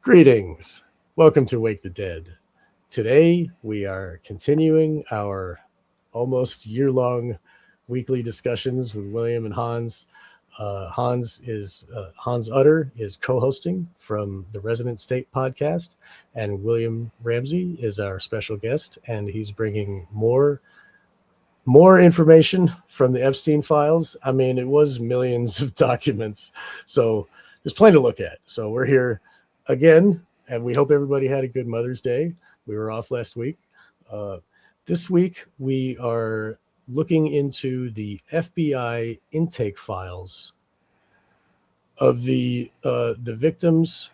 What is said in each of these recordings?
Greetings. Welcome to Wake the Dead. Today, we are continuing our almost year long weekly discussions with William and Hans. Hans Utter is co-hosting from the Resonant State podcast, and William Ramsey is our special guest, and he's bringing more information from the Epstein files. I mean, it was millions of documents, so there's plenty to look at. So we're here again, and we hope everybody had a good Mother's Day. We were off last week. Uh, this week we are looking into the FBI intake files of the victims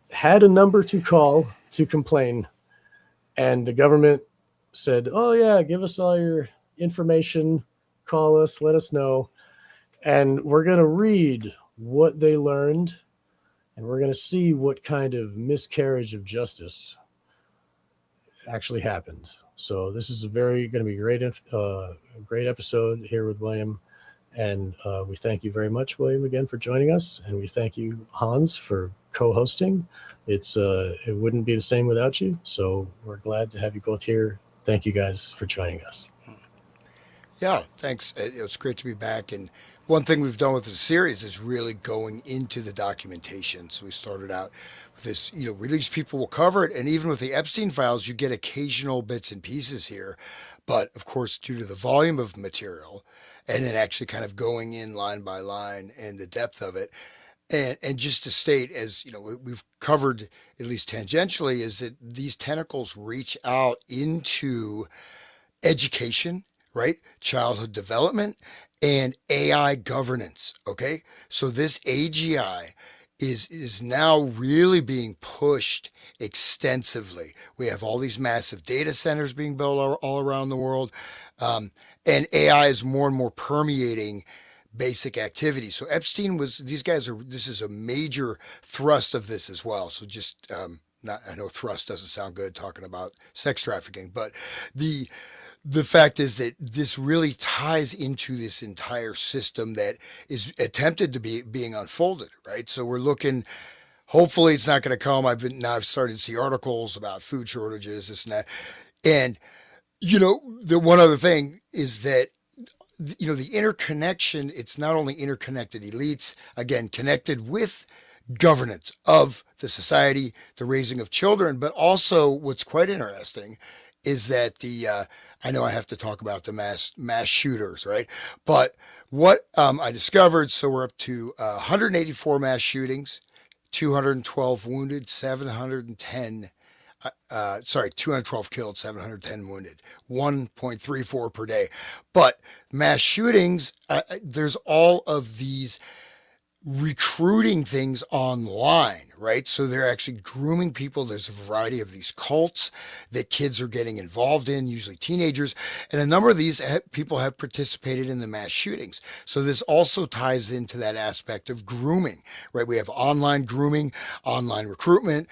had a number to call to complain, and the government said, "Oh yeah, give us all your information, call us, let us know." And we're going to read what they learned, and we're going to see what kind of miscarriage of justice actually happened. So this is a very going to be great episode here with William, and we thank you very much, William, again for joining us, and we thank you, Hans, for co-hosting. It wouldn't be the same without you, so we're glad to have you both here. Thank you guys for joining us. Yeah, thanks. It's great to be back. And one thing we've done with the series is really going into the documentation. So we started out with this, release people will cover it. And even with the Epstein files, you get occasional bits and pieces here. But of course, due to the volume of material and then actually kind of going in line by line and the depth of it, and just to state, as we've covered at least tangentially, is that these tentacles reach out into education, right? Childhood development and AI governance. Okay. So this AGI is now really being pushed extensively. We have all these massive data centers being built all around the world. And AI is more and more permeating basic activity. So Epstein this is a major thrust of this as well. So just, not, I know thrust doesn't sound good talking about sex trafficking, but the, the fact is that this really ties into this entire system that is attempted to be being unfolded, right? So we're looking. Hopefully, it's not going to come. I've started to see articles about food shortages, this and that, and the one other thing is that the interconnection. It's not only interconnected elites, again connected with governance of the society, the raising of children, but also what's quite interesting is that the I know I have to talk about the mass shooters, right? But what I discovered, so we're up to 184 mass shootings, 212 wounded, 710. 212 killed, 710 wounded, 1.34 per day. But mass shootings, there's all of these recruiting things online, right? So they're actually grooming people. There's a variety of these cults that kids are getting involved in, usually teenagers. And a number of these people have participated in the mass shootings. So this also ties into that aspect of grooming, right? We have online grooming, online recruitment.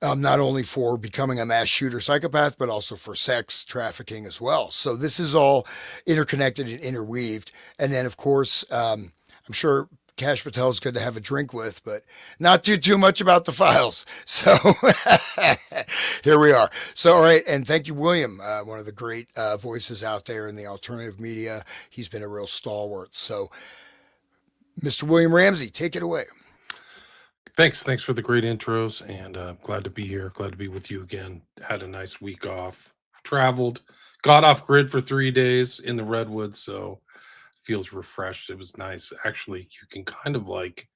Not only for becoming a mass shooter psychopath, but also for sex trafficking as well. So this is all interconnected and interweaved. And then, of course, I'm sure Cash Patel is good to have a drink with, but not too much about the files. So here we are. So, all right. And thank you, William, one of the great voices out there in the alternative media. He's been a real stalwart. So, Mr. William Ramsey, take it away. Thanks for the great intros, and glad to be here. Glad to be with you again. Had a nice week off. Traveled, got off grid for 3 days in the redwoods, so feels refreshed. It was nice. Actually, you can kind of like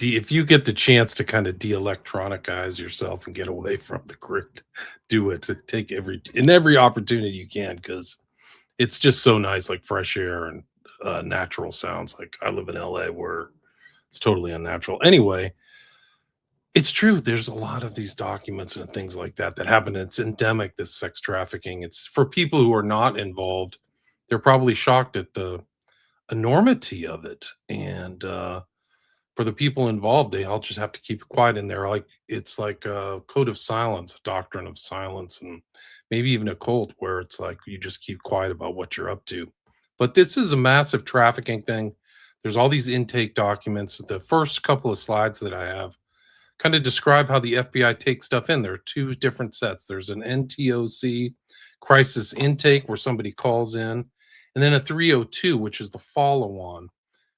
if you get the chance to kind of de-electronicize yourself and get away from the grid, do it. Take every opportunity you can, because it's just so nice, like fresh air and natural sounds. Like I live in LA where it's totally unnatural. Anyway, it's true. There's a lot of these documents and things like that happen. It's endemic, this sex trafficking. It's for people who are not involved. They're probably shocked at the enormity of it. And for the people involved, they all just have to keep quiet in there. Like it's like a code of silence, a doctrine of silence, and maybe even a cult where it's like you just keep quiet about what you're up to. But this is a massive trafficking thing. There's all these intake documents. The first couple of slides that I have kind of describe how the FBI takes stuff in. There are two different sets. There's an NTOC, crisis intake, where somebody calls in, and then a 302, which is the follow on.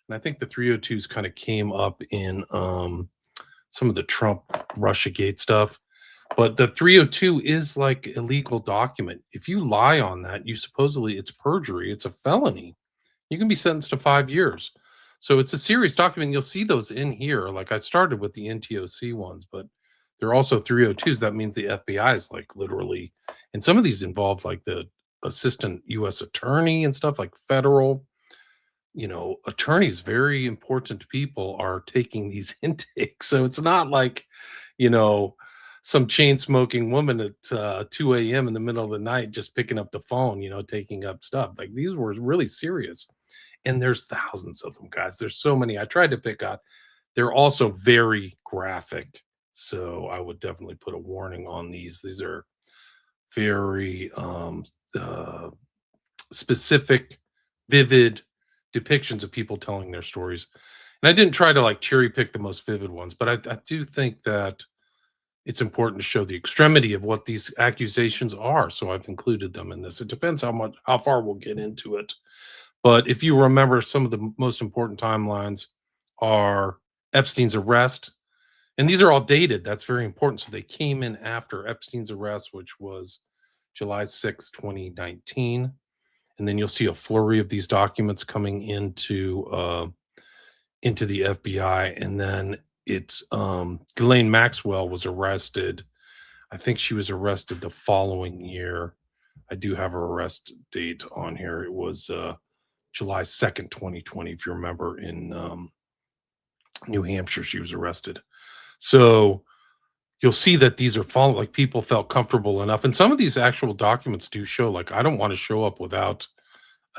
And I think the 302s kind of came up in some of the Trump Russiagate stuff. But the 302 is like a legal document. If you lie on that, you supposedly, it's perjury, it's a felony. You can be sentenced to 5 years. So it's a serious document. You'll see those in here. Like I started with the NTOC ones, but there are also 302s. That means the FBI is like literally, and some of these involve like the assistant U.S. attorney and stuff, like federal, attorneys, very important people, are taking these intakes. So it's not like, you know, some chain smoking woman at 2 a.m. in the middle of the night just picking up the phone, taking up stuff. Like these were really serious. And there's thousands of them, guys. There's so many. I tried to pick out. They're also very graphic. So I would definitely put a warning on these. These are very specific, vivid depictions of people telling their stories. And I didn't try to like cherry pick the most vivid ones, but I do think that it's important to show the extremity of what these accusations are. So I've included them in this. It depends how far we'll get into it. But if you remember, some of the most important timelines are Epstein's arrest. And these are all dated. That's very important. So they came in after Epstein's arrest, which was July 6, 2019. And then you'll see a flurry of these documents coming into the FBI. And then it's Ghislaine Maxwell was arrested. I think she was arrested the following year. I do have her arrest date on here. It was July 2nd, 2020. If you remember, in New Hampshire, she was arrested. So you'll see that these are like people felt comfortable enough. And some of these actual documents do show, like, I don't want to show up without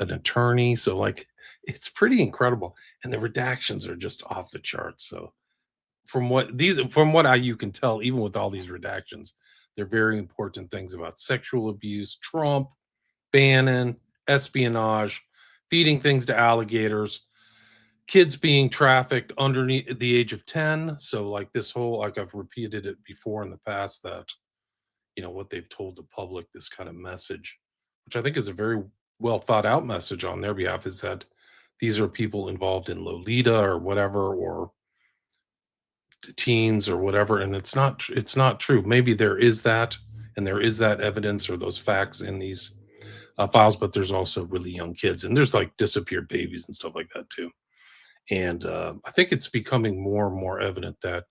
an attorney. So like, it's pretty incredible. And the redactions are just off the charts. So from what you can tell, even with all these redactions, they're very important things about sexual abuse, Trump, Bannon, espionage, feeding things to alligators, kids being trafficked underneath the age of 10. So like this whole, like I've repeated it before in the past, that, what they've told the public, this kind of message, which I think is a very well thought out message on their behalf, is that these are people involved in Lolita or whatever, or teens or whatever. And it's not true. Maybe there is that, and there is that evidence or those facts in these files, but there's also really young kids, and there's like disappeared babies and stuff like that too. And I think it's becoming more and more evident that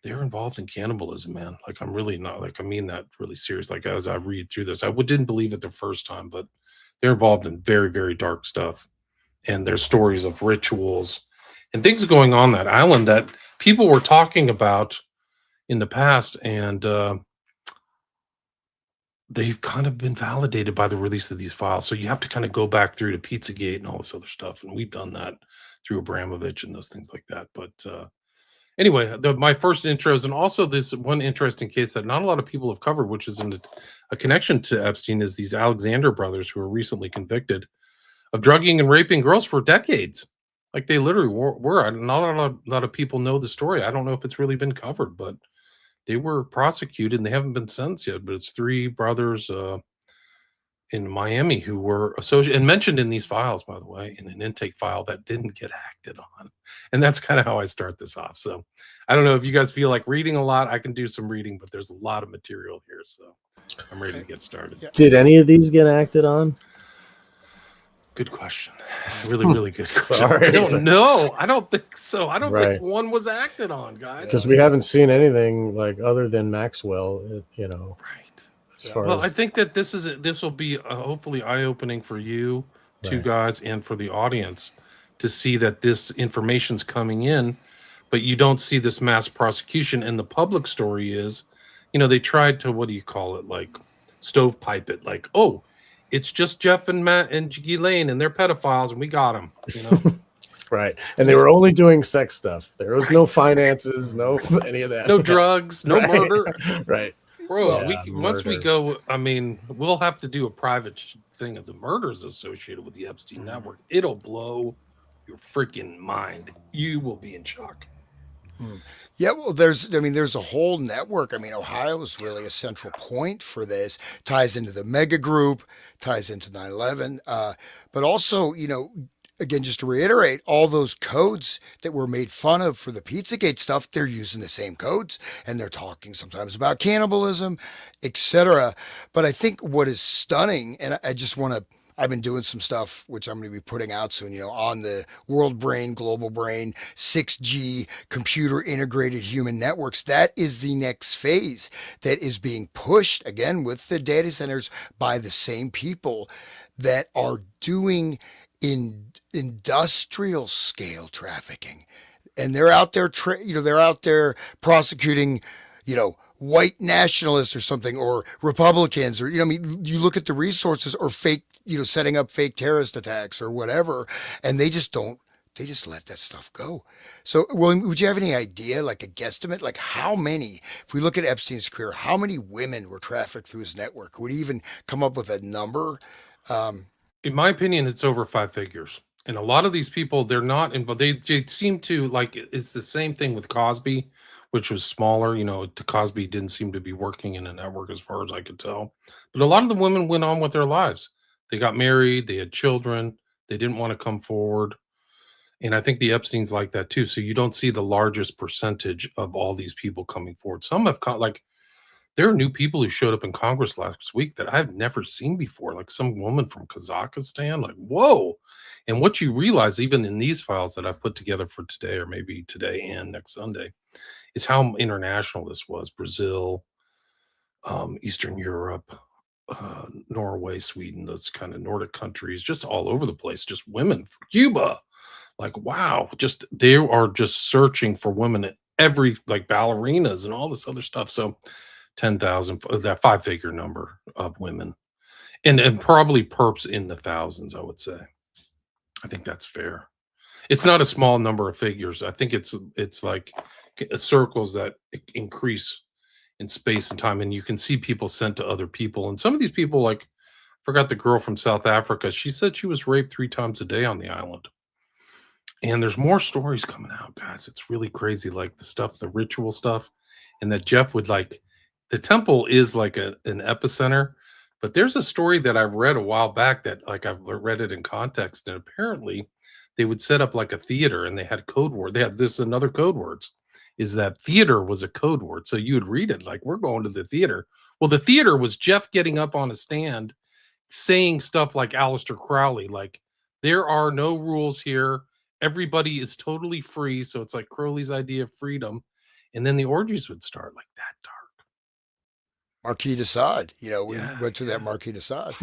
they're involved in cannibalism, man. Like, I'm really not, like, I mean that really serious. Like, as I read through this, didn't believe it the first time, but they're involved in very, very dark stuff. And there's stories of rituals and things going on that island that people were talking about in the past. And they've kind of been validated by the release of these files. So you have to kind of go back through to Pizzagate and all this other stuff. And we've done that through Abramovich and those things like that. But anyway, my first intros, and also this one interesting case that not a lot of people have covered, which is in a connection to Epstein, is these Alexander brothers who were recently convicted of drugging and raping girls for decades. Like, they literally were. Not a lot of people know the story. I don't know if it's really been covered, but they were prosecuted and they haven't been sentenced yet. But it's three brothers in Miami who were associated and mentioned in these files, by the way, in an intake file that didn't get acted on. And that's kind of how I start this off. So I don't know if you guys feel like reading a lot. I can do some reading, but there's a lot of material here. So I'm ready to get started. Yeah. Did any of these get acted on? Good question. Really, really good question. Sorry. I don't know. I don't think so. I don't Right. think one was acted on, guys. Because we haven't seen anything like other than Maxwell, Right. as far Well, I as think that this will be hopefully eye-opening for you two Right. guys and for the audience to see that this information's coming in, but you don't see this mass prosecution. And the public story is, they tried to, what do you call it, like stovepipe it, like, oh, it's just Jeff and Matt and Ghislaine and they're pedophiles and we got them, right. And they were only doing sex stuff. There was no finances, no any of that. No drugs, no Right. murder. Right. Bro, Yeah, once we murder. go, I mean, we'll have to do a private thing of the murders associated with the Epstein network. It'll blow your freaking mind. You will be in shock. Yeah, well, there's a whole network. I mean, Ohio is really a central point for this. Ties into the mega group, ties into 9/11, but also, again, just to reiterate, all those codes that were made fun of for the Pizzagate stuff, they're using the same codes, and they're talking sometimes about cannibalism, etc. But I think what is stunning, and I just want to. I've been doing some stuff which I'm going to be putting out soon, on the world brain, global brain, 6G, computer integrated human networks. That is the next phase that is being pushed again with the data centers by the same people that are doing industrial scale trafficking, and they're out there, they're out there prosecuting, white nationalists or something, or Republicans, or I mean, you look at the resources, or fake, setting up fake terrorist attacks or whatever, and they just don't. They just let that stuff go. So, William, would you have any idea, like a guesstimate, like how many, if we look at Epstein's career, how many women were trafficked through his network? Would he even come up with a number? Um, In my opinion, it's over 5 figures. And a lot of these people, they're not in, but they seem to like it's the same thing with Cosby, which was smaller. Cosby didn't seem to be working in a network as far as I could tell. But a lot of the women went on with their lives. They got married, they had children, they didn't want to come forward. And I think the Epstein's like that too. So you don't see the largest percentage of all these people coming forward. Some have like there are new people who showed up in Congress last week that I've never seen before, like some woman from Kazakhstan. Like, whoa. And what you realize, even in these files that I put together for today, or maybe today and next Sunday, is how international this was. Brazil, Eastern Europe, Norway, Sweden, those kind of Nordic countries, just all over the place, just women, Cuba. Like, wow, just they are just searching for women at every, like, ballerinas and all this other stuff. So 10,000, that 5 figure number of women, and probably perps in the thousands, I would say. I think that's fair. It's not a small number of figures. I think it's like circles that increase in space and time, and you can see people sent to other people. And some of these people, like, forgot the girl from South Africa. She said she was raped 3 times a day on the island. And there's more stories coming out, guys. It's really crazy, like the stuff, the ritual stuff, and that Jeff would like. The temple is like an epicenter, but there's a story that I read a while back that, like, I've read it in context, and apparently they would set up like a theater, and they had code word. They had this another code words. Is that theater was a code word, so you would read it like, "We're going to the theater." Well, the theater was Jeff getting up on a stand saying stuff like Aleister Crowley, like, there are no rules here. Everybody is totally free. So it's like Crowley's idea of freedom. And then the orgies would start like that dark. Marquis de Sade, we Yeah. went to Yeah. that Marquis de Sade,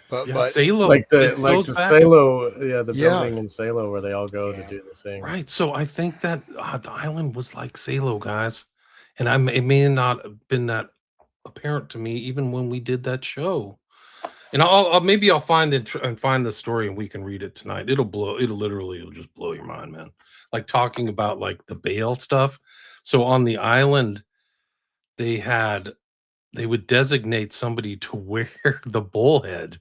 but Yeah. but Salo. like the It like goes the back. Salo, yeah, the yeah, building in Salo where they all go to yeah. do the thing. Right. So I think that the island was like Salo, guys. And it may not have been that apparent to me even when we did that show. And maybe I'll find it and find the story and we can read it tonight. It'll just blow your mind, man. Like talking about like the bail stuff. So on the island, they had they would designate somebody to wear the bullhead,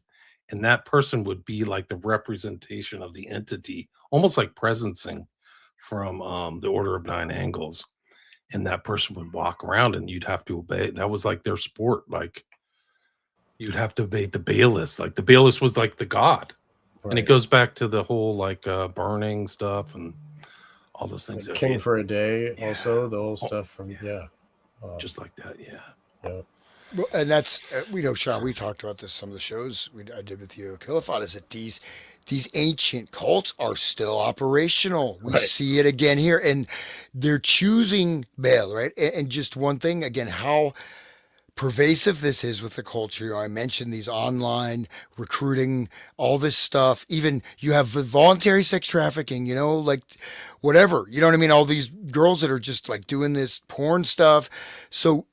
and that person would be like the representation of the entity, almost like presencing from the Order of Nine Angles. And that person would walk around and you'd have to obey. That was like their sport. Like you'd have to obey the bailiff. Like the bailiff was like the god. And it Right. goes back to the whole like burning stuff and all those things. Like King for a Day, Yeah. also the whole Oh, stuff from yeah. Just like that, yeah. yeah. Well, and that's we know, Sean. We talked about this some of the shows I did with you, Kilifat. Is that these ancient cults are still operational. We Right. see it again here, and they're choosing Baal, right? And just one thing again, how pervasive this is with the culture. I mentioned these online recruiting, all this stuff. Even you have the voluntary sex trafficking, like whatever. You know what I mean? All these girls that are just like doing this porn stuff. So,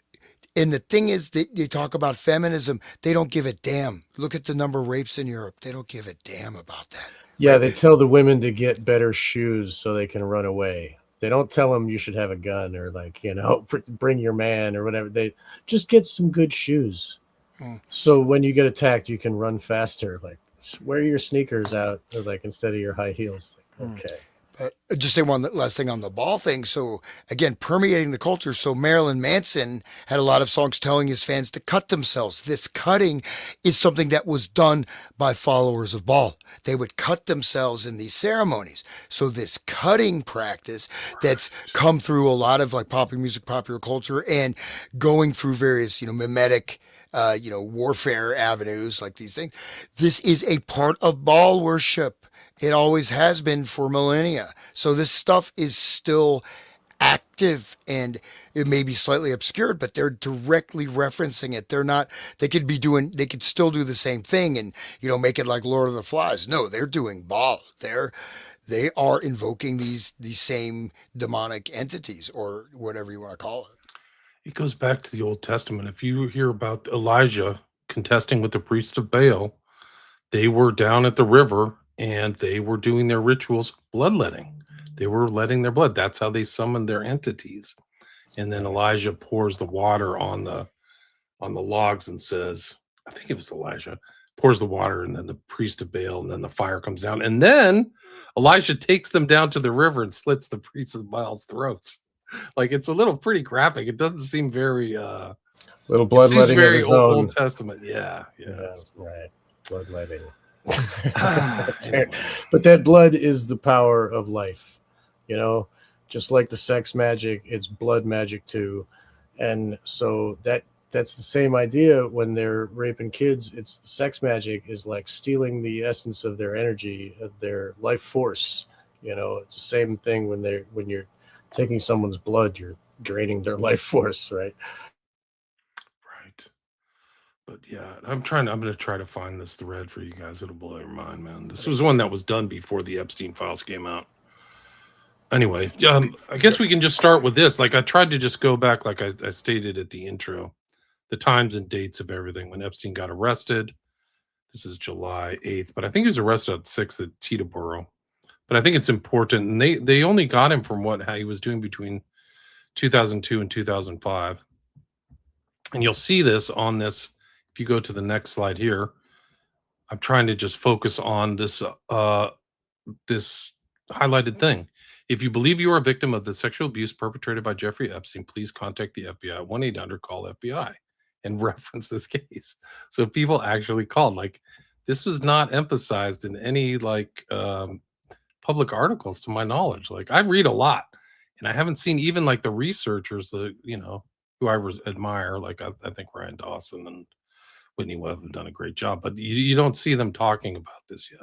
and the thing is, they talk about feminism. They don't give a damn. Look at the number of rapes in Europe. They don't give a damn about that. Yeah, Right? they tell the women to get better shoes so they can run away. They don't tell them you should have a gun or like, bring your man or whatever. They just get some good shoes. Mm. So when you get attacked, you can run faster. Like wear your sneakers out or like instead of your high heels. Like, Mm. okay. Just say one last thing on the ball thing. So again, permeating the culture. So Marilyn Manson had a lot of songs telling his fans to cut themselves. This cutting is something that was done by followers of ball. They would cut themselves in these ceremonies. So this cutting practice that's come through a lot of like popular music, popular culture, and going through various, mimetic warfare avenues like these things. This is a part of ball worship. It always has been for millennia. So this stuff is still active and it may be slightly obscured, but they're directly referencing it. They could still do the same thing and, make it like Lord of the Flies. No, they're doing ball. They are invoking these same demonic entities or whatever you want to call it. It goes back to the Old Testament. If you hear about Elijah contesting with the priest of Baal, they were down at the river and they were doing their rituals, bloodletting. They were letting their blood. That's how they summoned their entities. And then Elijah pours the water on the logs and says, I think it was Elijah, pours the water, and then the priest of Baal, and then the fire comes down. And then Elijah takes them down to the river and slits the priest of Baal's throats. Like, it's a little pretty graphic. It doesn't seem very little bloodletting of very his own. Old Testament. Yeah, right. Bloodletting. Anyway. But that blood is the power of life, just like the sex magic, it's blood magic too. And so that's the same idea when they're raping kids. It's the sex magic is like stealing the essence of their energy, of their life force. It's the same thing when you're taking someone's blood, you're draining their life force, right? Right. But yeah, I'm going to try to find this thread for you guys. It'll blow your mind, man. This was one that was done before the Epstein files came out. Anyway, I guess we can just start with this. Like, I tried to just go back, like I stated at the intro, the times and dates of everything when Epstein got arrested. This is July 8th, but I think he was arrested at 6th at Teterboro. But I think it's important, and they only got him from how he was doing between 2002 and 2005. And you'll see this on this. If you go to the next slide here, I'm trying to just focus on this this highlighted thing. If you believe you are a victim of the sexual abuse perpetrated by Jeffrey Epstein, please contact the FBI at 1-800-CALL-FBI and reference this case. So people actually called. Like, this was not emphasized in any public articles to my knowledge. Like, I read a lot and I haven't seen even like the researchers that, who I admire, like I think Ryan Dawson and Whitney Webb have done a great job, but you don't see them talking about this yet.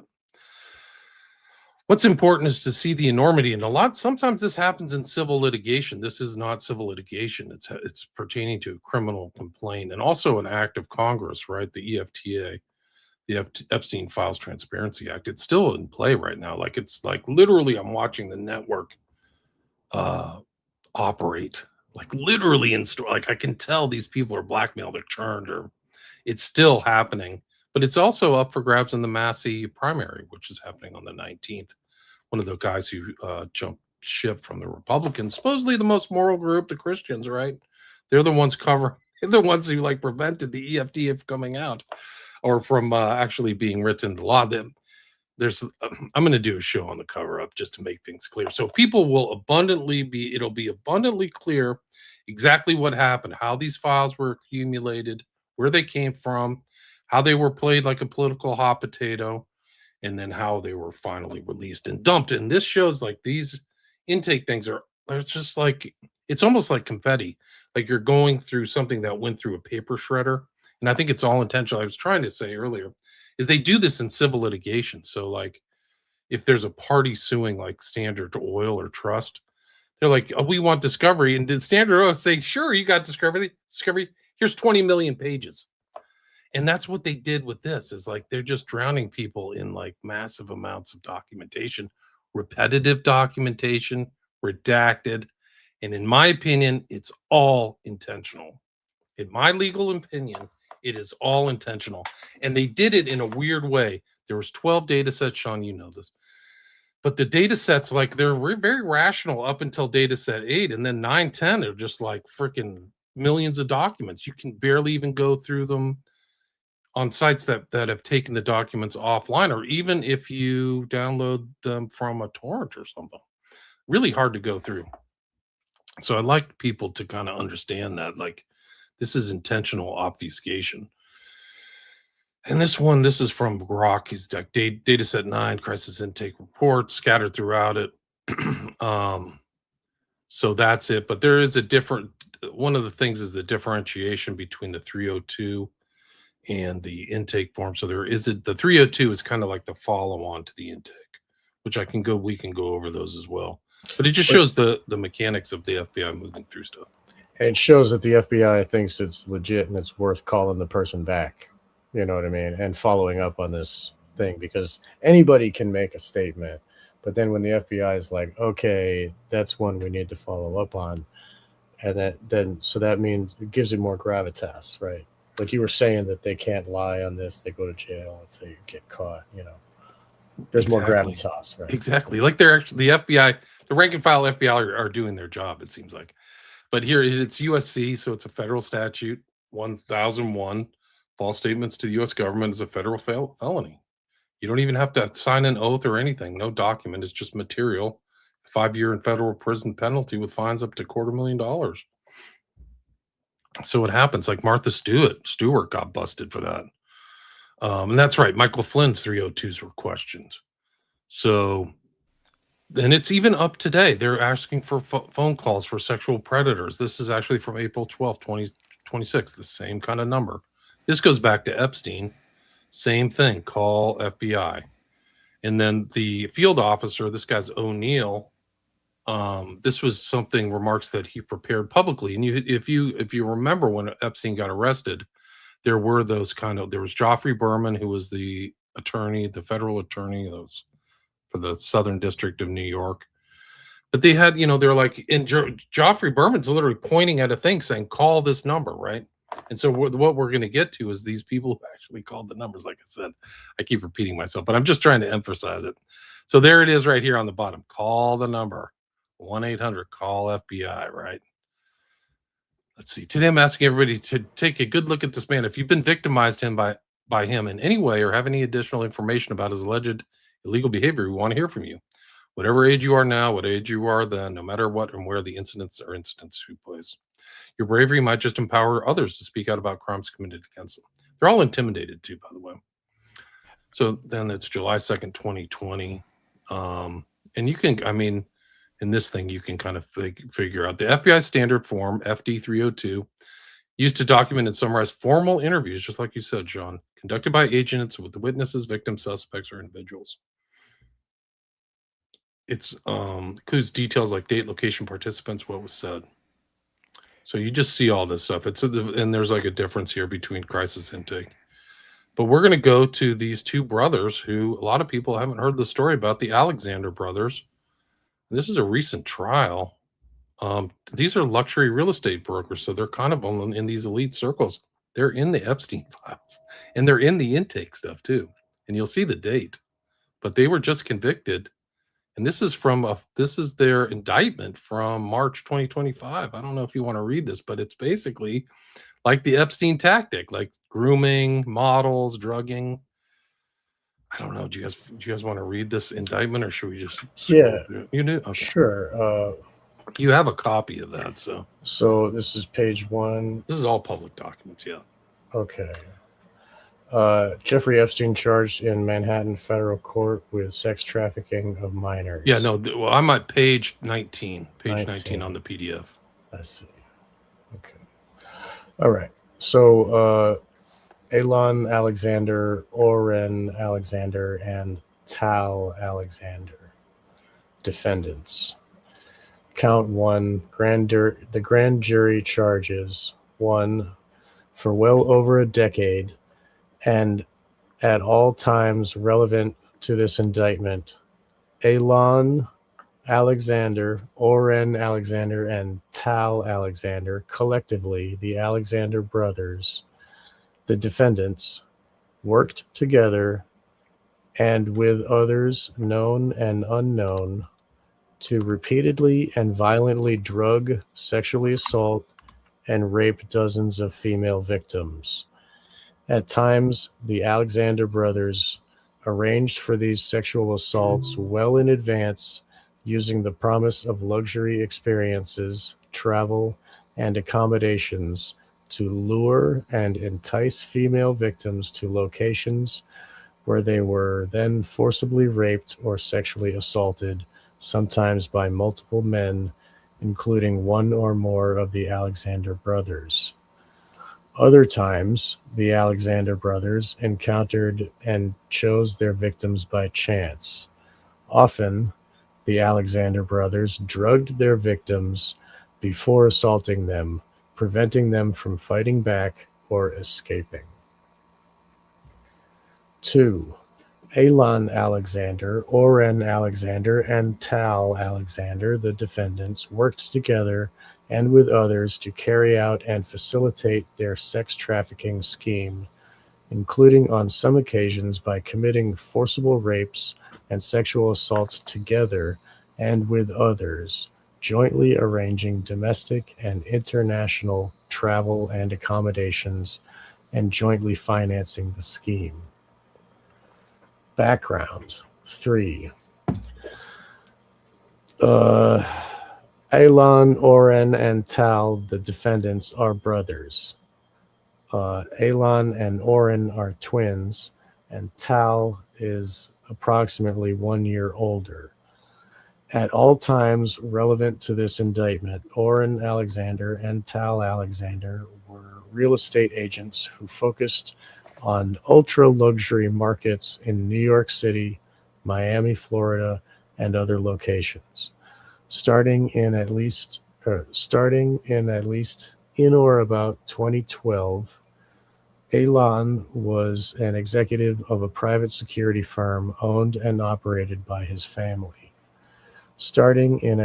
What's important is to see the enormity, and sometimes this happens in civil litigation. This is not civil litigation. It's pertaining to a criminal complaint and also an act of Congress, right? The EFTA, the Epstein Files Transparency Act. It's still in play right now. Like, it's like literally I'm watching the network operate, like literally in store. Like, I can tell these people are blackmailed or turned, or it's still happening. But it's also up for grabs in the Massey primary, which is happening on the 19th. One of the guys who jumped ship from the Republicans, supposedly the most moral group, the Christians, right? They're the ones they're the ones who prevented the EFT from coming out or from actually being written into law. I'm going to do a show on the cover up just to make things clear. So people will it'll be abundantly clear exactly what happened, how these files were accumulated, where they came from, how they were played like a political hot potato, and then how they were finally released and dumped. And this shows like these intake things it's just like, it's almost like confetti. Like you're going through something that went through a paper shredder. And I think it's all intentional. I was trying to say earlier is they do this in civil litigation. So like if there's a party suing like Standard Oil or Trust, they're like, oh, we want discovery. And did Standard Oil say, sure, you got discovery. Here's 20 million pages. And that's what they did with this is like, they're just drowning people in like massive amounts of documentation, repetitive documentation, redacted. And in my opinion, it's all intentional. In my legal opinion, it is all intentional. And they did it in a weird way. There was 12 data sets, Sean, you know this. But the data sets, like they're very rational up until data set 8. And then 9, 10 are just like freaking millions of documents. You can barely even go through them on sites that have taken the documents offline, or even if you download them from a torrent or something. Really hard to go through. So I'd like people to kind of understand that, like, this is intentional obfuscation. And this is from Grok. He's like data set 9, crisis intake reports scattered throughout it. So that's it. But there is a different, one of the things is the differentiation between the 302 and the intake form. So the 302 is kind of like the follow on to the intake, which we can go over those as well. But it just shows the mechanics of the FBI moving through stuff. And it shows that the FBI thinks it's legit and it's worth calling the person back. You know what I mean? And following up on this thing, because anybody can make a statement. But then when the FBI is like, okay, that's one we need to follow up on. And so that means it gives it more gravitas, right? Like you were saying that they can't lie on this. They go to jail if they get caught, There's more gravitas, right? Exactly. Like they're actually, the FBI, the rank and file FBI are doing their job, it seems like. But here it's USC, so it's a federal statute, 1001. False statements to the U.S. government is a federal felony. You don't even have to sign an oath or anything. No document. It's just material. 5-year in federal prison penalty with fines up to $250,000. So what happens? Like Martha Stewart got busted for that. And that's right. Michael Flynn's 302s were questioned. So, and it's even up today. They're asking for phone calls for sexual predators. This is actually from April 12th, 2026, the same kind of number. This goes back to Epstein. Same thing, call FBI. And then the field officer, this guy's O'Neill, this was something, remarks that he prepared publicly. And if you remember when Epstein got arrested, there was Joffrey Berman, who was the attorney, the federal attorney for the Southern District of New York. But they had, they're like, Joffrey Berman's literally pointing at a thing saying, call this number, right? And so what we're going to get to is these people who actually called the numbers. Like I said, I keep repeating myself, but I'm just trying to emphasize it. So there it is right here on the bottom. Call the number, 1-800-CALL FBI, right? Let's see. Today I'm asking everybody to take a good look at this man. If you've been victimized by him in any way or have any additional information about his alleged illegal behavior, we want to hear from you. Whatever age you are now, what age you are then, no matter what and where the incidents took place. Your bravery might just empower others to speak out about crimes committed against them. They're all intimidated too, by the way. So then it's July 2nd, 2020. And you can, in this thing, you can kind of figure out the FBI standard form, FD 302, used to document and summarize formal interviews, just like you said, John, conducted by agents with the witnesses, victims, suspects, or individuals. It's includes details like date, location, participants, what was said. So you just see all this stuff. And there's like a difference here between crisis intake. But we're going to go to these two brothers who a lot of people haven't heard the story about, the Alexander brothers. This is a recent trial. These are luxury real estate brokers, so they're kind of in these elite circles. They're in the Epstein files, and they're in the intake stuff too. And you'll see the date. But they were just convicted. And this is their indictment from March 2025. I don't know if you want to read this, but it's basically like the Epstein tactic, like grooming, models, drugging. I don't know. Do you guys want to read this indictment, or should we just scroll through it? You do? Okay. Sure. You have a copy of that, So this is page 1. This is all public documents, yeah. Okay. Jeffrey Epstein charged in Manhattan federal court with sex trafficking of minors. Yeah, no, well, I'm at page 19. Page 19 on the PDF. I see. Okay. All right. So Elon Alexander, Oren Alexander, and Tal Alexander, defendants. Count 1, the grand jury charges 1, for well over a decade, and at all times relevant to this indictment, Elon Alexander, Oren Alexander, and Tal Alexander, collectively the Alexander brothers, the defendants, worked together and with others known and unknown to repeatedly and violently drug, sexually assault, and rape dozens of female victims. At times, the Alexander brothers arranged for these sexual assaults well in advance, using the promise of luxury experiences, travel, and accommodations to lure and entice female victims to locations where they were then forcibly raped or sexually assaulted, sometimes by multiple men, including one or more of the Alexander brothers. Other times, the Alexander brothers encountered and chose their victims by chance. Often, the Alexander brothers drugged their victims before assaulting them, preventing them from fighting back or escaping. 2. Alon Alexander, Oren Alexander, and Tal Alexander, the defendants, worked together and with others to carry out and facilitate their sex trafficking scheme, including on some occasions by committing forcible rapes and sexual assaults together and with others, jointly arranging domestic and international travel and accommodations, and jointly financing the scheme. Background 3. Alon, Oren, and Tal, the defendants, are brothers. Alon and Oren are twins, and Tal is approximately 1 year older. At all times relevant to this indictment, Oren Alexander and Tal Alexander were real estate agents who focused on ultra-luxury markets in New York City, Miami, Florida, and other locations. Starting in at least in or about 2012, Alon was an executive of a private security firm owned and operated by his family. Starting in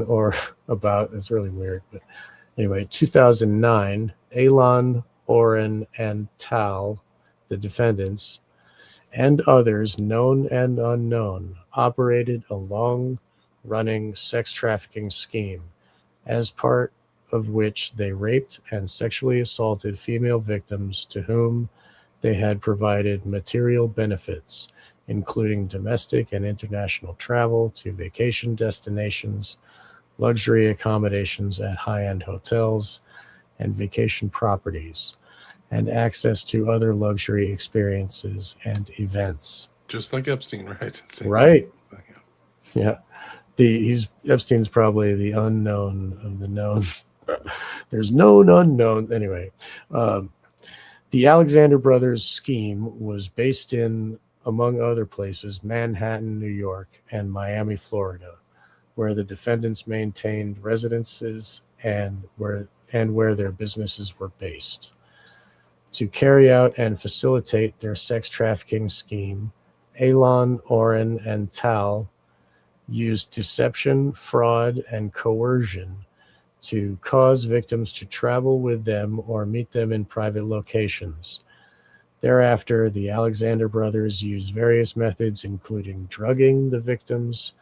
or about, that's really weird, but anyway, 2009, Alon, Oren, and Tal, the defendants, and others known and unknown, operated a long-running sex trafficking scheme, as part of which they raped and sexually assaulted female victims to whom they had provided material benefits, including domestic and international travel to vacation destinations, luxury accommodations at high-end hotels and vacation properties, and access to other luxury experiences and events. Just like Epstein, right? Same Right. thing. Yeah. Epstein's probably the unknown of the knowns. There's known unknown. Anyway, the Alexander brothers scheme was based in, among other places, Manhattan, New York, and Miami, Florida, where the defendants maintained residences and where their businesses were based. To carry out and facilitate their sex trafficking scheme, Alon, Oren, and Tal used deception, fraud, and coercion to cause victims to travel with them or meet them in private locations. Thereafter, the Alexander brothers used various methods, including drugging the victims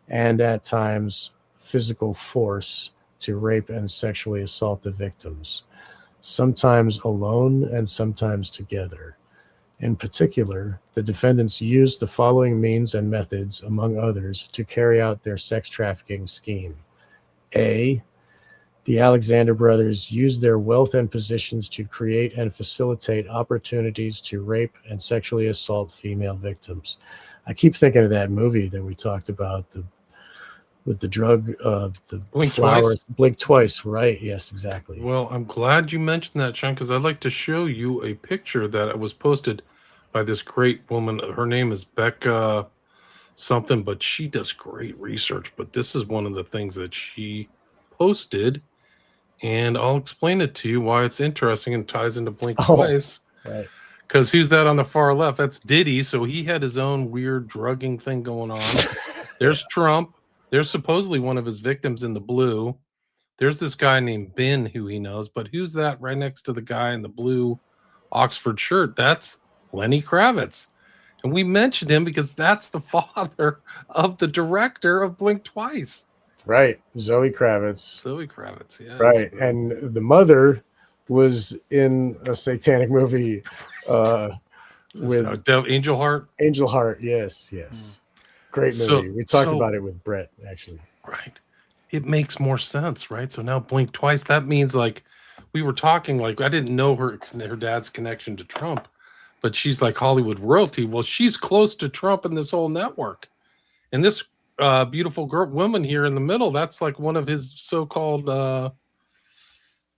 and, at times, physical force to rape and sexually assault the victims, sometimes alone and sometimes together. In particular, the defendants used the following means and methods, among others, to carry out their sex trafficking scheme. A. The Alexander brothers used their wealth and positions to create and facilitate opportunities to rape and sexually assault female victims. I keep thinking of that movie that we talked about, with the drug, the Blink flowers. Twice? Blink Twice, right? Yes, exactly. Well, I'm glad you mentioned that, Sean, because I'd like to show you a picture that was posted by this great woman. Her name is Becca something, but she does great research. But this is one of the things that she posted, and I'll explain it to you why it's interesting and ties into Blink Twice. Right. Because who's that on the far left? That's Diddy. So he had his own weird drugging thing going on. There's Trump. There's supposedly one of his victims in the blue. There's this guy named Ben who he knows, but who's that right next to the guy in the blue Oxford shirt? That's Lenny Kravitz. And we mentioned him because that's the father of the director of Blink Twice. Right. Zoe Kravitz. Zoe Kravitz, yes. Right. And the mother was in a satanic movie with Angel Heart. Angel Heart. Yes, yes. Great movie. We talked about it with Brett, actually. Right. It makes more sense, right? So now blink twice. That means like we were talking, like I didn't know her dad's connection to Trump, but she's like Hollywood royalty. Well, she's close to Trump in this whole network. And this beautiful woman here in the middle, that's like one of his so-called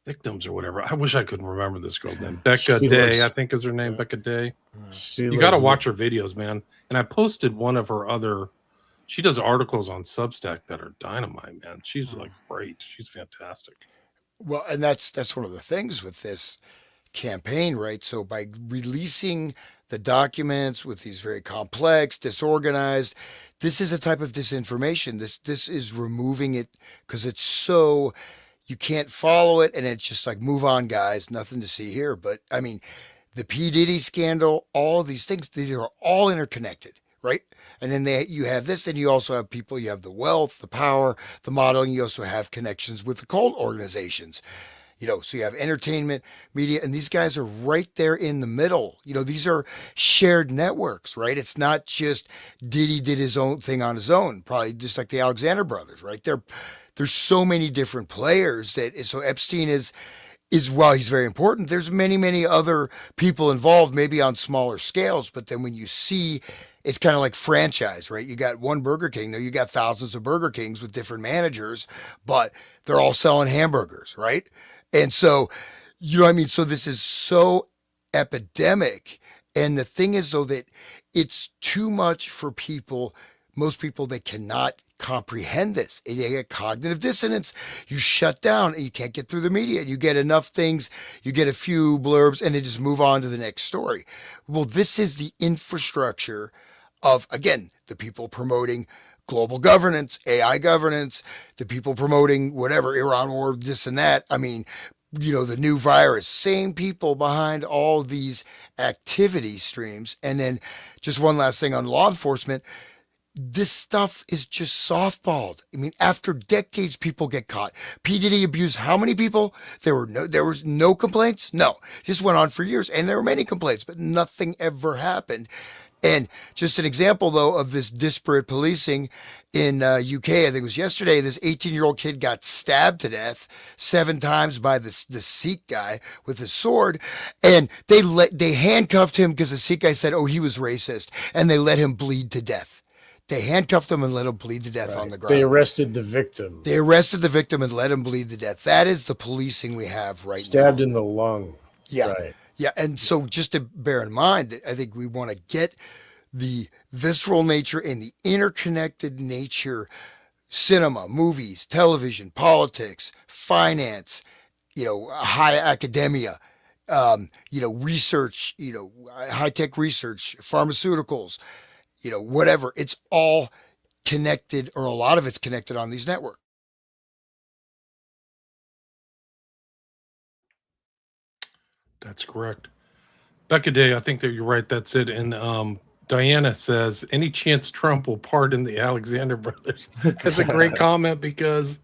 victims or whatever. I wish I could remember this girl's name. Becca Day, I think is her name. Becca Day. You got to watch her videos, man. And I posted one of her other. She does articles on Substack that are dynamite, man. She's like great. She's fantastic. Well, and that's one of the things with this campaign, right? So by releasing the documents with these very complex, disorganized, this is a type of disinformation. This is removing it because it's so you can't follow it, and it's just like move on, guys. Nothing to see here. But I mean, the P Diddy scandal, all these things, these are all interconnected, right? And then you have this, and you also have people. You have the wealth, the power, the modeling. You also have connections with the cult organizations. So you have entertainment, media, and these guys are right there in the middle. These are shared networks, right? It's not just Diddy did his own thing on his own, probably just like the Alexander brothers, right? There's so many different players so Epstein is while he's very important, there's many other people involved, maybe on smaller scales. But then when you see, it's kind of like franchise, right? You got one Burger King, now you got thousands of Burger Kings with different managers, but they're all selling hamburgers, right? And so, you know what I mean? So this is so epidemic. And the thing is, though, that it's too much for most people that cannot comprehend this. And you get cognitive dissonance. You shut down and you can't get through the media. You get enough things, you get a few blurbs, and they just move on to the next story. Well, this is the infrastructure of, again, the people promoting global governance, AI governance, the people promoting whatever, Iran war, this and that. I mean, the new virus, same people behind all these activity streams. And then just one last thing on law enforcement. This stuff is just softballed. I mean, after decades, people get caught. P. Diddy abused how many people? There was no complaints? No. This went on for years, and there were many complaints, but nothing ever happened. And just an example, though, of this disparate policing in UK, I think it was yesterday, this 18-year-old kid got stabbed to death 7 times by the Sikh guy with a sword. And they handcuffed him because the Sikh guy said, oh, he was racist. And they let him bleed to death. They handcuffed him and let him bleed to death on the ground. They arrested the victim. They arrested the victim and let him bleed to death. That is the policing we have right now. Stabbed in the lung. Yeah. Right. Yeah. And so just to bear in mind, I think we want to get the visceral nature and the interconnected nature, cinema, movies, television, politics, finance, high academia, research, high-tech research, pharmaceuticals, whatever. It's all connected, or a lot of it's connected on these networks. That's correct. Becca Day, I think that you're right. That's it. And Diana says, any chance Trump will pardon the Alexander brothers? That's a great comment, because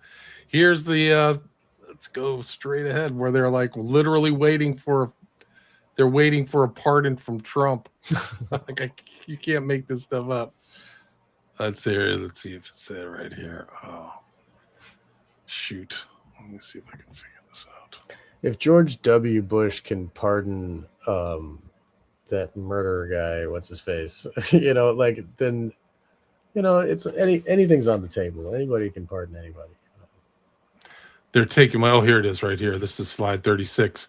here's the let's go straight ahead, where they're like literally waiting for a pardon from Trump. You can't make this stuff up. Let's see if it's it right here. Oh, shoot. Let me see if I can figure this out. If George W. Bush can pardon that murderer guy, what's his face? Then it's anything's on the table. Anybody can pardon anybody. They're taking here it is right here. This is slide 36.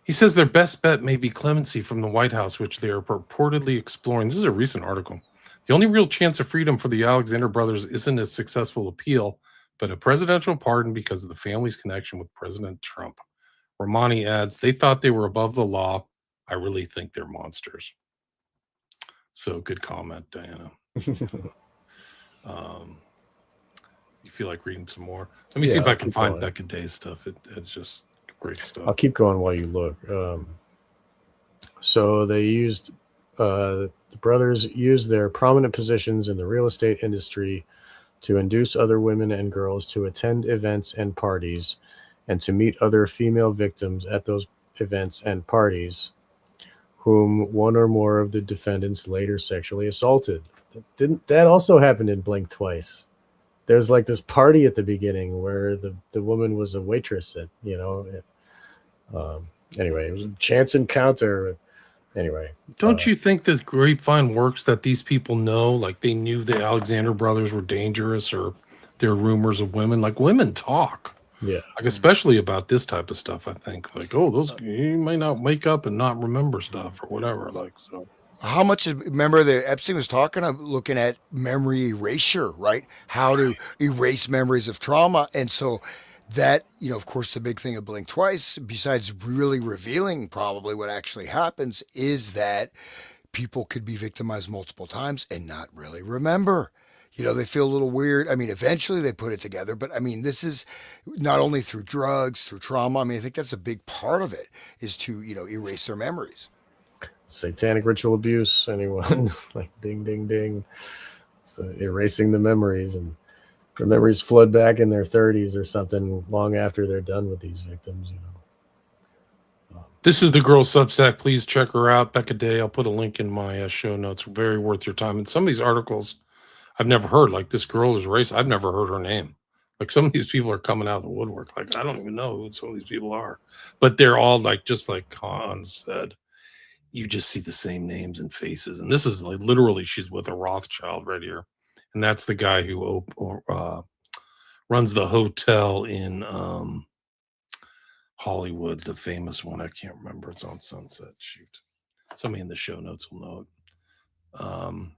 He says their best bet may be clemency from the White House, which they are purportedly exploring. This is a recent article. The only real chance of freedom for the Alexander brothers isn't a successful appeal, but a presidential pardon because of the family's connection with President Trump. Romani adds, they thought they were above the law. I really think they're monsters. So good comment, Diana. You feel like reading some more? Let me see if I can find Becca Day's stuff. It's just great stuff. I'll keep going while you look. So they used the brothers used their prominent positions in the real estate industry to induce other women and girls to attend events and parties and to meet other female victims at those events and parties whom one or more of the defendants later sexually assaulted. Didn't that also happened in Blink Twice? There's like this party at the beginning where the woman was a waitress at, anyway, it was a chance encounter. Anyway, Don't you think the grapevine works that these people know, like they knew the Alexander brothers were dangerous, or there are rumors of women? Like women talk, yeah, like especially about this type of stuff. I think like, oh, those you might not wake up and not remember stuff or whatever. Like so. How much remember that Epstein was talking of looking at memory erasure, right? How to erase memories of trauma. And so that, of course, the big thing of Blink Twice, besides really revealing probably what actually happens, is that people could be victimized multiple times and not really remember. They feel a little weird. I mean, eventually they put it together, but I mean, this is not only through drugs, through trauma. I mean, I think that's a big part of it is to, erase their memories. Satanic ritual abuse. Anyone like ding, ding, ding. It's erasing the memories, and the memories flood back in their 30s or something long after they're done with these victims. This is the girl Substack. Please check her out, Becca Day. I'll put a link in my show notes. Very worth your time. And some of these articles I've never heard. Like this girl is race. I've never heard her name. Like some of these people are coming out of the woodwork. Like I don't even know who some of these people are, but they're all like just like Hans said. You just see the same names and faces. And this is like literally she's with a Rothschild right here. And that's the guy who runs the hotel in Hollywood, the famous one. I can't remember. It's on Sunset. Shoot. Somebody in the show notes will know it.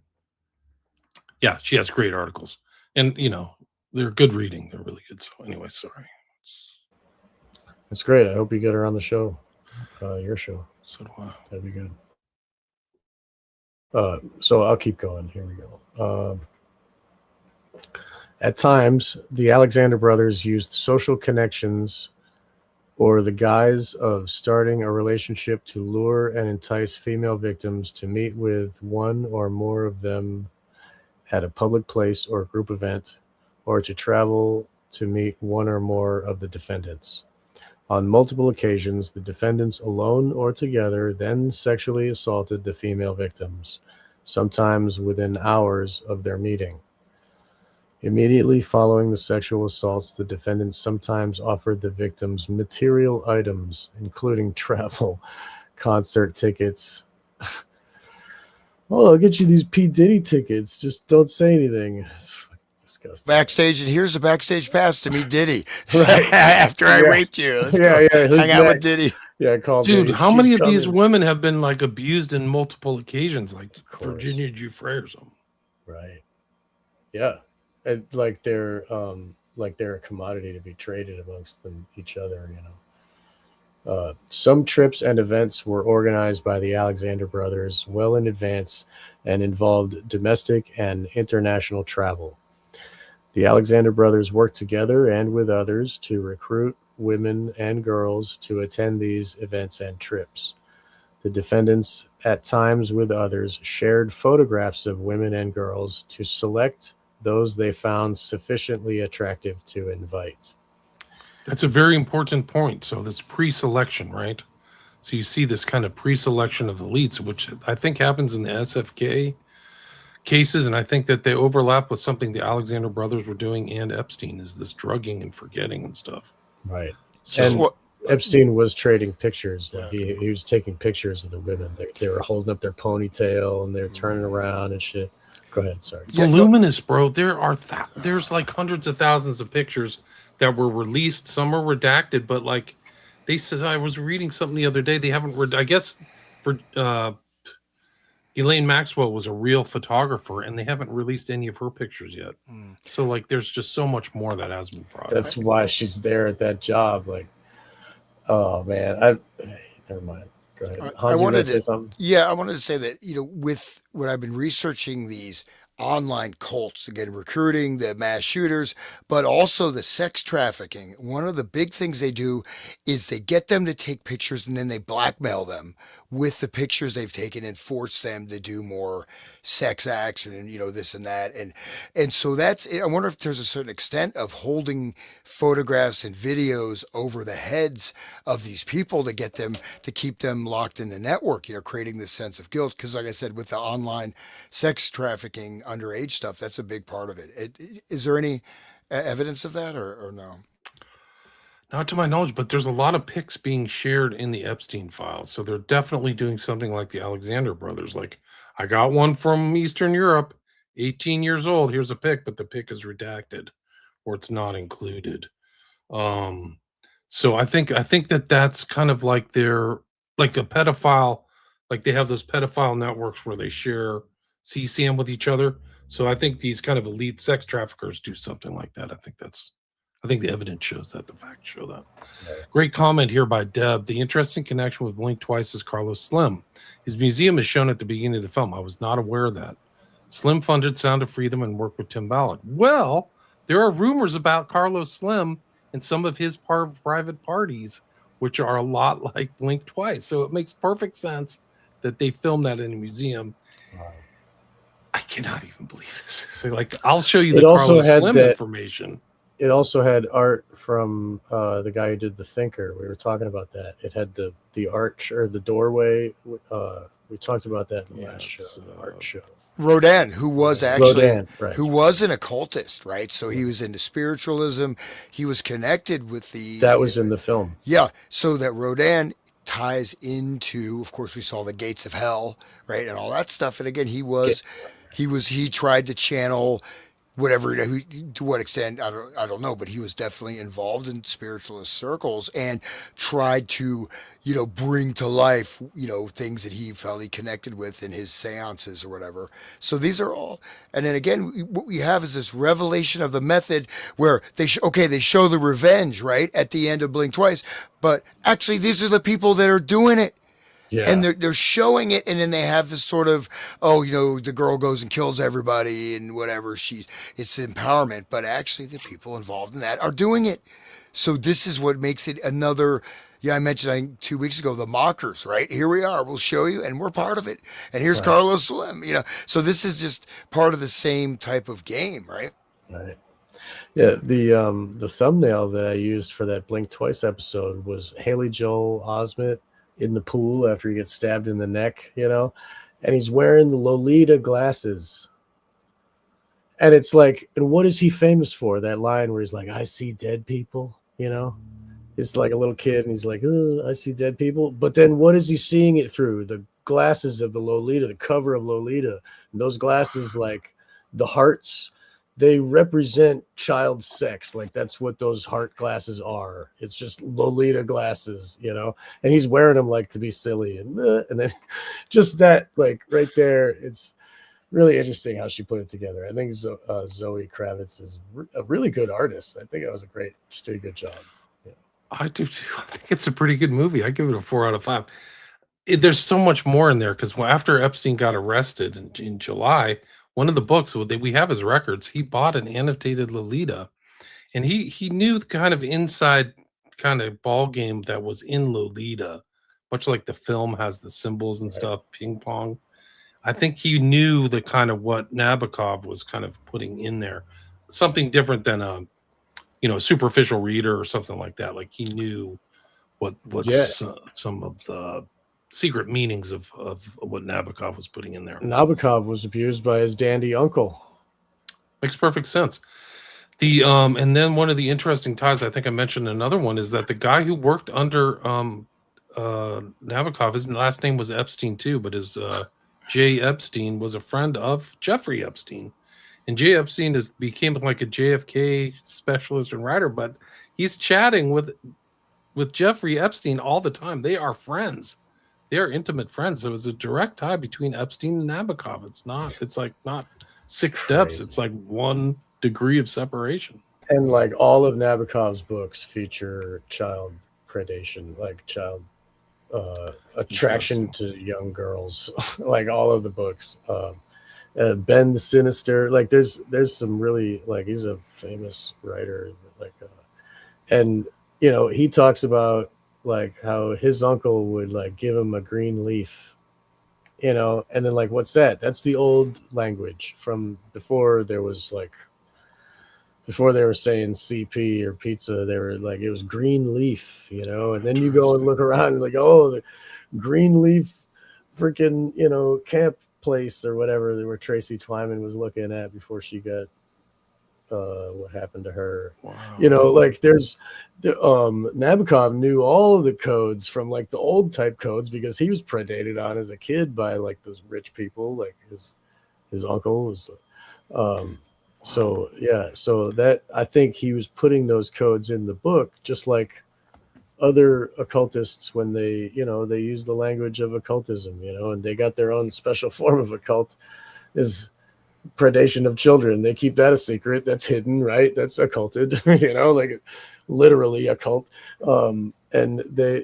Yeah, she has great articles. And, they're good reading. They're really good. So anyway, sorry. It's great. I hope you get her on the show, your show. So do I. That'd be good. So I'll keep going. Here we go. At times, the Alexander brothers used social connections or the guise of starting a relationship to lure and entice female victims to meet with one or more of them at a public place or group event, or to travel to meet one or more of the defendants. On multiple occasions, the defendants, alone or together, then sexually assaulted the female victims, sometimes within hours of their meeting. Immediately following the sexual assaults, the defendants sometimes offered the victims material items, including travel, concert tickets. Oh, I'll get you these P. Diddy tickets. Just don't say anything. It's disgusting. Backstage, and here's the backstage pass to meet Diddy. Right. After I raped you. Let's go hang out with Diddy. Yeah, call Dude, Diddy. how She's many of coming. these women have been like abused in multiple occasions, like Virginia Giuffre or something? Right. Yeah. And like they're a commodity to be traded amongst each other, Some trips and events were organized by the Alexander brothers well in advance and involved domestic and international travel. The Alexander brothers worked together and with others to recruit women and girls to attend these events and trips. The defendants, at times with others, shared photographs of women and girls to select those they found sufficiently attractive to invite. That's a very important point. So that's pre-selection, right? So you see this kind of pre-selection of elites, which I think happens in the SFK cases, and I think that they overlap with something the Alexander brothers were doing and Epstein, is this drugging and forgetting and stuff. Right. Epstein was trading pictures. Like he was taking pictures of the women. They were holding up their ponytail and they're turning around and shit. Go ahead. Sorry. Voluminous, bro. There's like hundreds of thousands of pictures that were released. Some are redacted, but like they said, I was reading something the other day. They haven't. I guess for Elaine Maxwell was a real photographer, and they haven't released any of her pictures yet. So like, there's just so much more that has been brought. That's why she's there at that job. Like, oh man, never mind. Go ahead. I wanted to say something. Yeah, I wanted to say that with what I've been researching these, online cults, again, recruiting the mass shooters, but also the sex trafficking. One of the big things they do is they get them to take pictures and then they blackmail them with the pictures they've taken and force them to do more sex acts and this and that. And so that's I wonder if there's a certain extent of holding photographs and videos over the heads of these people to get them to keep them locked in the network, creating this sense of guilt. Because like I said, with the online sex trafficking, underage stuff, that's a big part of it. Is there any evidence of that or no? Not to my knowledge, but there's a lot of pics being shared in the Epstein files. So they're definitely doing something like the Alexander brothers. Like, I got one from Eastern Europe, 18 years old. Here's a pic, but the pic is redacted or it's not included. Um, so I think that that's kind of like they're like a pedophile, like they have those pedophile networks where they share CSAM with each other. So I think these kind of elite sex traffickers do something like that. I think the evidence shows that, the facts show that. Great comment here by Deb. The interesting connection with Blink Twice is Carlos Slim. His museum is shown at the beginning of the film. I was not aware of that. Slim funded Sound of Freedom and worked with Tim Ballard. Well, there are rumors about Carlos Slim and some of his private parties, which are a lot like Blink Twice. So it makes perfect sense that they filmed that in a museum. Wow. I cannot even believe this. So, like, I'll show you the It also Carlos had Slim that- information. It also had art from the guy who did The Thinker. We were talking about that. It had the arch or the doorway. We talked about that in the last show, the art show. Rodin, who was actually Rodin, right. who was an occultist, right? So he was into spiritualism. He was connected with the That was in the film. Yeah, so that Rodin ties into, of course, we saw the gates of hell, right, and all that stuff. And again, he tried to channel whatever, to what extent I don't know, but he was definitely involved in spiritualist circles and tried to bring to life things that he felt he connected with in his seances or whatever. So these are all, and then again, what we have is this revelation of the method where they show the revenge right at the end of Blink Twice, but actually these are the people that are doing it. Yeah. And they're showing it, and then they have this sort of, the girl goes and kills everybody and whatever. It's empowerment, but actually the people involved in that are doing it. So this is what makes it another. Yeah, I mentioned, I think 2 weeks ago, the mockers, right? Here we are. We'll show you, and we're part of it. And here's Right. Carlos Slim. So this is just part of the same type of game, right? Right. Yeah, the thumbnail that I used for that Blink Twice episode was Haley Joel Osment in the pool after he gets stabbed in the neck, and he's wearing the Lolita glasses. And it's like, and what is he famous for? That line where he's like, I see dead people, It's like a little kid and he's like, oh, I see dead people. But then what is he seeing it through? The glasses of the Lolita, the cover of Lolita. And those glasses, like the hearts, they represent child sex. Like that's what those heart glasses are. It's just Lolita glasses, and he's wearing them like to be silly. And then just that, like right there, it's really interesting how she put it together. I think Zoe Kravitz is a really good artist. I think it was she did a good job. Yeah. I do too. I think it's a pretty good movie. I give it a 4 out of 5. There's so much more in there because after Epstein got arrested in July, one of the books we have his records. He bought an annotated Lolita, and he knew the kind of inside kind of ball game that was in Lolita, much like the film has the symbols and stuff, ping pong. I think he knew the kind of what Nabokov was kind of putting in there, something different than a superficial reader or something like that. Like he knew what some of the secret meanings of what Nabokov was putting in there. Nabokov was abused by his dandy uncle. Makes perfect sense. The and then one of the interesting ties, I think I mentioned another one, is that the guy who worked under Nabokov, his last name was Epstein too, but his Jay Epstein was a friend of Jeffrey Epstein. And Jay Epstein became like a JFK specialist and writer, but he's chatting with Jeffrey Epstein all the time. They are friends. They are intimate friends. So it's a direct tie between Epstein and Nabokov. It's not 6 steps. It's like 1 degree of separation. And like all of Nabokov's books feature child predation, like child attraction to young girls, like all of the books. Ben the Sinister. Like there's some really like he's a famous writer. Like and he talks about like how his uncle would like give him a green leaf, and then like what's that? That's the old language from before they were saying CP or pizza, they were like it was green leaf, and then you go and look around and like, oh, the green leaf freaking, camp place or whatever that where Tracy Twyman was looking at before she got what happened to her. Wow. Like there's Nabokov knew all of the codes from like the old type codes because he was predated on as a kid by like those rich people, like his uncle was so yeah, so that I think he was putting those codes in the book just like other occultists when they use the language of occultism, and they got their own special form of occult is predation of children. They keep that a secret. That's hidden, right? That's occulted, like literally occult. And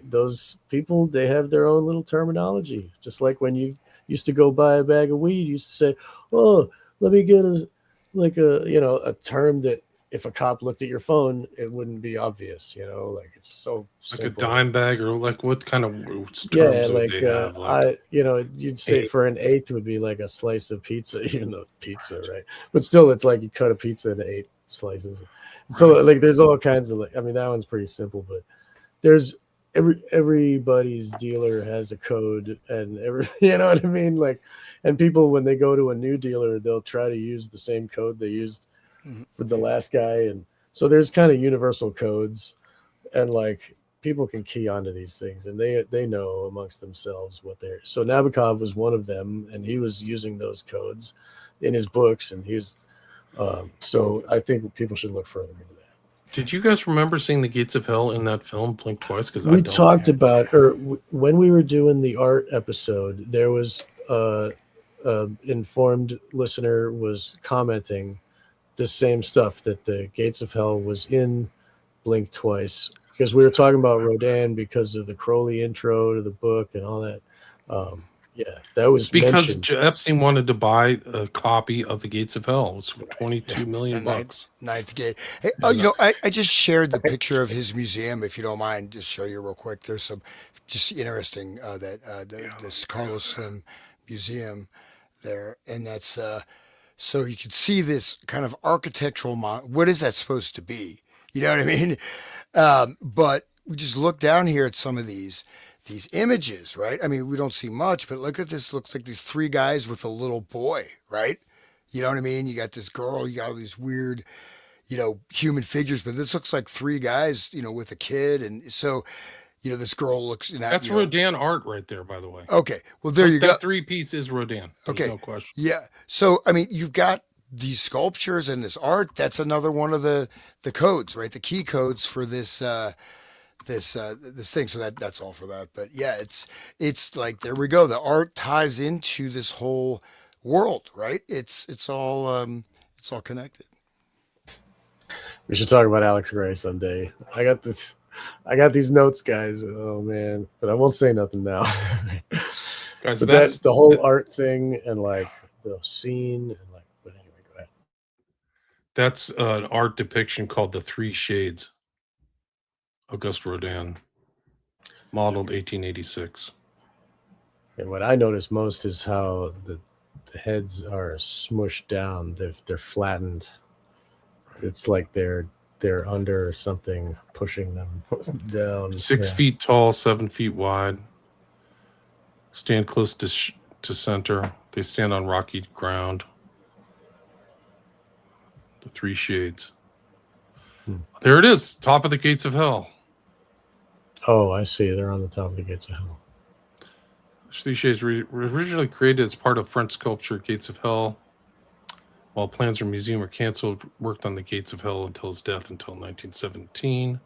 those people, they have their own little terminology. Just like when you used to go buy a bag of weed, you used to say, "Oh, let me get a term that if a cop looked at your phone, it wouldn't be obvious. Like it's so Like a simple. dime bag, or like what kind of Yeah, terms would like they have? Like you'd say for an eighth would be like a slice of pizza, even though pizza, right? But still, it's like you cut a pizza into 8 slices. So right. like, there's all kinds of like. I mean, that one's pretty simple, but there's everybody's dealer has a code, and you know what I mean. Like, and people when they go to a new dealer, they'll try to use the same code they used Mhm. for the last guy, and so there's kind of universal codes, and like people can key onto these things and they know amongst themselves what they're so Nabokov was one of them, and he was using those codes in his books, and he was so I think people should look further into that. Did you guys remember seeing the Gates of Hell in that film, Blink Twice? Because I We don't. talked about or when we were doing the art episode, there was informed listener was commenting the same stuff that the Gates of Hell was in Blink Twice because we were talking about Rodin because of the Crowley intro to the book and all that. Yeah, that It's was because mentioned. Epstein wanted to buy a copy of the Gates of Hell. It was for Yeah, 22 the million ninth bucks. ninth gate. Hey, oh, And I just shared the picture of his museum. If you don't mind, just show you real quick. There's some just interesting that yeah, let this me grab Carlos that. Slim museum there, and that's so you can see this kind of architectural. What is that supposed to be? You know what I mean? But we just look down here at some of these images, right? I mean, we don't see much, but look at this. Looks like these three guys with a little boy, right? You know what I mean? You got this girl, you got all these weird, human figures, but this looks like three guys, with a kid. And so, this girl looks in that, That's Rodin art right there, by the way. okay, well, there you go. That three piece is Rodin. There's Okay. no question. Yeah. So, I mean, you've got these sculptures and this art. That's another one of the codes, right? The key codes for this thing. So that's all for that. But yeah, it's like there we go. The art ties into this whole world, right? It's all connected. We should talk about Alex Gray someday. I got these notes, guys. Oh man, but I won't say nothing now. Guys, But that the whole art thing and like the scene and like. But anyway, go ahead. that's an art depiction called The Three Shades, Auguste Rodin, modeled 1886. And what I notice most is how the heads are smushed down. They're flattened. It's like they're under something pushing them down. 6 feet tall, 7 feet wide. Stand close to center. They stand on rocky ground. The Three Shades. There it is, top of the Gates of Hell. Oh, I see. They're on the top of the Gates of Hell. Three Shades were originally created as part of French sculpture Gates of Hell. While plans for a museum were canceled, worked on the Gates of Hell until his death until 1917.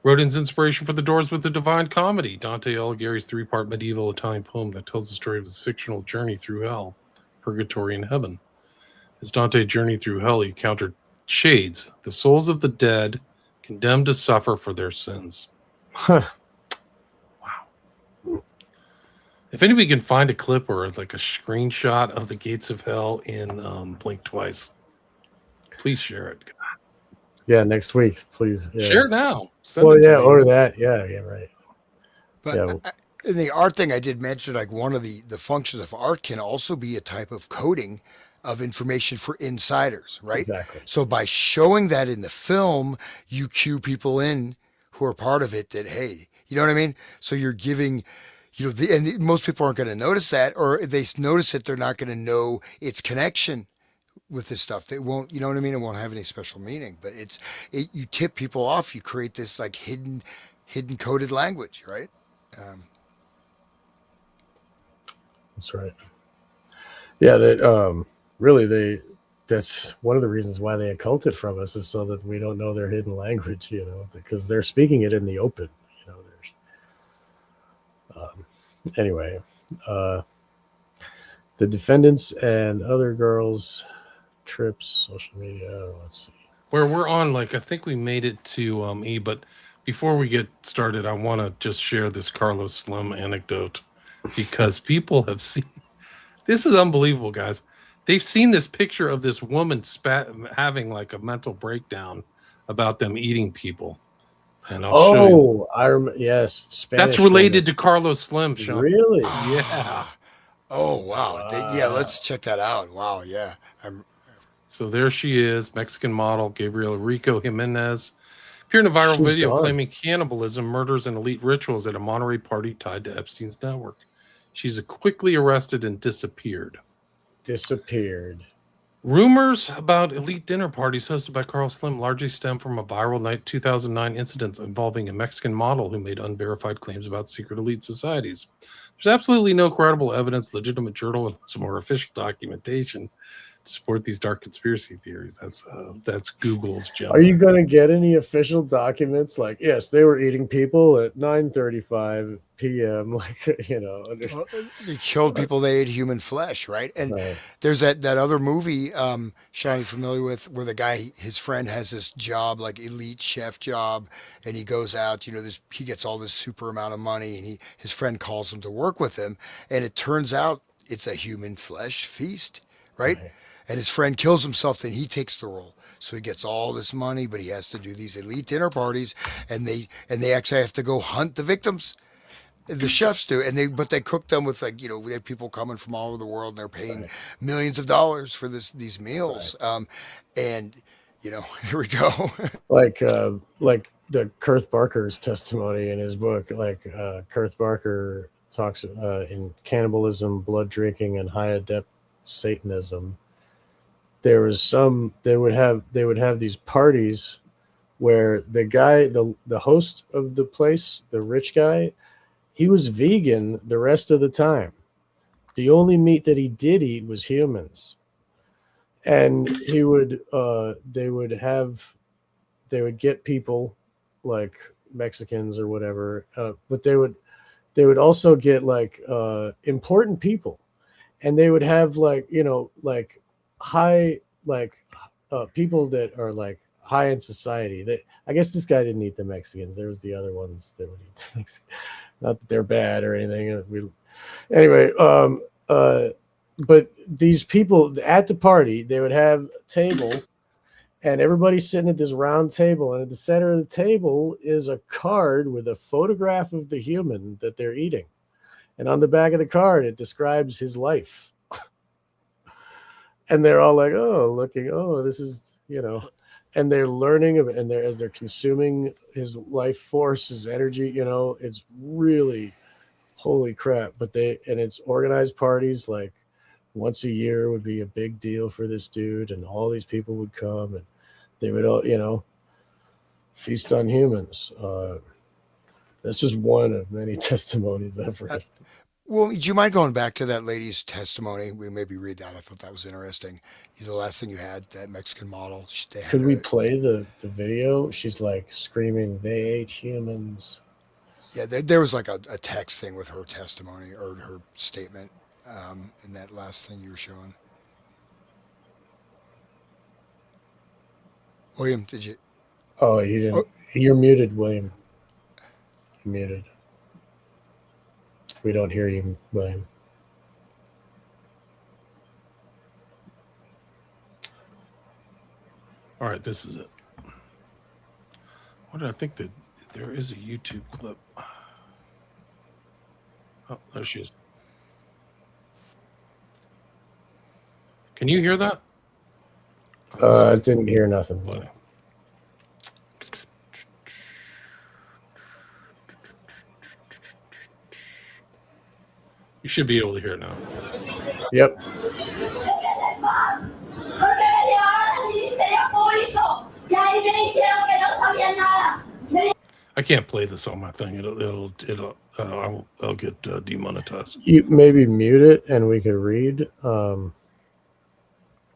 Rodin's inspiration for The Doors was the Divine Comedy, Dante Alighieri's three-part medieval Italian poem that tells the story of his fictional journey through hell, purgatory, and heaven. As Dante journeyed through hell, he encountered shades, the souls of the dead, condemned to suffer for their sins. Huh. Wow. If anybody can find a clip or like a screenshot of the gates of hell in Blink Twice, please share it. Yeah, next week, please. Yeah. Share it now. Send Well, it to yeah, me. or that. Yeah, right. But Yeah, in the art thing, I did mention like one of the functions of art can also be a type of coding of information for insiders, right? exactly. So by showing that in the film, you cue people in who are part of it that, hey, you know what I mean? So you're giving, and most people aren't going to notice that, or if they notice it, they're not going to know its connection with this stuff. They won't, you know what I mean? It won't have any special meaning, but you tip people off. You create this like hidden coded language, right? Um, That's right. Yeah, that really that's one of the reasons why they occult it from us is so that we don't know their hidden language, because they're speaking it in the open. Anyway, uh, the defendants and other girls trips social media. Let's see. Where we're on, like, I think we made it to E, but before we get started, I want to just share this Carlos Slim anecdote because people have seen this is unbelievable, guys. They've seen this picture of this woman having like a mental breakdown about them eating people. And I'll show you. Oh, yes, That's Spanish related woman. to Carlos Slim, Sean. Really? Yeah. oh wow, yeah, Wow. let's check that out. Wow, yeah, So there she is, Mexican model Gabriela Rico Jimenez. Appeared in a viral She's video gone. claiming cannibalism, murders, and elite rituals at a Monterey party tied to Epstein's network. She's quickly arrested and disappeared. Disappeared. Rumors about elite dinner parties hosted by Carl Slim largely stem from a viral 2009 incident involving a Mexican model who made unverified claims about secret elite societies. There's absolutely no credible evidence, legitimate journalism, or official documentation to support these dark conspiracy theories. That's Google's gem. Are you going to get any official documents like, yes, they were eating people at 9:35 p.m. Like, well, they killed people. They ate human flesh, right? And right. there's that other movie, Sean, you familiar with, where the guy, his friend has this job, like elite chef job, and he goes out, he gets all this super amount of money, and his friend calls him to work with him, and it turns out it's a human flesh feast, right? Right. And his friend kills himself, then he takes the role. So he gets all this money, but he has to do these elite dinner parties, and they actually have to go hunt the victims. The chefs do, but they cook them with, like, we have people coming from all over the world, and they're paying Right. millions of dollars for these Right. meals. And here we go. Like the Kurth Barker's testimony in his book, Kurth Barker talks in Cannibalism, Blood Drinking, and High Adept Satanism. There was they would have these parties where the guy, the host of the place, the rich guy, he was vegan the rest of the time. The only meat that he did eat was humans. And they would get people like Mexicans or whatever, but they would also get like important people, and they would have like high people that are like high in society. That, I guess this guy didn't eat the Mexicans. There was the other ones that would eat the Mexicans. Not that they're bad or anything. Anyway, but these people at the party, they would have a table, and everybody's sitting at this round table, and at the center of the table is a card with a photograph of the human that they're eating, and on the back of the card it describes his life. And they're all like, this is, and they're learning of it, and as they're consuming his life force, his energy, it's really, holy crap. But it's organized parties, like once a year would be a big deal for this dude, and all these people would come, and they would all, feast on humans. That's just one of many testimonies I've read. Well, do you mind going back to that lady's testimony? We maybe read that. I thought that was interesting. The last thing you had, that Mexican model, they had Could we play the video? She's like screaming, "They ate humans." yeah, there was like a text thing with her testimony or her statement in that last thing you were showing. William, did you? Oh, you Oh, didn't. You're muted, William. You're muted. We don't hear you, William. All right, this is it. What did I think that there is a YouTube clip? Oh, there she is. Can you hear that? I didn't hear nothing. Funny. You should be able to hear it now. Yep. I can't play this on my thing. I'll get demonetized. You maybe mute it and we could read. Do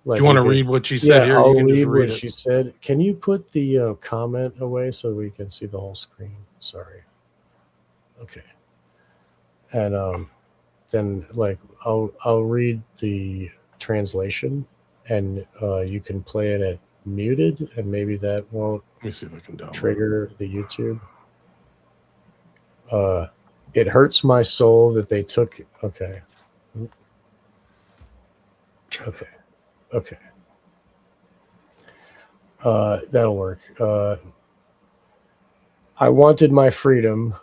you want to read what she said here? I'll You can just read read what it. she said. Can you put the comment away so we can see the whole screen? Sorry. Okay. And then like I'll read the translation, and you can play it at muted, and maybe that won't Let me see if I can download trigger the YouTube. It hurts my soul that they took. Okay. Okay. Okay. That'll work. I wanted my freedom.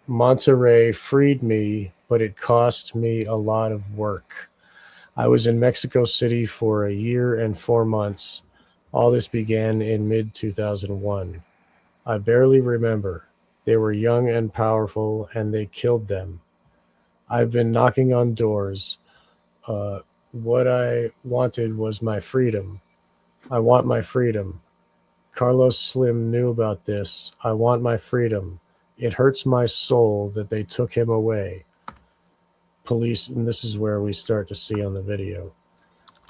Monterrey freed me, but it cost me a lot of work. I was in Mexico City for a year and 4 months. All this began in mid-2001. I barely remember. They were young and powerful, and they killed them. I've been knocking on doors. What I wanted was my freedom. I want my freedom. Carlos Slim knew about this. I want my freedom. It hurts my soul that they took him away. Police, and this is where we start to see on the video.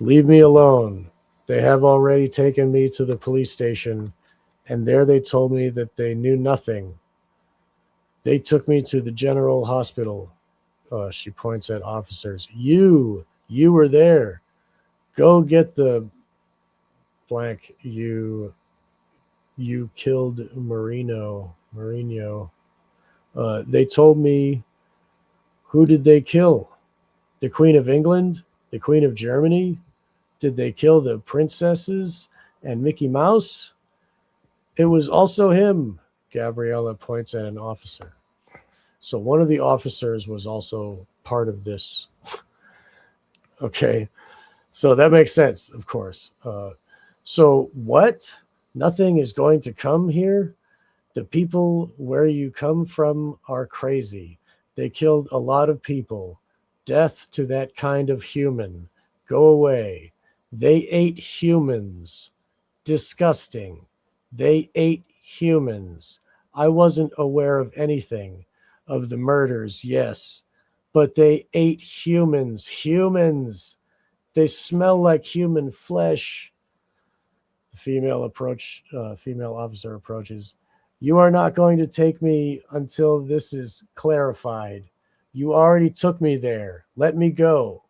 Leave me alone. They have already taken me to the police station, and there they told me that they knew nothing. They took me to the general hospital. She points at officers. You were there. Go get the blank. You killed Mourinho. They told me, who did they kill? The Queen of England? The Queen of Germany? Did they kill the princesses and Mickey Mouse? It was also him. Gabriella points at an officer. So one of the officers was also part of this. Okay. So that makes sense, of course. So what? Nothing is going to come here? The people where you come from are crazy. They killed a lot of people. Death to that kind of human. Go away. They ate humans. Disgusting. They ate humans. I wasn't aware of anything. Of the murders, yes. But they ate humans. Humans. They smell like human flesh. The female officer approaches. You are not going to take me until this is clarified. You already took me there. Let me go.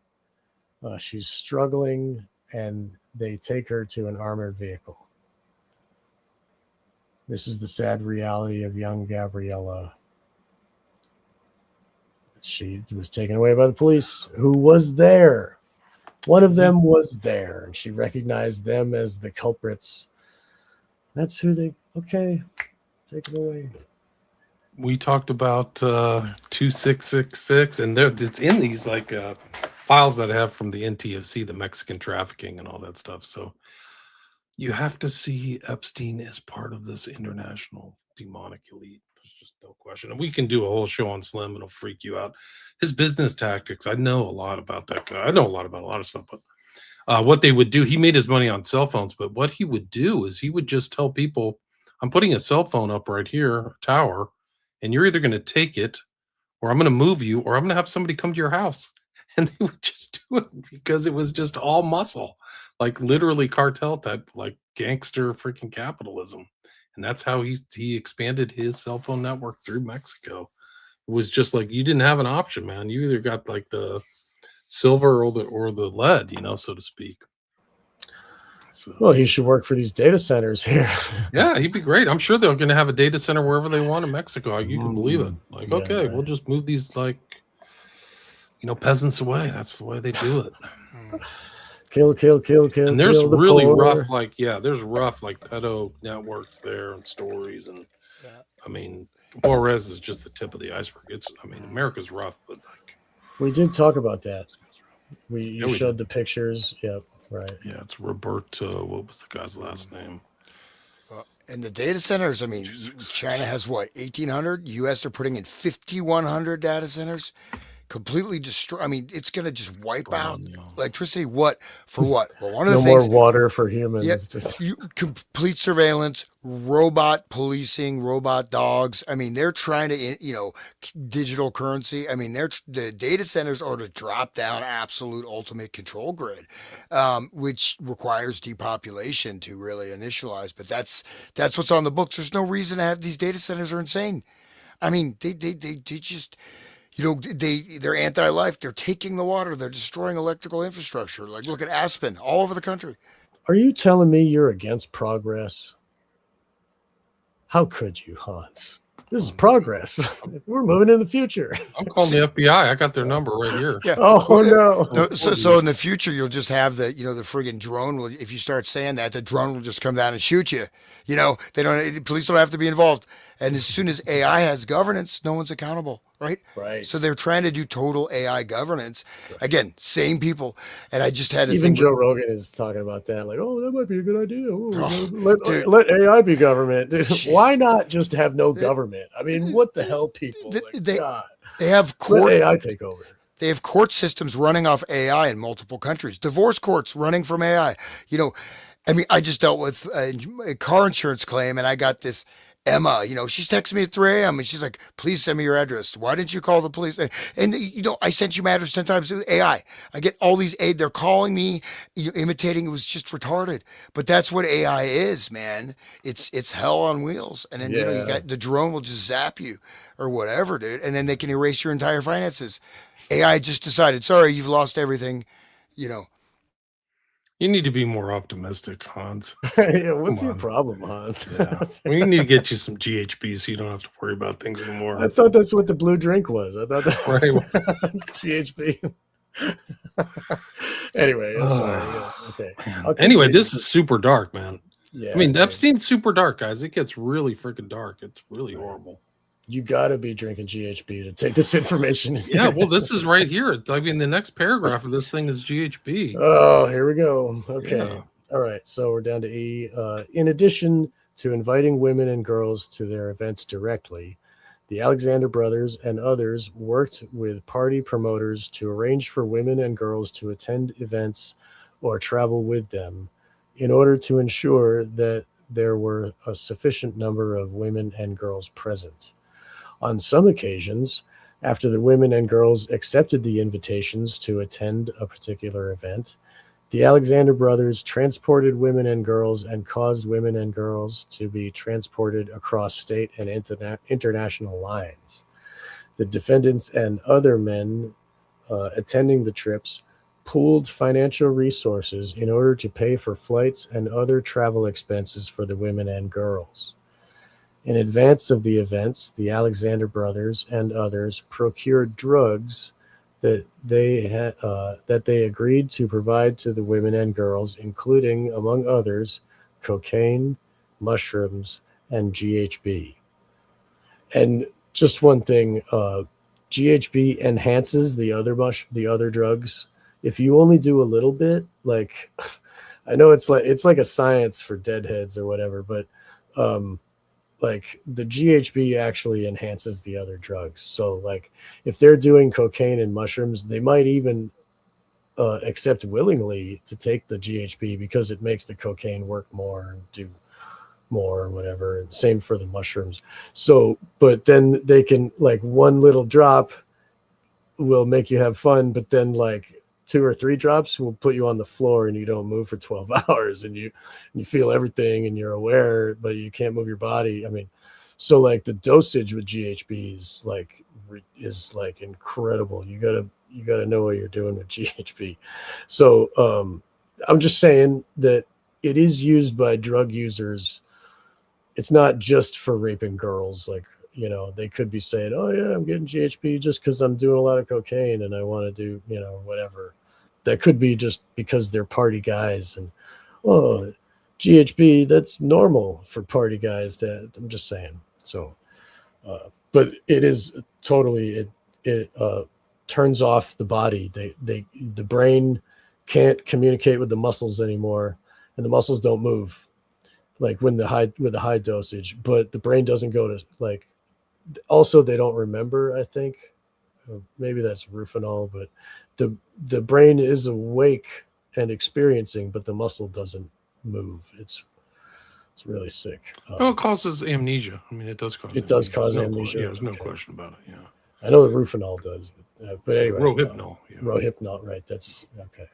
She's struggling, and they take her to an armored vehicle. This is the sad reality of young Gabriella. She was taken away by the police, who was there. One of them was there, and she recognized them as the culprits. That's who they... Okay, take it away. We talked about 2666, and it's in these like files that I have from the NTFC, the Mexican trafficking and all that stuff. So you have to see Epstein as part of this international demonic elite. There's just no question. And we can do a whole show on Slim. It'll freak you out. His business tactics. I know a lot about that guy. I know a lot about a lot of stuff, but what they would do, he made his money on cell phones, but what he would do is he would just tell people, I'm putting a cell phone up right here, a tower, and you're either going to take it, or I'm going to move you, or I'm going to have somebody come to your house. And they would just do it because it was just all muscle, like literally cartel type, like gangster freaking capitalism. And that's how he expanded his cell phone network through Mexico. It was just like, you didn't have an option, man. You either got like the silver or the lead, so to speak. So, Well, he should work for these data centers here. yeah, he'd be great. I'm sure they're going to have a data center wherever they want in Mexico. You can believe it. Like, Yeah, okay, right. we'll just move these peasants away. That's the way they do it. Kill, And there's kill the really poor. rough, there's rough pedo networks there and stories. And Yeah. I mean, Juarez is just the tip of the iceberg. America's rough, but We did talk about that. You we showed did. the pictures. Yep, right. Yeah, it's Roberto. What was the guy's last name? Well, and the data centers, I mean, China has what, 1,800? US are putting in 5,100 data centers. Completely destroy. I mean, it's going to just wipe out electricity. What? For what? Well, one of the No things. more water for humans. Yeah, Just complete surveillance, robot policing, robot dogs. I mean, they're trying to, digital currency. I mean, the data centers are to drop down absolute ultimate control grid, which requires depopulation to really initialize. But that's what's on the books. There's no reason to have these data centers are insane. I mean, they just they're anti-life. They're taking the water. They're destroying electrical infrastructure. Like look at Aspen, all over the country. Are you telling me you're against progress? How could you, Hans? This is progress. We're moving in the future. I'm calling the FBI. I got their number right here. Yeah. Oh no. No, so in the future you'll just have the friggin' drone will, if you start saying that, the drone will just come down and shoot you. Police don't have to be involved. And as soon as AI has governance, no one's accountable, right? Right. So they're trying to do total AI governance. Right. Again, same people. And I just had a even thing Joe Rogan is talking about that. Like, oh, that might be a good idea. Dude. Let AI be government. Dude, why not just have no government? I mean, what the hell, people? They have court. Let AI take over. They have court systems running off AI in multiple countries. Divorce courts running from AI. I just dealt with a car insurance claim, and I got this Emma. She's texting me at 3 a.m. and she's like, "Please send me your address. Why didn't you call the police?" And I sent you my address 10 times. AI. I get all these aid. They're calling me, imitating. It was just retarded. But that's what AI is, man. It's hell on wheels. And then you got the drone will just zap you or whatever, dude. And then they can erase your entire finances. AI just decided, sorry, you've lost everything. You need to be more optimistic, Hans. Yeah, what's your problem, Hans? Yeah. We need to get you some GHB so you don't have to worry about things anymore. I thought that's what the blue drink was. I thought that right. GHB. Anyway, sorry. Yeah, okay. Anyway, this is super dark, man. Yeah. I mean, Epstein's super dark, guys. It gets really freaking dark. It's really horrible. You got to be drinking GHB to take this information. Yeah, well, this is right here. I mean, the next paragraph of this thing is GHB. Oh, here we go. Okay. Yeah. All right. So we're down to E. In addition to inviting women and girls to their events directly, the Alexander brothers and others worked with party promoters to arrange for women and girls to attend events or travel with them in order to ensure that there were a sufficient number of women and girls present. On some occasions, after the women and girls accepted the invitations to attend a particular event, the Alexander brothers transported women and girls and caused women and girls to be transported across state and international lines. The defendants and other men attending the trips pooled financial resources in order to pay for flights and other travel expenses for the women and girls. In advance of the events, the Alexander brothers and others procured drugs that they agreed to provide to the women and girls, including, among others, cocaine, mushrooms, and GHB. And just one thing, GHB enhances the other drugs. If you only do a little bit, like I know it's like a science for deadheads or whatever, but like the GHB actually enhances the other drugs. So like if they're doing cocaine and mushrooms, they might even accept willingly to take the GHB because it makes the cocaine work more and do more or whatever. And same for the mushrooms. So, but then they can, like, one little drop will make you have fun, but then like 2 or 3 drops will put you on the floor and you don't move for 12 hours and you feel everything and you're aware, but you can't move your body. I mean, so like the dosage with GHB is like incredible. You gotta know what you're doing with GHB. So I'm just saying that it is used by drug users. It's not just for raping girls. Like, they could be saying, "Oh yeah, I'm getting GHB just because I'm doing a lot of cocaine and I want to do, whatever." That could be just because they're party guys and, oh, GHB, that's normal for party guys. That I'm just saying. So, but it is totally it turns off the body. The brain can't communicate with the muscles anymore, and the muscles don't move like when the high dosage. But the brain doesn't go to like. Also, they don't remember. I think maybe that's Rufinol, but the brain is awake and experiencing, but the muscle doesn't move. It's really sick. No, it causes amnesia. I mean, it does cause It does amnesia. cause No, amnesia. yeah, there's no Okay. question about it. Yeah. I know the Rufinol does, but anyway, Rohypnol. Yeah. Rohypnol, right? That's okay.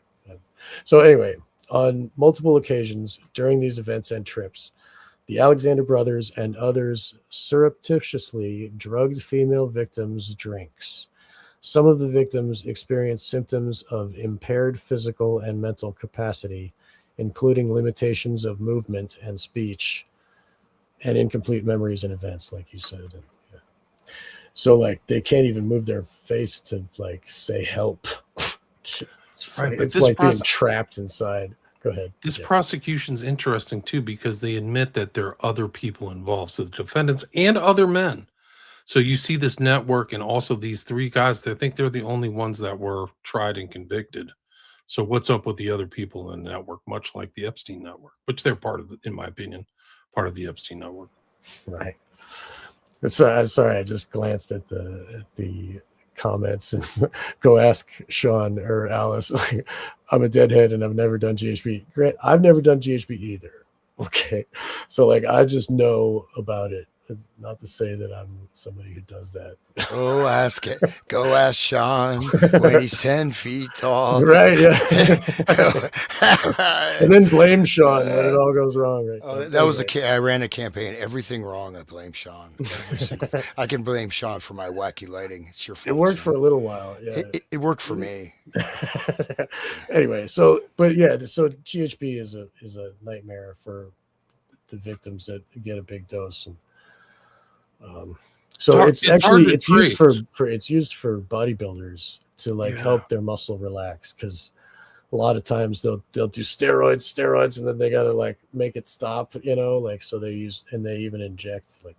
So anyway, on multiple occasions during these events and trips, the Alexander brothers and others surreptitiously drugged female victims' drinks. Some of the victims experienced symptoms of impaired physical and mental capacity, including limitations of movement and speech, and incomplete memories and events, like you said. And, yeah. So, like, they can't even move their face to like say help. It's funny. Right, but It's this like being process, trapped inside. Go ahead. this Yeah. prosecution's interesting too because they admit that there are other people involved, so the defendants and other men. So you see this network and also these three guys. They think they're the only ones that were tried and convicted. So what's up with the other people in the network? Much like the Epstein network, which they're part of, in my opinion, part of the Epstein network. Right. I'm sorry. I just glanced at the comments and go ask Sean or Alice. Like, I'm a deadhead and I've never done GHB. Grant, I've never done GHB either. Okay, so like I just know about it. It's not to say that I'm somebody who does that. Go ask it. Go ask Sean when he's 10 feet tall. Right? Yeah. And then blame Sean when it all goes wrong. Right? Oh, that was Anyway. I ran a campaign. Everything wrong, I blame Sean. Every single. I can blame Sean for my wacky lighting. It's your It fault, worked for Sean. a little while. Yeah. It worked for me. Anyway, so but yeah, so GHB is a nightmare for the victims that get a big dose, and so it's It's hard actually to it's used trace. for it's used for bodybuilders to like Yeah. help their muscle relax because a lot of times they'll do steroids, and then they gotta like make it stop, like so they use and they even inject like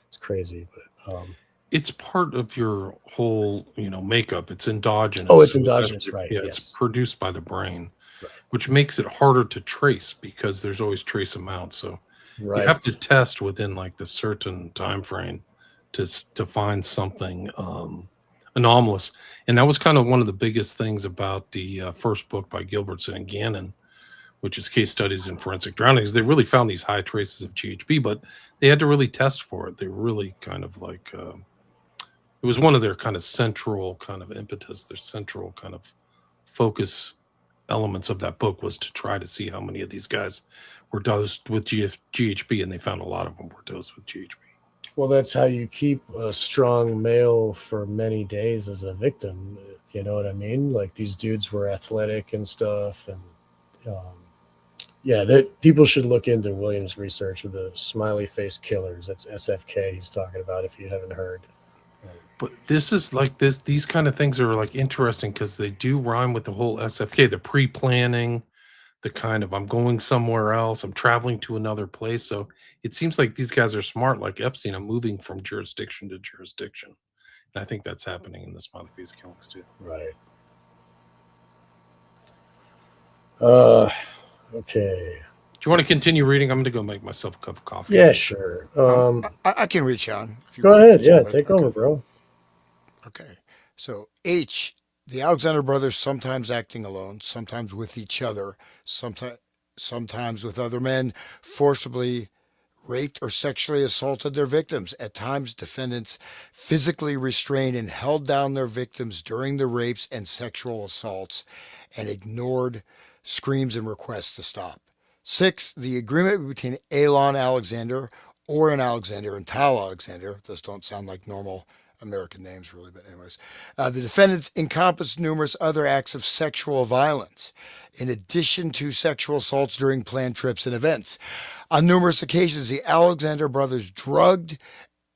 it's crazy, but It's part of your whole, makeup. It's endogenous. oh, it's So it's endogenous, actually, right? yeah, it's Yes, produced by the brain, right, which makes it harder to trace because there's always trace amounts. So you have to right, test within like the certain time frame to find something anomalous. And that was kind of one of the biggest things about the first book by Gilbertson and Gannon, which is case studies in forensic drownings. They really found these high traces of GHB, but they had to really test for it. They really kind of like it was one of their kind of central kind of impetus, their central kind of focus elements of that book was to try to see how many of these guys were dosed with GHB, and they found a lot of them were dosed with GHB. Well, that's how you keep a strong male for many days as a victim. You know what I mean? Like these dudes were athletic and stuff, and um, yeah, that people should look into Williams' research with the smiley face killers. That's SFK. He's talking about if you haven't heard. But this is like these kind of things are like interesting because they do rhyme with the whole SFK, the pre-planning, the kind of I'm going somewhere else, I'm traveling to another place. So it seems like these guys are smart, like Epstein. I'm moving from jurisdiction to jurisdiction. And I think that's happening in the smiley face killings too. Right. Uh, okay. Do you want to continue reading? I'm going to go make myself a cup of coffee. Yeah, sure. I can reach on. If you Go want. ahead. Yeah, Okay. take over, bro. Okay. So H, the Alexander brothers sometimes acting alone, sometimes with each other, sometimes with other men, forcibly raped or sexually assaulted their victims. At times, defendants physically restrained and held down their victims during the rapes and sexual assaults and ignored screams and requests to stop. Six, the agreement between Alon Alexander, Oren Alexander, and Tal Alexander, those don't sound like normal American names, really, but anyways. The defendants encompassed numerous other acts of sexual violence, in addition to sexual assaults during planned trips and events. On numerous occasions, the Alexander brothers drugged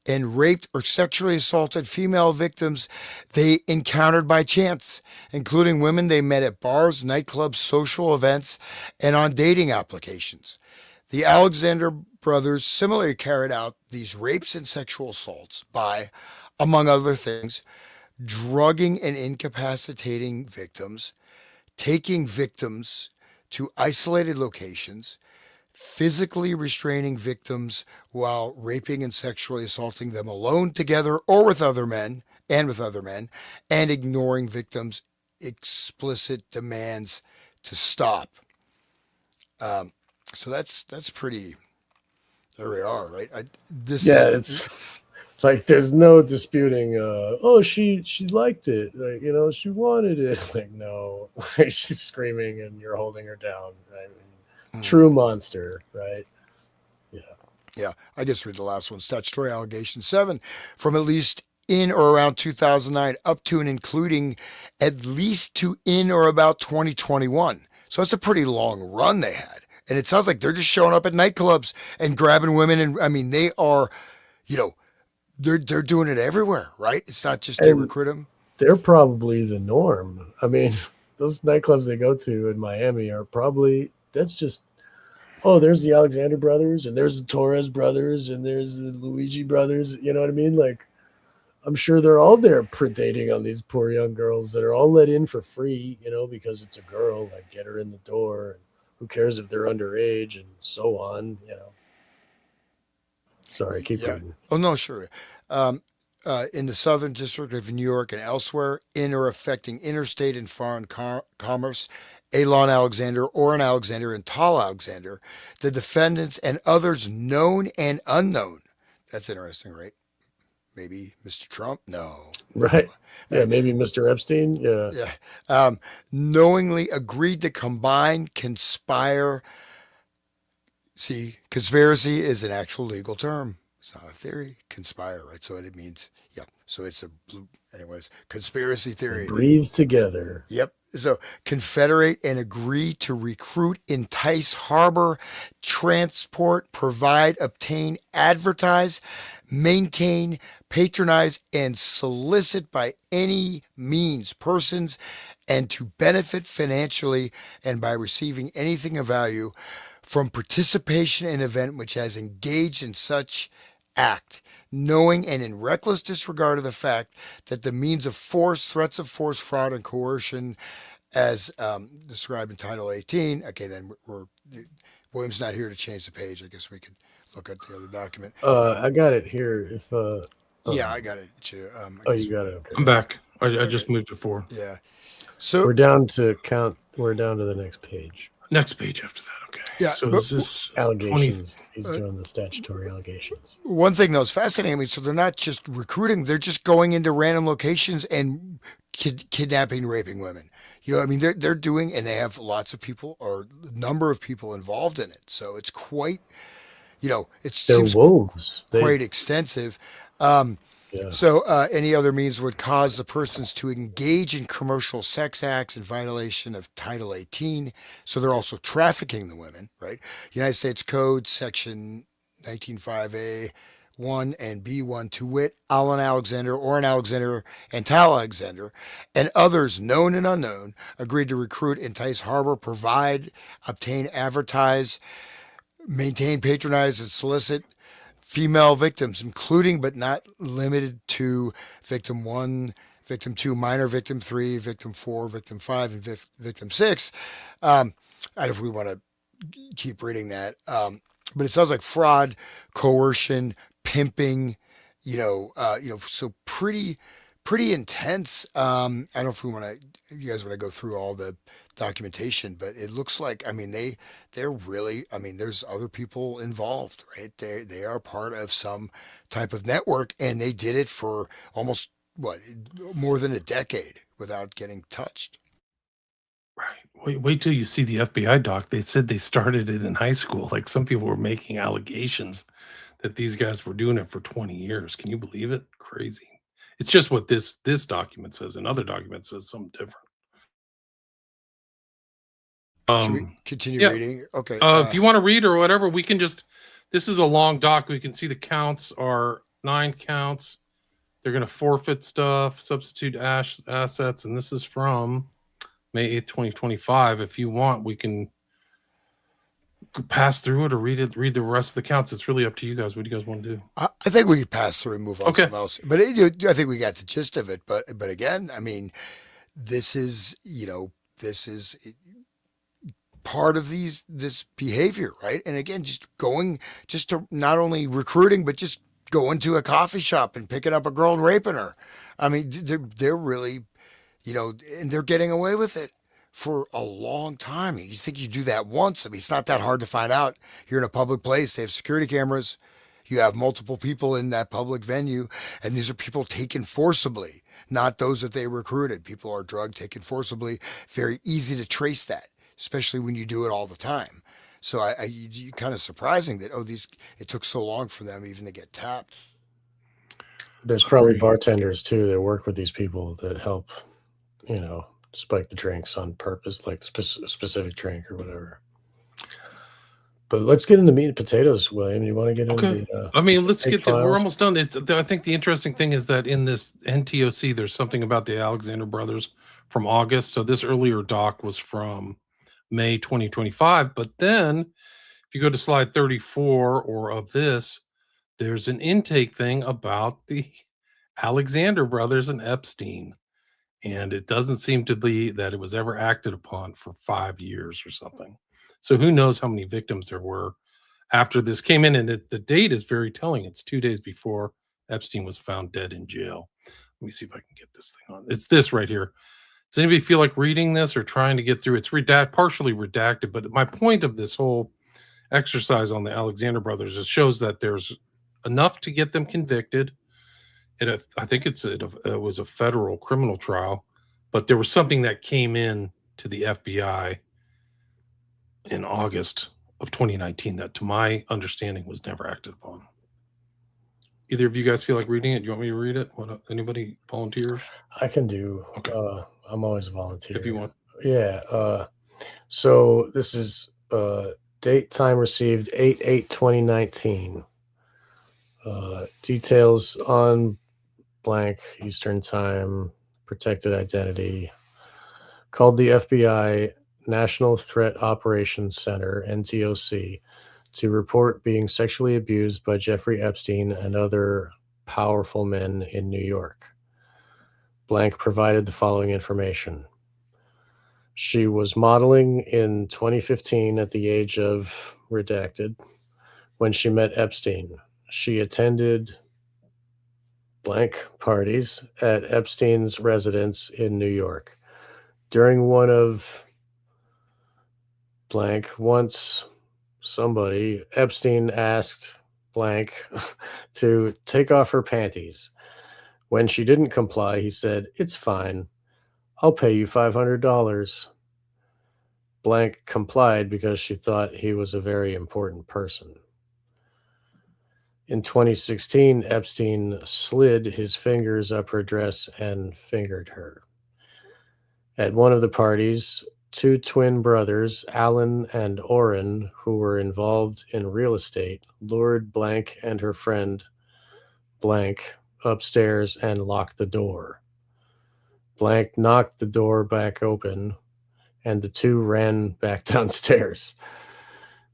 and raped or sexually assaulted female victims they encountered by chance, including women they met at bars, nightclubs, social events, and on dating applications. The Alexander brothers similarly carried out these rapes and sexual assaults by, among other things, drugging and incapacitating victims, taking victims to isolated locations, physically restraining victims while raping and sexually assaulting them alone, together, or with other men, and ignoring victims' explicit demands to stop. Um, so that's pretty. There we are, right? This Yeah, said, it's like there's no disputing. Oh, she liked it. Like, she wanted it. Like, no, she's screaming and you're holding her down. Right? True monster, right? Yeah. Yeah, I just read the last one. Statutory allegation 7 from at least in or around 2009 up to and including at least to in or about 2021. So it's a pretty long run they had. And it sounds like they're just showing up at nightclubs and grabbing women. And I mean, they are, you know, they're doing it everywhere, right? It's not just they And recruit them. they're probably the norm. I mean, those nightclubs they go to in Miami are probably that's just oh, there's the Alexander brothers and there's the Torres brothers and there's the Luigi brothers. You know what I mean? Like, I'm sure they're all there predating on these poor young girls that are all let in for free, because it's a girl. Like, get her in the door. And who cares if they're underage and so on. Sorry, keep Yeah. reading. Oh, no, sure. Um, in the Southern District of New York and elsewhere, in or affecting interstate and foreign commerce, Elon Alexander, Oren Alexander, and Tal Alexander, the defendants and others known and unknown. That's interesting, right? Maybe Mr. Trump? No. Right. Yeah, maybe Mr. Epstein. Yeah. Yeah. Knowingly agreed to combine, conspire. See, conspiracy is an actual legal term. It's not a theory. Conspire, right? So it means, yeah. So it's a blue, anyways, conspiracy theory. Breathe together. Yep. So confederate and agree to recruit, entice, harbor, transport, provide, obtain, advertise, maintain, patronize, and solicit by any means persons and to benefit financially and by receiving anything of value from participation in an event which has engaged in such act, knowing and in reckless disregard of the fact that the means of force, threats of force, fraud, and coercion, as described in Title 18. Okay, then William's not here to change the page. I guess we could look at the other document. I got it here. If Yeah, I got it too. you got it. Okay. I'm back. I just moved it forward. Yeah. So We're down to count. We're down to the next page. Next page after that. Okay. Yeah, So but- is this 20? Allegations. He's doing the statutory allegations. one thing that was fascinating me, so they're not just recruiting, they're just going into random locations and kidnapping and raping women. I mean, they're doing, and they have lots of people or a number of people involved in it. So it's quite, it They're seems wolves. quite extensive. Yeah. So any other means would cause the persons to engage in commercial sex acts in violation of Title 18. So they're also trafficking the women, right? United States Code, Section 195A 1 and B1, to wit, Alan Alexander, Oren Alexander, and Tal Alexander, and others known and unknown, agreed to recruit, entice, harbor, provide, obtain, advertise, maintain, patronize, and solicit female victims, including but not limited to victim 1, victim 2, minor victim 3, victim 4, victim 5, and victim 6. I don't know if we want to keep reading that. But it sounds like fraud, coercion, pimping, so pretty intense. I don't know if you guys want to go through all the documentation, but it looks like, I mean, they're really, I mean, there's other people involved, right? They are part of some type of network, and they did it for almost more than a decade without getting touched. Right. Wait till you see the FBI doc. They said they started it in high school. Like, some people were making allegations that these guys were doing it for 20 years. Can you believe it? Crazy. It's just what this document says. Another document says something different. Should we continue Yeah. reading? Okay. If you want to read or whatever, we can just. This is a long doc. We can see the counts are 9 counts. They're going to forfeit stuff, substitute assets, and this is from May 8th, 2025. If you want, we can pass through it or read the rest of the counts. It's really up to you guys. What do you guys want to do? I think we could pass through and move on to Okay. something else. But I think we got the gist of it. But again, I mean, this is part of this behavior, right? And again, just to not only recruiting, but just going to a coffee shop and picking up a girl and raping her. I mean, they're really, and they're getting away with it for a long time. You think you do that once? I mean, it's not that hard to find out. You're in a public place. They have security cameras. You have multiple people in that public venue, and these are people taken forcibly, not those that they recruited. People are drugged, taken forcibly. Very easy to trace that, especially when you do it all the time. So you kind of surprising that it took so long for them even to get tapped. There's probably bartenders too that work with these people that help, spike the drinks on purpose, like specific drink or whatever. But let's get into meat and potatoes, William. You want to get into the I mean, let's intake get there. We're files? almost done. I think the interesting thing is that in this NTOC, there's something about the Alexander brothers from August. So this earlier doc was from May 2025. But then if you go to slide 34 or of this, there's an intake thing about the Alexander brothers and Epstein. And it doesn't seem to be that it was ever acted upon for 5 years or something. So who knows how many victims there were after this came in. And the date is very telling. It's 2 days before Epstein was found dead in jail. Let me see if I can get this thing on. It's this right here. Does anybody feel like reading this or trying to get through? It's partially redacted, but my point of this whole exercise on the Alexander brothers, it shows that there's enough to get them convicted. I think it was a federal criminal trial, but there was something that came in to the FBI in August of 2019 that, to my understanding, was never acted upon. Either of you guys feel like reading it? Do you want me to read it? Anybody volunteers? I can do. Okay. I'm always volunteering. If you want. Yeah. So this is date time received 8/8/2019. Details on blank Eastern time, protected identity. Called the FBI National Threat Operations Center, NTOC, to report being sexually abused by Jeffrey Epstein and other powerful men in New York. Blank provided the following information. She was modeling in 2015 at the age of redacted when she met Epstein. She attended blank parties at Epstein's residence in New York. During one of blank, once Epstein asked blank to take off her panties. When she didn't comply, he said, "It's fine. I'll pay you $500. Blank complied because she thought he was a very important person. In 2016, Epstein slid his fingers up her dress and fingered her. At one of the parties, two twin brothers, Alan and Orrin, who were involved in real estate, lured blank and her friend blank upstairs and locked the door. Blank knocked the door back open, and the two ran back downstairs.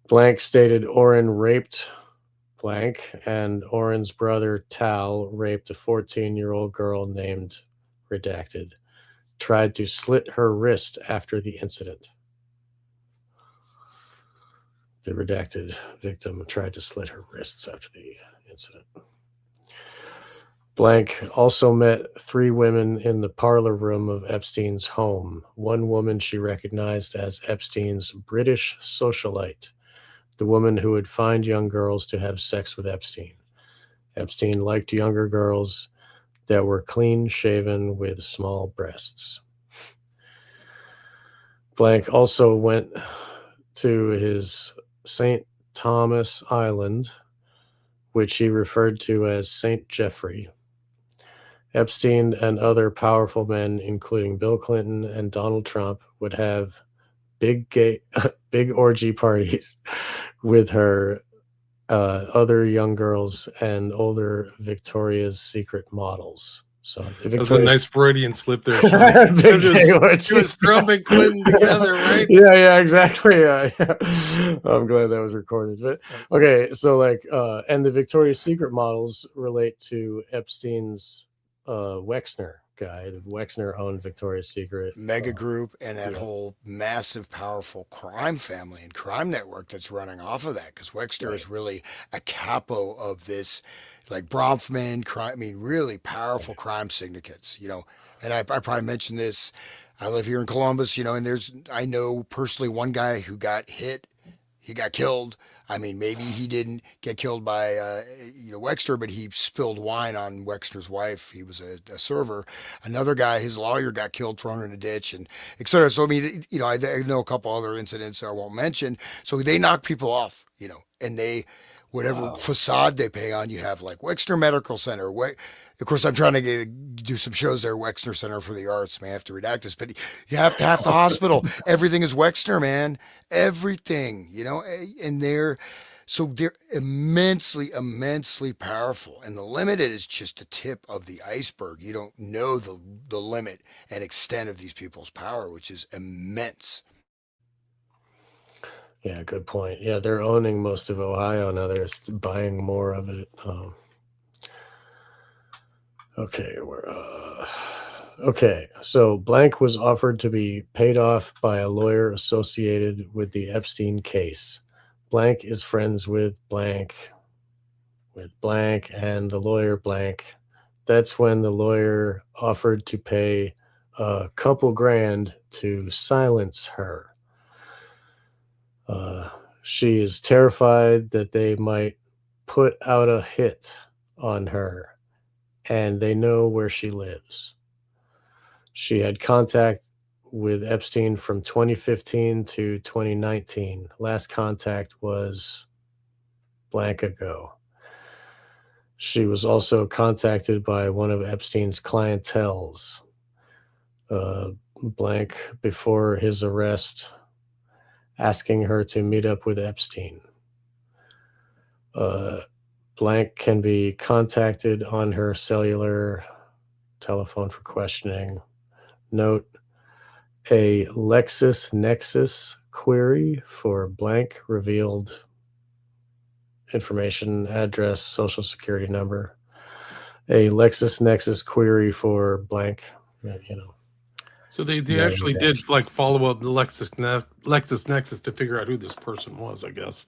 Blank stated Orrin raped blank, and Orrin's brother Tal raped a 14-year-old girl named redacted. Tried to slit her wrist after the incident. The redacted victim tried to slit her wrists after the incident. Blank also met 3 women in the parlor room of Epstein's home. One woman she recognized as Epstein's British socialite, the woman who would find young girls to have sex with Epstein. Epstein liked younger girls that were clean-shaven with small breasts. Blank also went to his St. Thomas Island, which he referred to as St. Jeffrey, Epstein and other powerful men, including Bill Clinton and Donald Trump, would have big orgy parties with her, other young girls, and older Victoria's Secret models. So the That was a Victoria's nice Freudian slip there, Sean. big Because gay it was orgies. Trump and Clinton together, right? Yeah, exactly. Yeah. I'm glad that was recorded. But okay, so like, and the Victoria's Secret models relate to Epstein's Wexner guy. Wexner owned Victoria's Secret. Mega group and that Yeah. whole massive, powerful crime family and crime network that's running off of that. Because Wexner Right. is really a capo of this, like Bronfman crime. I mean, really powerful crime syndicates. And I probably mentioned this. I live here in Columbus, and I know personally one guy who got hit. He got killed. I mean, maybe he didn't get killed by Wexner, but he spilled wine on Wexner's wife. He was a server. Another guy, his lawyer, got killed, thrown in a ditch, and et cetera. So I mean, I know a couple other incidents I won't mention. So they knock people off, and they whatever Wow. facade they pay on. You have like Wexner Medical Center. Of course, I'm trying to do some shows there. Wexner Center for the Arts. May have to redact this, but you have to have the hospital. Everything is Wexner, man. Everything, and they're immensely, immensely powerful. And the limited is just the tip of the iceberg. You don't know the limit and extent of these people's power, which is immense. Yeah, good point. Yeah, they're owning most of Ohio now. They're buying more of it. Okay, okay. So blank was offered to be paid off by a lawyer associated with the Epstein case. Blank is friends with blank, and the lawyer blank. That's when the lawyer offered to pay a couple grand to silence her. She is terrified that they might put out a hit on her, and they know where she lives. She had contact with Epstein from 2015 to 2019. Last contact was blank ago. She was also contacted by one of Epstein's clientels, blank before his arrest, asking her to meet up with Epstein. Blank can be contacted on her cellular telephone for questioning. Note, a LexisNexis query for blank revealed information, address, social security number. A LexisNexis query for blank, you know. So they Yeah, actually okay. did like follow up the LexisNexis to figure out who this person was, I guess.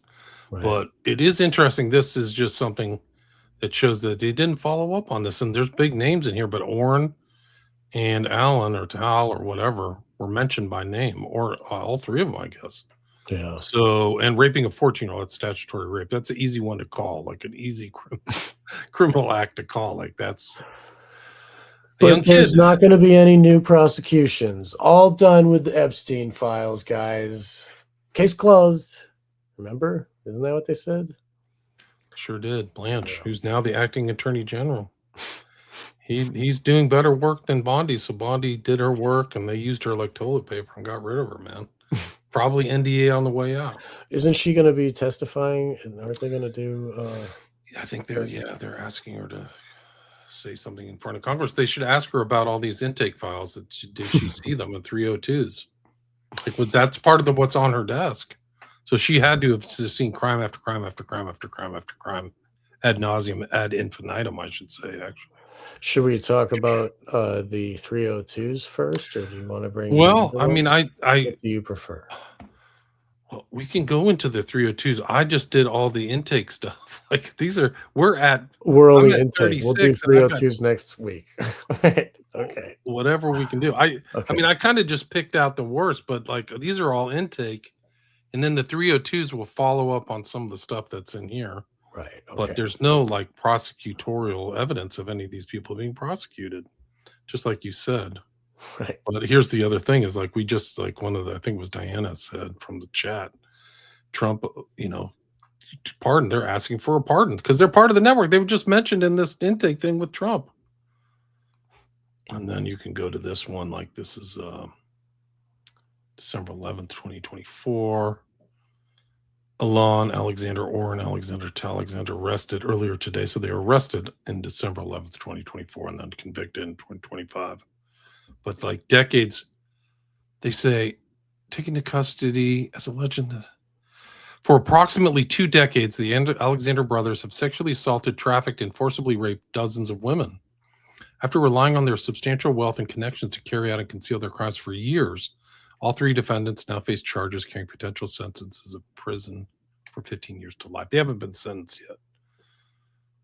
Right. But it is interesting. This is just something that shows that they didn't follow up on this. And there's big names in here, but Orrin and Allen or Tal or whatever were mentioned by name, or all three of them, I guess. Yeah. So, and raping a 14-year-old, that's statutory rape. That's an easy one to call, like an easy criminal act to call. Like that's a young But kid. there's not going to be any new prosecutions. All done with the Epstein files, guys. Case closed. Remember? Isn't that what they said? Sure did. Blanche, Yeah. who's now the acting attorney general. He's doing better work than Bondi. So Bondi did her work and they used her like toilet paper and got rid of her, man. Probably NDA on the way out. Isn't she going to be testifying? And aren't they going to do? I think they're asking her to say something in front of Congress. They should ask her about all these intake files. Did she see them in 302s? Like, that's part of what's on her desk. So she had to have seen crime after crime after crime after crime after crime, ad nauseum, ad infinitum, I should say. Actually, should we talk about the 302s first, or do you want to bring? well, I mean, what do you prefer? Well, we can go into the 302s. I just did all the intake stuff. Like we're only I'm at intake. We'll do 36 and I've got 302s next week. Okay. whatever we can do. I mean, I kind of just picked out the worst, but like these are all intake, and then the 302s will follow up on some of the stuff that's in here. Right. Okay. But there's no like prosecutorial evidence of any of these people being prosecuted, just like you said. Right. But here's the other thing: is like we just like one of the I think it was Diana said from the chat, Trump, pardon. They're asking for a pardon because they're part of the network. They were just mentioned in this intake thing with Trump. And then you can go to this one, like this is December 11th, 2024. Alon Alexander, Orrin Alexander, Alexander arrested earlier today. So they were arrested in December 11th, 2024, and then convicted in 2025. But like decades, they say, taken to custody as alleged. For approximately 2 decades, the Alexander brothers have sexually assaulted, trafficked, and forcibly raped dozens of women. After relying on their substantial wealth and connections to carry out and conceal their crimes for years, all 3 defendants now face charges carrying potential sentences of prison for 15 years to life. They haven't been sentenced yet.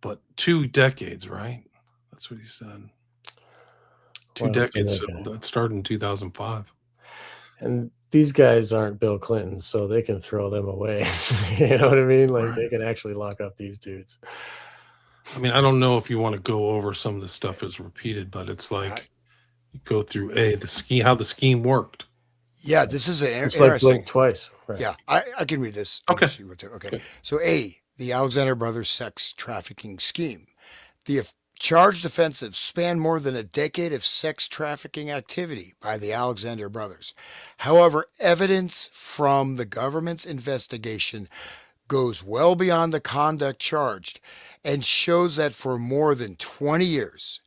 But 2 decades, right? That's what he said. 2 Wow, decades. okay. So that started in 2005. And these guys aren't Bill Clinton, so they can throw them away. You know what I mean? Like, Right. they can actually lock up these dudes. I mean, I don't know if you want to go over some of the stuff as repeated, but it's like you go through the scheme, how the scheme worked. Yeah, this is an It's like interesting. blink twice. Right. Yeah, I can read this. Okay. Okay. Good. So the Alexander brothers sex trafficking scheme. The charged offensive spanned more than a decade of sex trafficking activity by the Alexander brothers. However, evidence from the government's investigation goes well beyond the conduct charged and shows that for more than 20 years,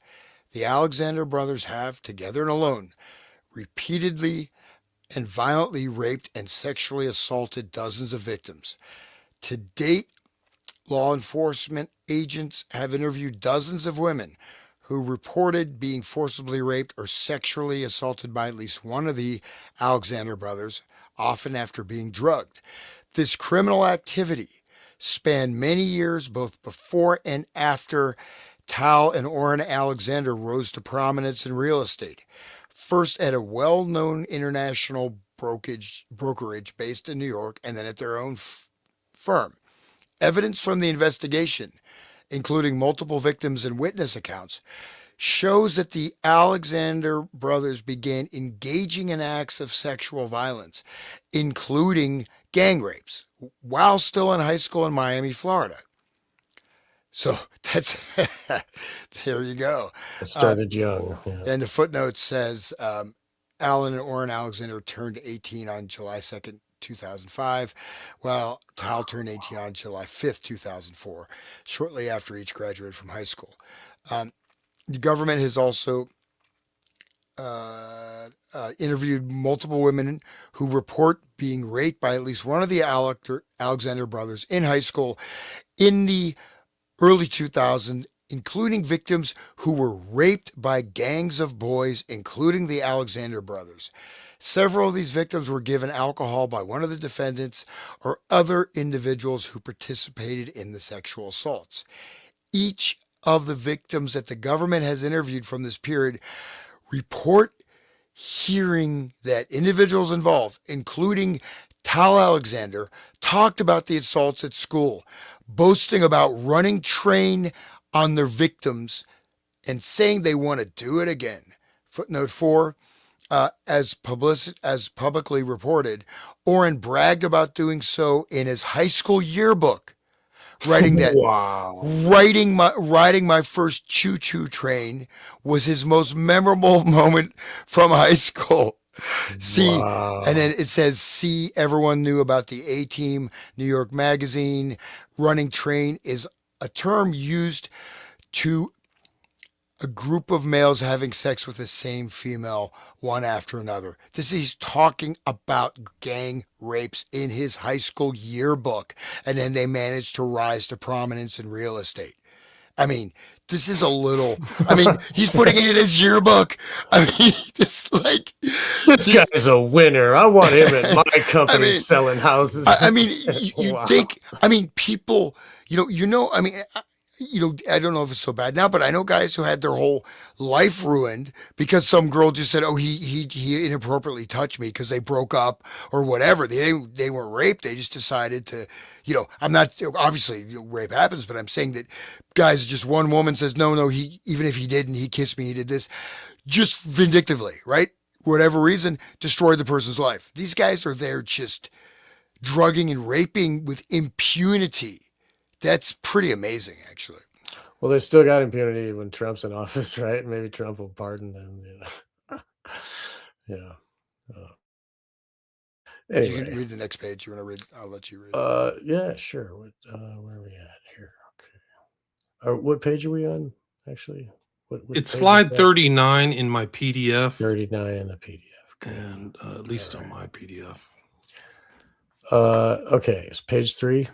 the Alexander brothers have, together and alone, repeatedly and violently raped and sexually assaulted dozens of victims. To date, law enforcement agents have interviewed dozens of women who reported being forcibly raped or sexually assaulted by at least one of the Alexander brothers, often after being drugged. This criminal activity spanned many years both before and after Tal and Orrin Alexander rose to prominence in real estate. First at a well-known international brokerage based in New York, and then at their own firm. Evidence from the investigation, including multiple victims and witness accounts, shows that the Alexander brothers began engaging in acts of sexual violence, including gang rapes, while still in high school in Miami, Florida. So that's there you go. It started young. Yeah. And the footnote says Alan and Orrin Alexander turned 18 on July 2nd, 2005, while Tal turned 18 on July 5th, 2004, shortly after each graduated from high school. The government has also interviewed multiple women who report being raped by at least one of the Alexander brothers in high school in the early 2000s, including victims who were raped by gangs of boys, including the Alexander brothers. Several of these victims were given alcohol by one of the defendants or other individuals who participated in the sexual assaults. Each of the victims that the government has interviewed from this period report hearing that individuals involved, including Tal Alexander, talked about the assaults at school, boasting about running train on their victims and saying they want to do it again. Footnote 4, as publicly reported, Orrin bragged about doing so in his high school yearbook, writing that Wow. riding my first choo-choo train was his most memorable moment from high school. See, Wow. and then it says, see, everyone knew about the A-Team, New York Magazine. Running train is a term used to a group of males having sex with the same female, one after another. He's talking about gang rapes in his high school yearbook, and then they managed to rise to prominence in real estate. I mean, this is a little. I mean, he's putting it in his yearbook. I mean, it's like this guy's a winner. I want him at my company selling houses. I mean, you Wow. think. I mean, people. I mean. I don't know if it's so bad now, but I know guys who had their whole life ruined because some girl just said, "Oh, he inappropriately touched me," because they broke up or whatever. They weren't raped. They just decided to, I'm not obviously rape happens, but I'm saying that guys, just one woman says, "No, he even if he didn't, he kissed me, he did this," just vindictively, right? Whatever reason, destroyed the person's life. These guys are there just drugging and raping with impunity. That's pretty amazing, actually. Well, they still got impunity when Trump's in office, right? Maybe Trump will pardon them. Yeah. Uh, You can anyway, read the next page. You want to read? I'll let you read. yeah, sure. Where are we at here? Okay. What page are we on? Actually, what It's page is slide that? 39 in my PDF, 39 in the PDF. Okay. and at least on my PDF. Okay, it's page 3.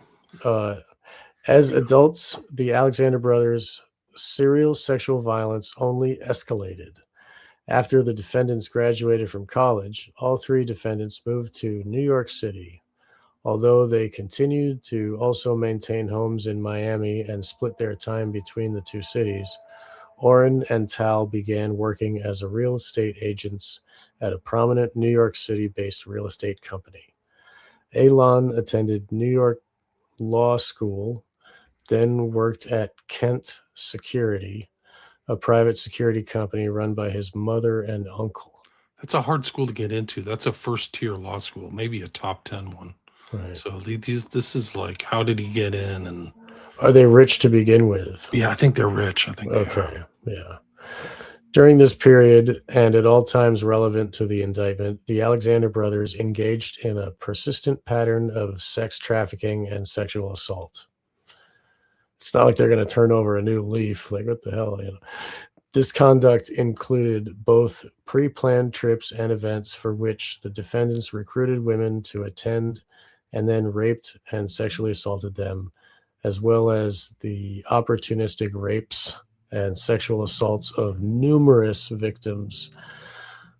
As adults, the Alexander brothers' serial sexual violence only escalated. After the defendants graduated from college, all 3 defendants moved to New York City, although they continued to also maintain homes in Miami and split their time between the 2 cities. Orrin and Tal began working as a real estate agents at a prominent New York City-based real estate company. Alon attended New York Law School, then worked at Kent Security, a private security company run by his mother and uncle. That's a hard school to get into. That's a first tier law school, maybe a top 10 one. Right. So this is like, how did he get in? And Are they rich to begin with? yeah, I think they're rich. I think they are. Okay, yeah. During this period, and at all times relevant to the indictment, the Alexander brothers engaged in a persistent pattern of sex trafficking and sexual assault. It's not like they're going to turn over a new leaf. Like, what the hell? This conduct included both pre-planned trips and events for which the defendants recruited women to attend and then raped and sexually assaulted them, as well as the opportunistic rapes and sexual assaults of numerous victims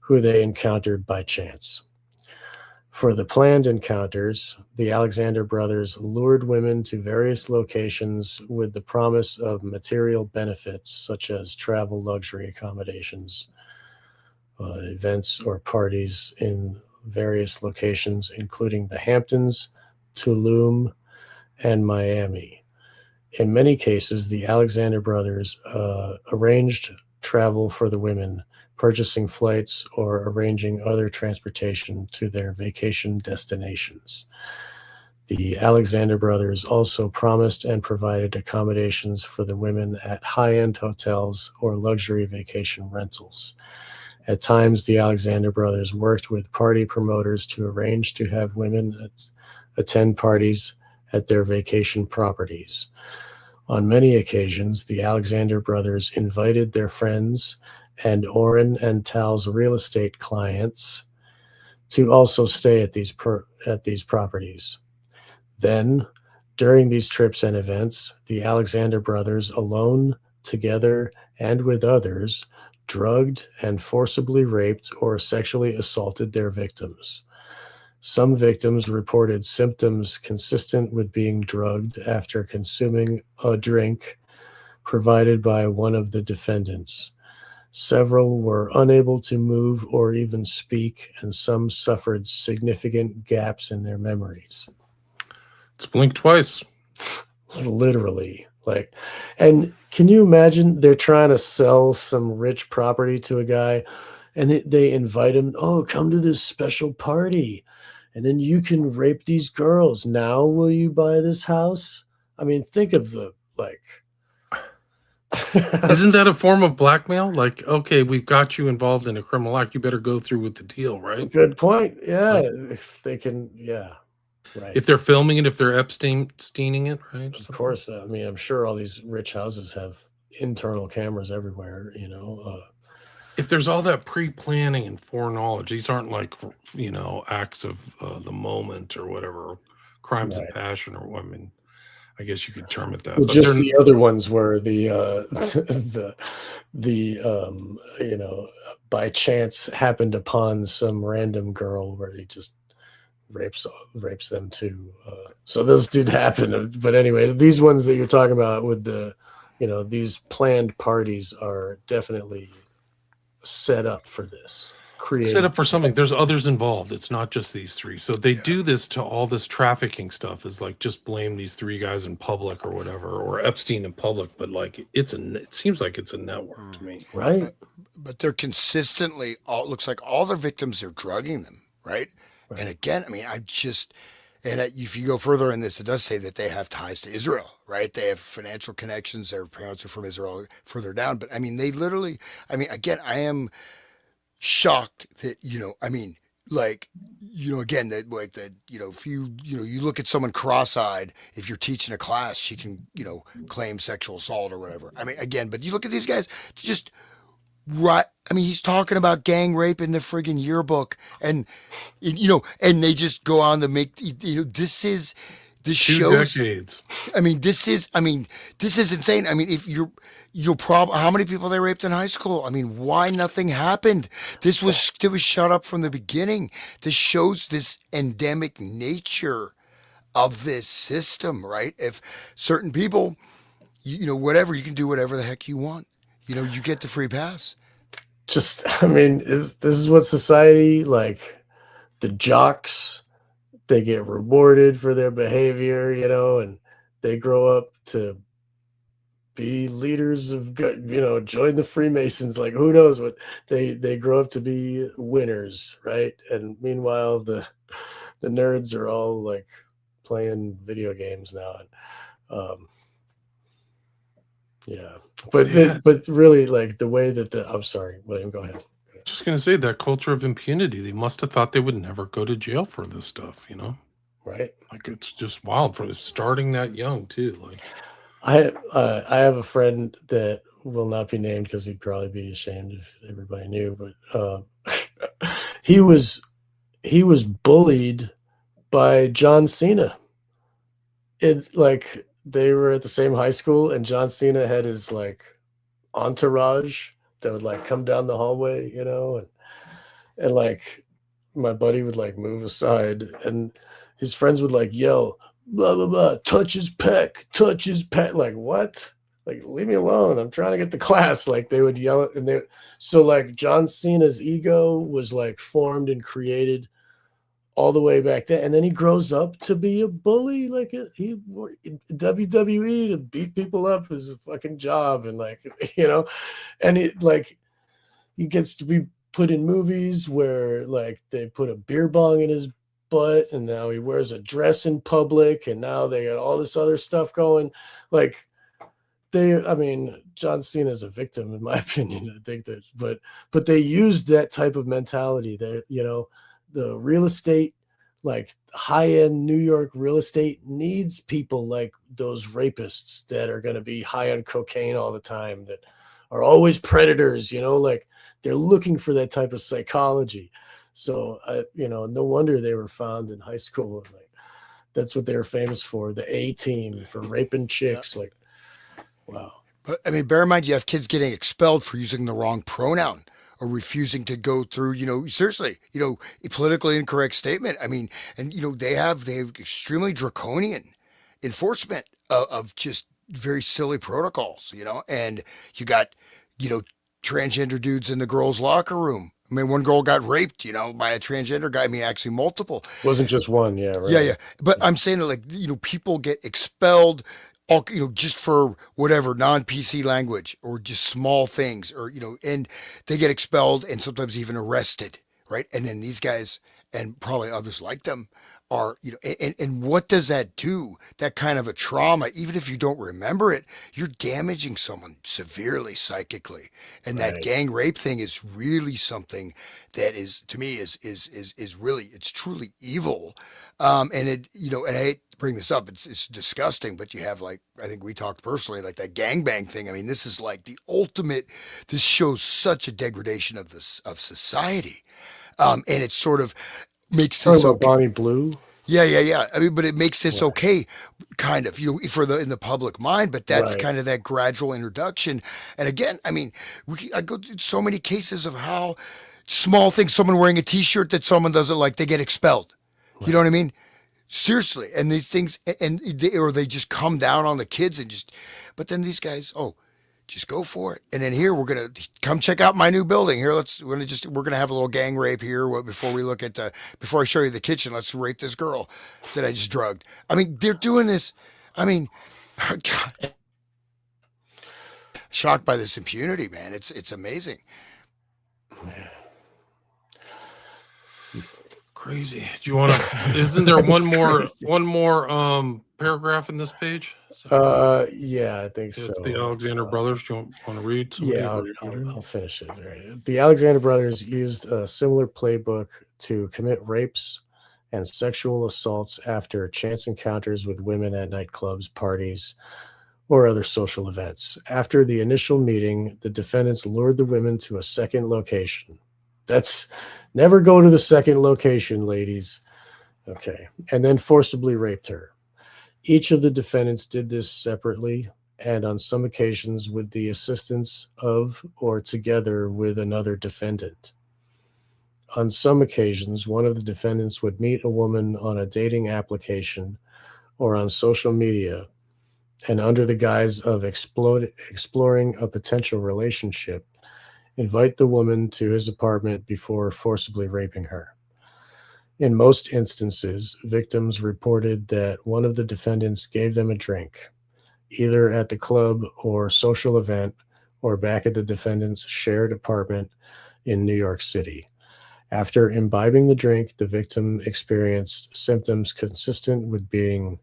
who they encountered by chance. For the planned encounters, the Alexander brothers lured women to various locations with the promise of material benefits such as travel luxury accommodations, events or parties in various locations, including the Hamptons, Tulum, and Miami. In many cases, the Alexander brothers arranged travel for the women, purchasing flights or arranging other transportation to their vacation destinations. The Alexander brothers also promised and provided accommodations for the women at high-end hotels or luxury vacation rentals. At times, the Alexander brothers worked with party promoters to arrange to have women attend parties at their vacation properties. On many occasions, the Alexander brothers invited their friends and Orrin and Tal's real estate clients to also stay at these properties. Then, during these trips and events, the Alexander brothers, alone, together, and with others, drugged and forcibly raped or sexually assaulted their victims. Some victims reported symptoms consistent with being drugged after consuming a drink provided by one of the defendants. Several were unable to move or even speak, and some suffered significant gaps in their memories. It's blinked twice. Literally. Like, and can you imagine they're trying to sell some rich property to a guy and they invite him, oh, come to this special party and then you can rape these girls. Now will you buy this house? I mean, think of the like Isn't that a form of blackmail? Like, okay, we've got you involved in a criminal act. You better go through with the deal, right? good point. Yeah, Like, if they can, yeah, right. if they're filming it, if they're Epsteining it, right? Of course, I mean, I'm sure all these rich houses have internal cameras everywhere, If there's all that pre-planning and foreknowledge, these aren't like, acts of the moment or whatever, crimes of right. passion or I mean, I guess you could term it that. Well, But they're just the other ones were the by chance happened upon some random girl where he just rapes them too. So those did happen. But anyway, these ones that you're talking about with these planned parties are definitely set up for this. set up for something. There's others involved. It's not just these 3. So they do this to all this trafficking stuff is like just blame these 3 guys in public or whatever, or Epstein in public. But like it seems like it's a network to me. Right. But they're consistently looks like all their victims are drugging them, right? Right. And again, I mean, And if you go further in this, it does say that they have ties to Israel, right? They have financial connections. Their parents are from Israel further down. But I mean, they literally, I mean, again, I am shocked that, I mean, like, again, that like that, if you look at someone cross-eyed, if you're teaching a class, she can, claim sexual assault or whatever. I mean, again, but you look at these guys, just right. I mean, he's talking about gang rape in the friggin' yearbook, and they just go on to make, this Two shows. decades. I mean, this is insane. I mean, if you'll how many people they raped in high school? I mean, why nothing happened? It was shut up from the beginning. This shows this endemic nature of this system, right? If certain people, whatever, you can do whatever the heck you want. You get the free pass. Just, I mean, this is what society, like, the jocks, they get rewarded for their behavior, and they grow up to be leaders of good, join the Freemasons. Like, who knows what they grow up to be winners, right? And meanwhile, the nerds are all like playing video games now. And yeah, but Yeah. but really, like, the way that I'm sorry, William, go ahead. Just gonna say that culture of impunity. They must have thought they would never go to jail for this stuff, Right. Like it's just wild for starting that young too. Like I have a friend that will not be named because he'd probably be ashamed if everybody knew, but he was bullied by John Cena. It, like, they were at the same high school, and John Cena had his, like, entourage that would, like, come down the hallway, and like, my buddy would, like, move aside, and his friends would, like, yell, blah blah blah, touch his peck, touch his peck. Like, what? Like, leave me alone, I'm trying to get to class. Like, they would yell it, and they so, like, John Cena's ego was, like, formed and created all the way back then, and then he grows up to be a bully. Like, WWE, to beat people up is a fucking job, and, like, and it, like, he gets to be put in movies where, like, they put a beer bong in his butt, and now he wears a dress in public, and now they got all this other stuff going. Like, I mean, John Cena is a victim, in my opinion. I think that, but they used that type of mentality. That, the real estate, like, high end New York real estate, needs people like those rapists that are going to be high on cocaine all the time, that are always predators. Like, they're looking for that type of psychology. So, no wonder they were found in high school. Like, that's what they were famous for, the A team, for raping Yeah. chicks. Like, wow. But I mean, bear in mind, you have kids getting expelled for using the wrong pronoun or refusing to go through, seriously, a politically incorrect statement. I mean, and they have extremely draconian enforcement of just very silly protocols, and you got, you know, transgender dudes in the girls' locker room. I mean, one girl got raped, by a transgender guy. I mean, actually multiple. Wasn't just one. Yeah, Yeah, right. yeah. But I'm saying that, like, people get expelled, all, just for whatever non-PC language or just small things, or, and they get expelled and sometimes even arrested, right? And then these guys, and probably others like them, are, and what does that do? That kind of a trauma, even if you don't remember it, you're damaging someone severely psychically. And that Right. gang rape thing is really something that is, to me, is really, it's truly evil. And it, and I hate to bring this up, it's disgusting, but you have, like, I think we talked personally, like that gangbang thing. I mean, this is like the ultimate, this shows such a degradation of this, of society. And it sort of makes Talking this about okay. Bonnie Blue. Yeah, yeah, yeah. I mean, but it makes this Right. okay, kind of, for the in the public mind. But that's Right. kind of that gradual introduction. And again, I mean, I go through so many cases of how small things, someone wearing a T-shirt that someone doesn't like, they get expelled. You know Right. what I mean? Seriously, and these things, and they just come down on the kids and just. But then these guys, oh, just go for it. And then here we're gonna come check out my new building. Here, we're gonna have a little gang rape here before we look at before I show you the kitchen. Let's rape this girl that I just drugged. I mean, they're doing this. I mean, God, shocked by this impunity, man. It's amazing. Crazy. Do you want to? Isn't there It's crazy. one more paragraph in this page? Yeah, I think It's the so. Alexander brothers. Do you want to read some of Yeah, the? I'll, Or you I'll, read I'll it? finish it. Right. The Alexander brothers used a similar playbook to commit rapes and sexual assaults after chance encounters with women at nightclubs, parties, or other social events. After the initial meeting, the defendants lured the women to a second location. That's never go to the second location, ladies. Okay. And then forcibly raped her. Each of the defendants did this separately and on some occasions with the assistance of or together with another defendant. On some occasions, one of the defendants would meet a woman on a dating application or on social media, and under the guise of exploring a potential relationship, invite the woman to his apartment before forcibly raping her. In most instances, victims reported that one of the defendants gave them a drink, either at the club or social event or back at the defendant's shared apartment in New York City. After imbibing the drink, the victim experienced symptoms consistent with being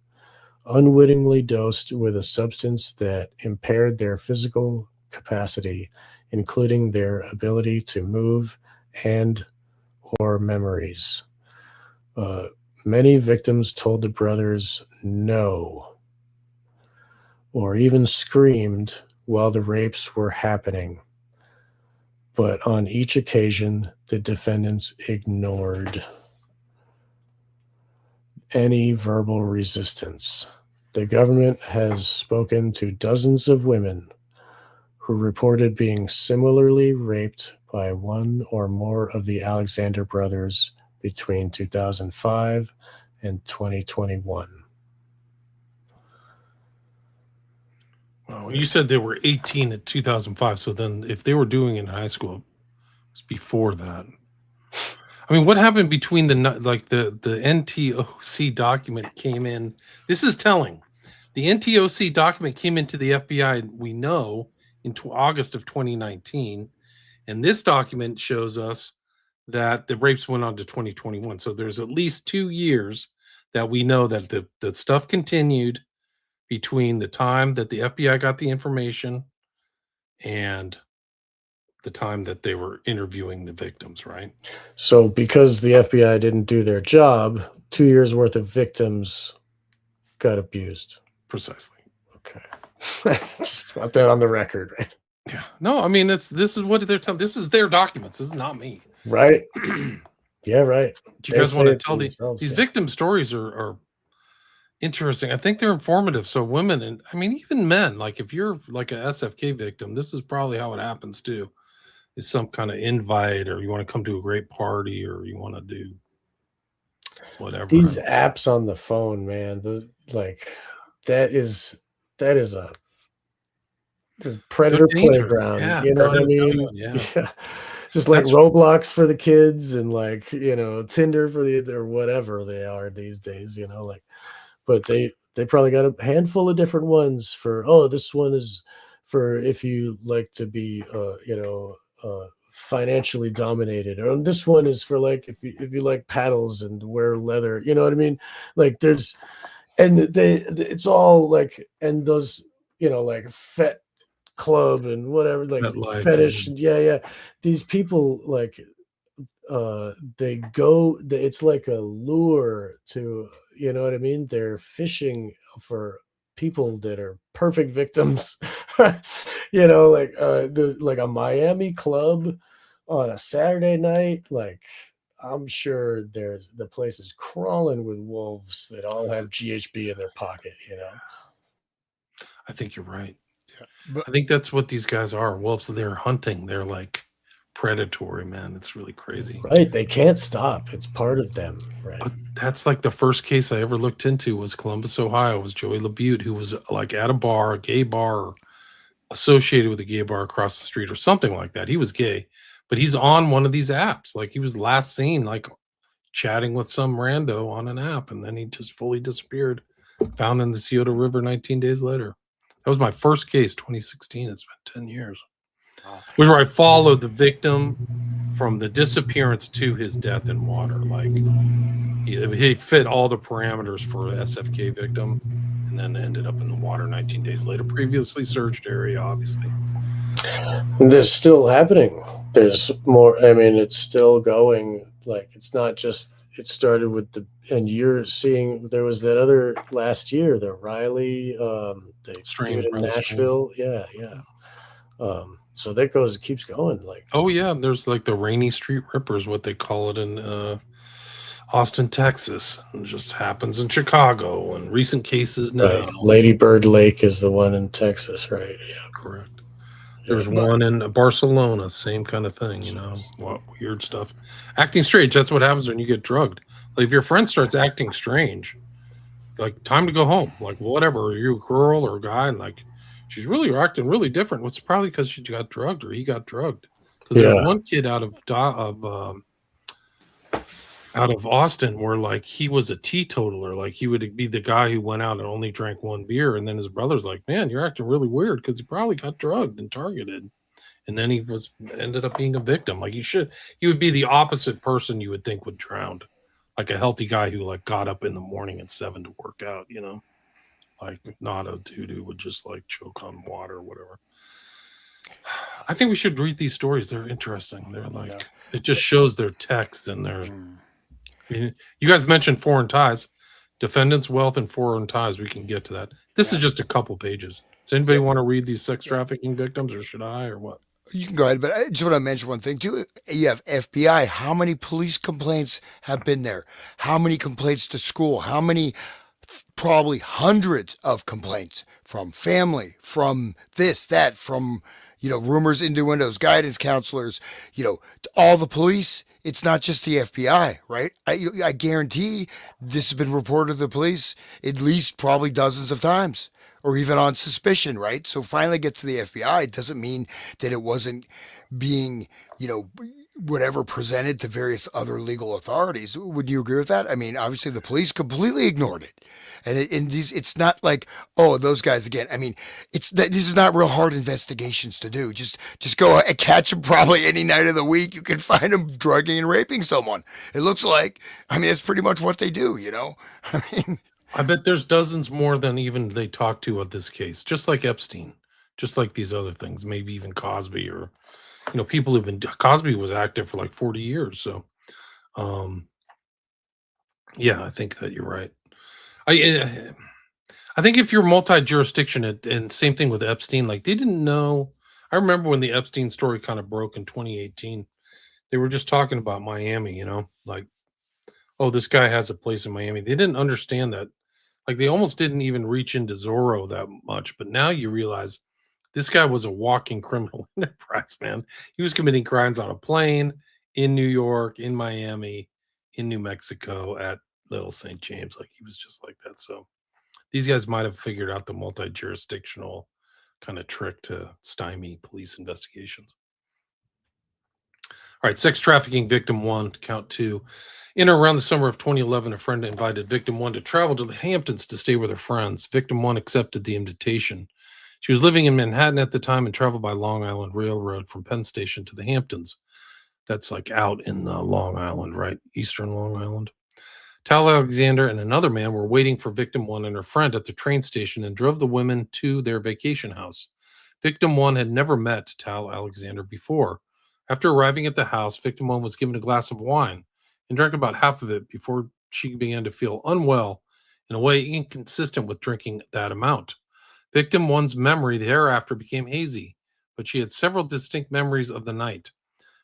unwittingly dosed with a substance that impaired their physical capacity, including their ability to move and or memories. Uh, Many victims told the brothers no, or even screamed while the rapes were happening. But on each occasion, the defendants ignored any verbal resistance. The government has spoken to dozens of women who reported being similarly raped by one or more of the Alexander brothers between 2005 and 2021. Wow. You said they were 18 in 2005. So then, if they were doing it in high school, it's before that. I mean, what happened between the NTOC document came in? This is telling. The NTOC document came into the FBI, we know, in August of 2019, and this document shows us that the rapes went on to 2021. So there's at least 2 years that we know that the stuff continued between the time that the FBI got the information and the time that they were interviewing the victims, right? So, because the FBI didn't do their job, 2 years worth of victims got abused. Precisely. Okay. Just want that on the record, right? Yeah. No, I mean this is what they're telling. This is their documents. This is not me. Right? Do Yeah, right. you They guys say want to it tell themselves, these yeah. victim stories are interesting. I think they're informative. So women, and I mean even men, like if you're like a SFK victim, this is probably how it happens too. It's some kind of invite, or you want to come to a great party, or you want to do whatever. These apps on the phone, man, like that is a They're predator dangerous. playground. Yeah, You know what I mean? yeah. Yeah. Just like That's Roblox for the kids and like, Tinder for the or whatever they are these days, like, but they probably got a handful of different ones for, oh, this one is for if you like to be financially dominated, or this one is for like if you like paddles and wear leather, you know what I mean? Like there's and it's all like, and those, like fet club and whatever, like that life. fetish, yeah, these people like they go, it's like a lure to, you know what I mean, they're fishing for people that are perfect victims. Like a Miami club on a Saturday night, like I'm sure the place is crawling with wolves that all have GHB in their pocket. I think you're right. Yeah. But I think that's what these guys are. Wolves, they're hunting. They're like predatory, man. It's really crazy. Right, they can't stop, it's part of them, right? But that's like the first case I ever looked into was Columbus, Ohio. It was Joey LaBute, who was like at a bar, a gay bar, or associated with a gay bar across the street or something like that. He was gay, but he's on one of these apps. Like he was last seen like chatting with some rando on an app, and then he just fully disappeared, found in the Scioto River 19 days later. That was my first case, 2016. It's been 10 years. wow. Was where I followed the victim from the disappearance to his death in water. Like he fit all the parameters for an SFK victim, and then ended up in the water 19 days later. Previously searched area, obviously. There's still happening. There's more. I mean, it's still going. Like, it's not just. It started with and you're seeing there was that other last year, the Riley, the dude in Nashville. Yeah. So that keeps going. Like, oh yeah, there's like the Rainy Street Rippers, what they call it in Austin, Texas. It just happens in Chicago, and recent cases now. Right. Lady Bird Lake is the one in Texas, right? Yeah, correct. There's one in Barcelona, same kind of thing, what weird stuff. Acting strange, that's what happens when you get drugged. Like if your friend starts acting strange, like time to go home. Like whatever, are you a girl or a guy? And like she's really acting really different. What's probably because she got drugged or he got drugged. Because there's one kid out of Austin where like he was a teetotaler. Like he would be the guy who went out and only drank one beer, and then his brother's like, man, you're acting really weird, because he probably got drugged and targeted, and then he ended up being a victim. Like he would be the opposite person you would think would drown, like a healthy guy who like got up in the morning at 7 to work out, like not a dude who would just like choke on water or whatever. I think we should read these stories. They're interesting. They're like it just shows their text and their you guys mentioned foreign ties, defendants' wealth and foreign ties. We can get to that. This is just a couple pages. Does anybody want to read these sex trafficking victims, or should I, or what? You can go ahead, but I just want to mention one thing too. You have FBI. How many police complaints have been there? How many complaints to school? How many? Probably hundreds of complaints from family, from this, that, from rumors, innuendos, guidance counselors, to all the police. It's not just the FBI, right? I guarantee this has been reported to the police at least probably dozens of times, or even on suspicion, right? So finally get to the FBI. It doesn't mean that it wasn't being, whatever presented to various other legal authorities. Would you agree with that? I mean, obviously the police completely ignored it. And it's not like, oh, those guys again. I mean, these are not real hard investigations to do. Just go and catch them probably any night of the week. You can find them drugging and raping someone. It looks like, I mean, it's pretty much what they do, I mean, I bet there's dozens more than even they talk to of this case, just like Epstein, just like these other things, maybe even Cosby, or, people who've been, Cosby was active for like 40 years. So, yeah, I think that you're right. I think if you're multi-jurisdiction, and same thing with Epstein, like they didn't know. I remember when the Epstein story kind of broke in 2018, they were just talking about Miami, like, oh, this guy has a place in Miami. They didn't understand that. Like they almost didn't even reach into Zorro that much. But now you realize this guy was a walking criminal enterprise, man. He was committing crimes on a plane, in New York, in Miami, in New Mexico, at Little St. James. Like he was just like that. So these guys might have figured out the multi-jurisdictional kind of trick to stymie police investigations. All right, sex trafficking victim 1, count 2. In or around the summer of 2011, a friend invited victim 1 to travel to the Hamptons to stay with her friends. Victim 1 accepted the invitation. She was living in Manhattan at the time and traveled by Long Island Railroad from Penn Station to the Hamptons. That's like out in Long Island, right? Eastern Long Island. Tal Alexander and another man were waiting for victim 1 and her friend at the train station and drove the women to their vacation house. Victim 1 had never met Tal Alexander before. After arriving at the house, victim 1 was given a glass of wine and drank about half of it before she began to feel unwell in a way inconsistent with drinking that amount. Victim 1's memory thereafter became hazy, but she had several distinct memories of the night.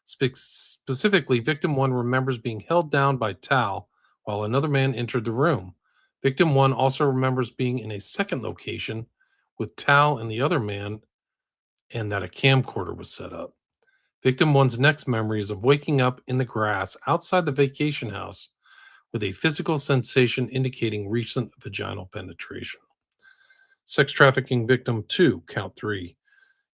Specifically, victim 1 remembers being held down by Tal while another man entered the room. Victim 1 also remembers being in a second location with Tal and the other man, and that a camcorder was set up. Victim 1's next memory is of waking up in the grass outside the vacation house with a physical sensation indicating recent vaginal penetration. Sex trafficking victim 2, count 3.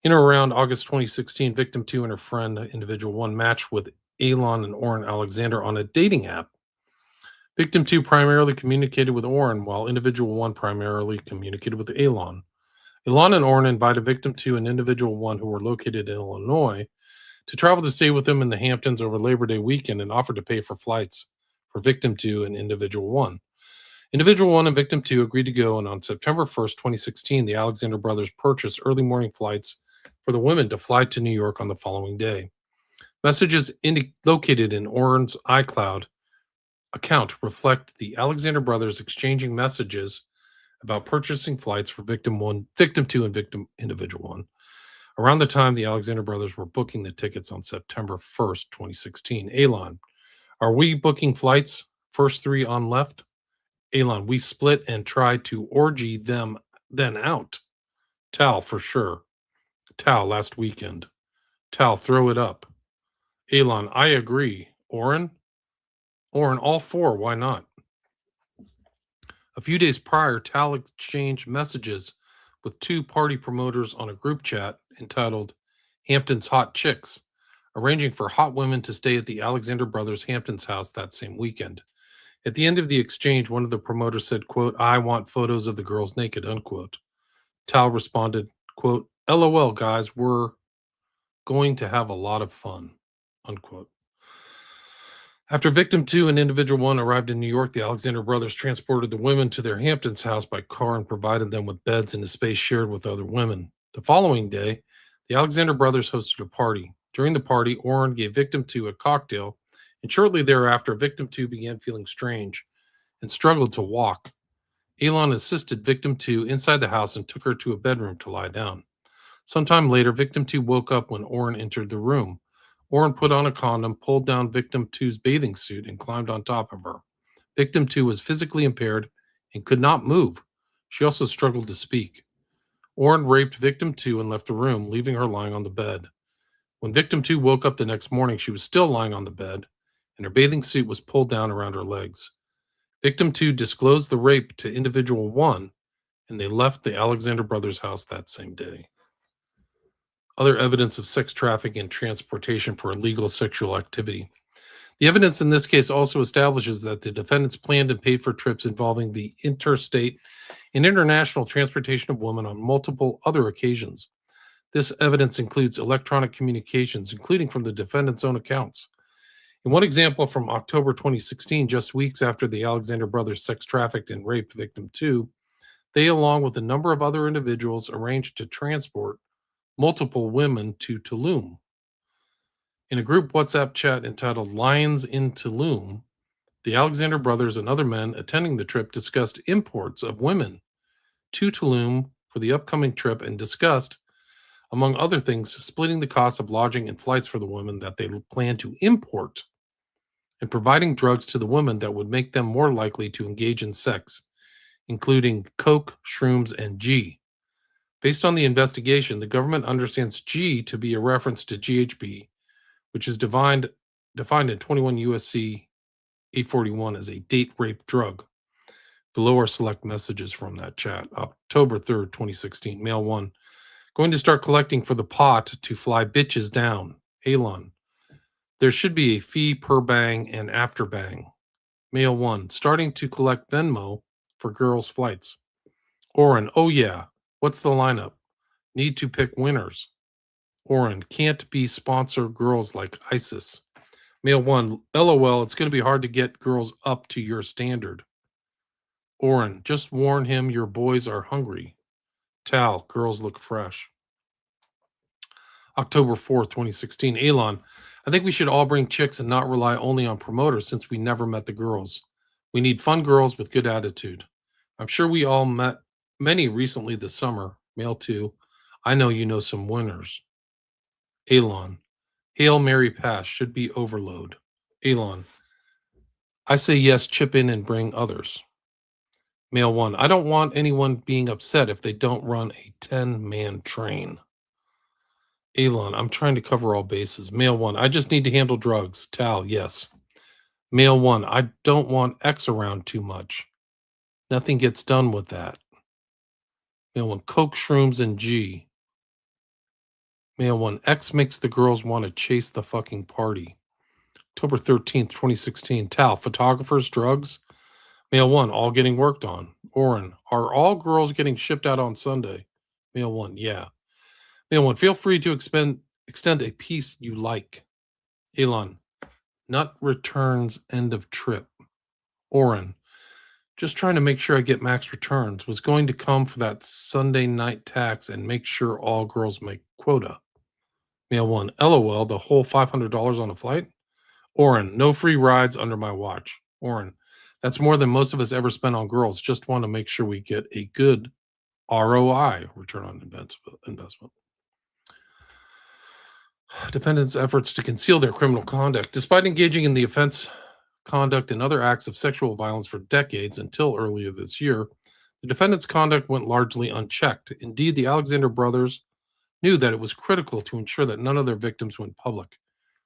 In or around August 2016, victim 2 and her friend, individual 1, matched with Elon and Oren Alexander on a dating app. Victim 2 primarily communicated with Oren, while individual 1 primarily communicated with Elon. Elon and Oren invited victim 2 and individual 1, who were located in Illinois, to travel to stay with him in the Hamptons over Labor Day weekend and offered to pay for flights for victim 2 and individual 1. Individual 1 and victim 2 agreed to go, and on September 1st, 2016, the Alexander brothers purchased early morning flights for the women to fly to New York on the following day. Messages located in Orrin's iCloud account reflect the Alexander brothers exchanging messages about purchasing flights for victim 2, and victim individual 1. Around the time the Alexander brothers were booking the tickets on September 1st, 2016, Elon, are we booking flights? First 3 on left. Elon, we split and tried to orgy them then out. Tal, for sure. Tal, last weekend. Tal, throw it up. Elon, I agree. Orrin, all 4, why not? A few days prior, Tal exchanged messages with 2 party promoters on a group chat entitled Hampton's Hot Chicks, arranging for hot women to stay at the Alexander brothers Hamptons house that same weekend. At the end of the exchange, one of the promoters said, quote, I want photos of the girls naked, unquote. Tal responded, quote, LOL, guys, we're going to have a lot of fun, unquote. After victim 2 and individual 1 arrived in New York, the Alexander brothers transported the women to their Hamptons house by car and provided them with beds in a space shared with other women. The following day, the Alexander brothers hosted a party. During the party, Orrin gave victim 2 a cocktail, and shortly thereafter, victim 2 began feeling strange and struggled to walk. Elon assisted victim 2 inside the house and took her to a bedroom to lie down. Sometime later, victim 2 woke up when Orrin entered the room. Orrin put on a condom, pulled down victim 2's bathing suit, and climbed on top of her. Victim 2 was physically impaired and could not move. She also struggled to speak. Orrin raped victim 2 and left the room, leaving her lying on the bed. When victim 2 woke up the next morning, she was still lying on the bed, and her bathing suit was pulled down around her legs. Victim 2 disclosed the rape to individual 1, and they left the Alexander brothers' house that same day. Other evidence of sex trafficking and transportation for illegal sexual activity. The evidence in this case also establishes that the defendants planned and paid for trips involving the interstate and international transportation of women on multiple other occasions. This evidence includes electronic communications, including from the defendants' own accounts. In one example from October 2016, just weeks after the Alexander brothers sex trafficked and raped victim 2, they, along with a number of other individuals, arranged to transport multiple women to Tulum. In a group WhatsApp chat entitled Lions in Tulum, the Alexander brothers and other men attending the trip discussed imports of women to Tulum for the upcoming trip and discussed, among other things, splitting the cost of lodging and flights for the women that they plan to import and providing drugs to the women that would make them more likely to engage in sex, including coke, shrooms, and G. Based on the investigation, the government understands G to be a reference to GHB, which is defined in 21 USC 841 as a date rape drug. Below are select messages from that chat. October 3rd, 2016, Mail 1. Going to start collecting for the pot to fly bitches down. Elon. There should be a fee per bang and after bang. Mail 1. Starting to collect Venmo for girls' flights. Orrin. Oh yeah. What's the lineup? Need to pick winners. Orrin. Can't be sponsor girls like ISIS. Mail 1. LOL. It's going to be hard to get girls up to your standard. Orrin. Just warn him your boys are hungry. Tal. Girls look fresh. October 4th, 2016. Elon. I think we should all bring chicks and not rely only on promoters since we never met the girls. We need fun girls with good attitude. I'm sure we all met many recently this summer. Mail 2. I know you know some winners. Elon. Hail Mary Pass should be overload. Elon. I say yes, chip in and bring others. Mail 1. I don't want anyone being upset if they don't run a 10-man train. Elon. I'm trying to cover all bases. Mail 1. I just need to handle drugs. Tal. Yes. Mail 1. I don't want X around too much. Nothing gets done with that. Mail 1. Coke, shrooms, and G. Mail 1. X makes the girls want to chase the fucking party. October 13th, 2016. Tal. Photographers, drugs. Mail 1. All getting worked on. Orrin. Are all girls getting shipped out on Sunday? Mail 1. Yeah. Mail 1. Feel free to extend a piece you like. Elon, nut returns end of trip. Oren, just trying to make sure I get max returns. Was going to come for that Sunday night tax and make sure all girls make quota. Mail 1, LOL, the whole $500 on a flight? Oren, no free rides under my watch. Oren, that's more than most of us ever spend on girls. Just want to make sure we get a good ROI, return on investment. Defendants' efforts to conceal their criminal conduct. Despite engaging in the offense conduct and other acts of sexual violence for decades until earlier this year, the defendants' conduct went largely unchecked. Indeed, the Alexander brothers knew that it was critical to ensure that none of their victims went public.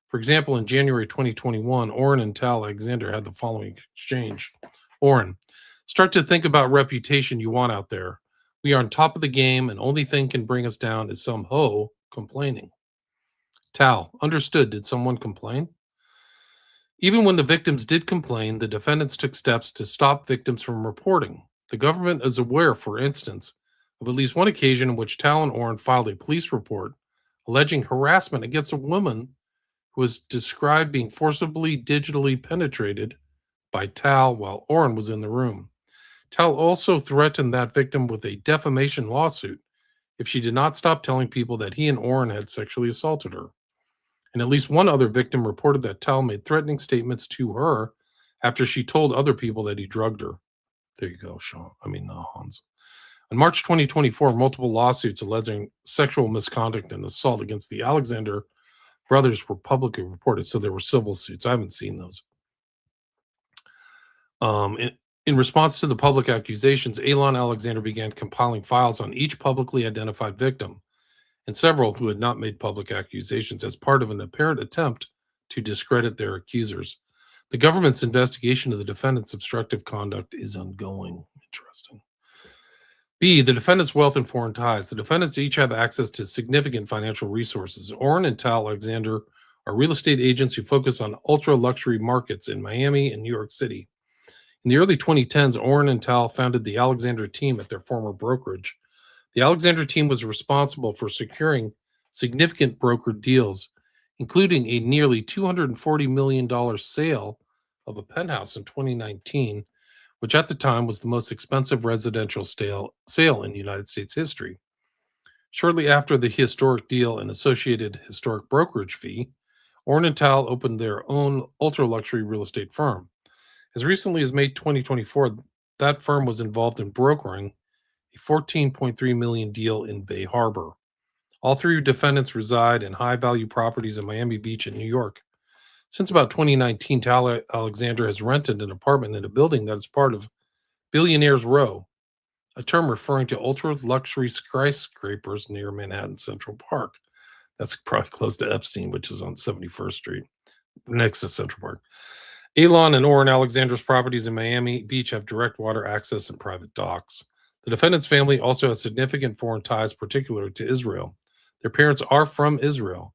For example, in January 2021, Oren and Tal Alexander had the following exchange. Oren, start to think about reputation you want out there. We are on top of the game, and only thing can bring us down is some hoe complaining. Tal, understood. Did someone complain? Even when the victims did complain, the defendants took steps to stop victims from reporting. The government is aware, for instance, of at least one occasion in which Tal and Oren filed a police report alleging harassment against a woman who was described being forcibly digitally penetrated by Tal while Oren was in the room. Tal also threatened that victim with a defamation lawsuit if she did not stop telling people that he and Oren had sexually assaulted her. And at least one other victim reported that Tal made threatening statements to her after she told other people that he drugged her. There you go, Hans. In March 2024, multiple lawsuits alleging sexual misconduct and assault against the Alexander brothers were publicly reported. So there were civil suits. I haven't seen those. In response to the public accusations, Elon Alexander began compiling files on each publicly identified victim and several who had not made public accusations as part of an apparent attempt to discredit their accusers. The government's investigation of the defendant's obstructive conduct is ongoing. Interesting. B, the defendant's wealth and foreign ties. The defendants each have access to significant financial resources. Oren and Tal Alexander are real estate agents who focus on ultra-luxury markets in Miami and New York City. In the early 2010s, Oren and Tal founded the Alexander team at their former brokerage. The Alexander team was responsible for securing significant broker deals, including a nearly $240 million sale of a penthouse in 2019, which at the time was the most expensive residential sale in United States history. Shortly after the historic deal and associated historic brokerage fee, Oren and Tal opened their own ultra-luxury real estate firm. As recently as May 2024, that firm was involved in brokering a $14.3 million deal in Bay Harbor. All three defendants reside in high-value properties in Miami Beach and New York. Since about 2019, Tal Alexander has rented an apartment in a building that is part of Billionaires Row, a term referring to ultra-luxury skyscrapers near Manhattan Central Park. That's probably close to Epstein, which is on 71st Street, next to Central Park. Elon and Oren Alexander's properties in Miami Beach have direct water access and private docks. The defendant's family also has significant foreign ties, particularly to Israel. Their parents are from Israel,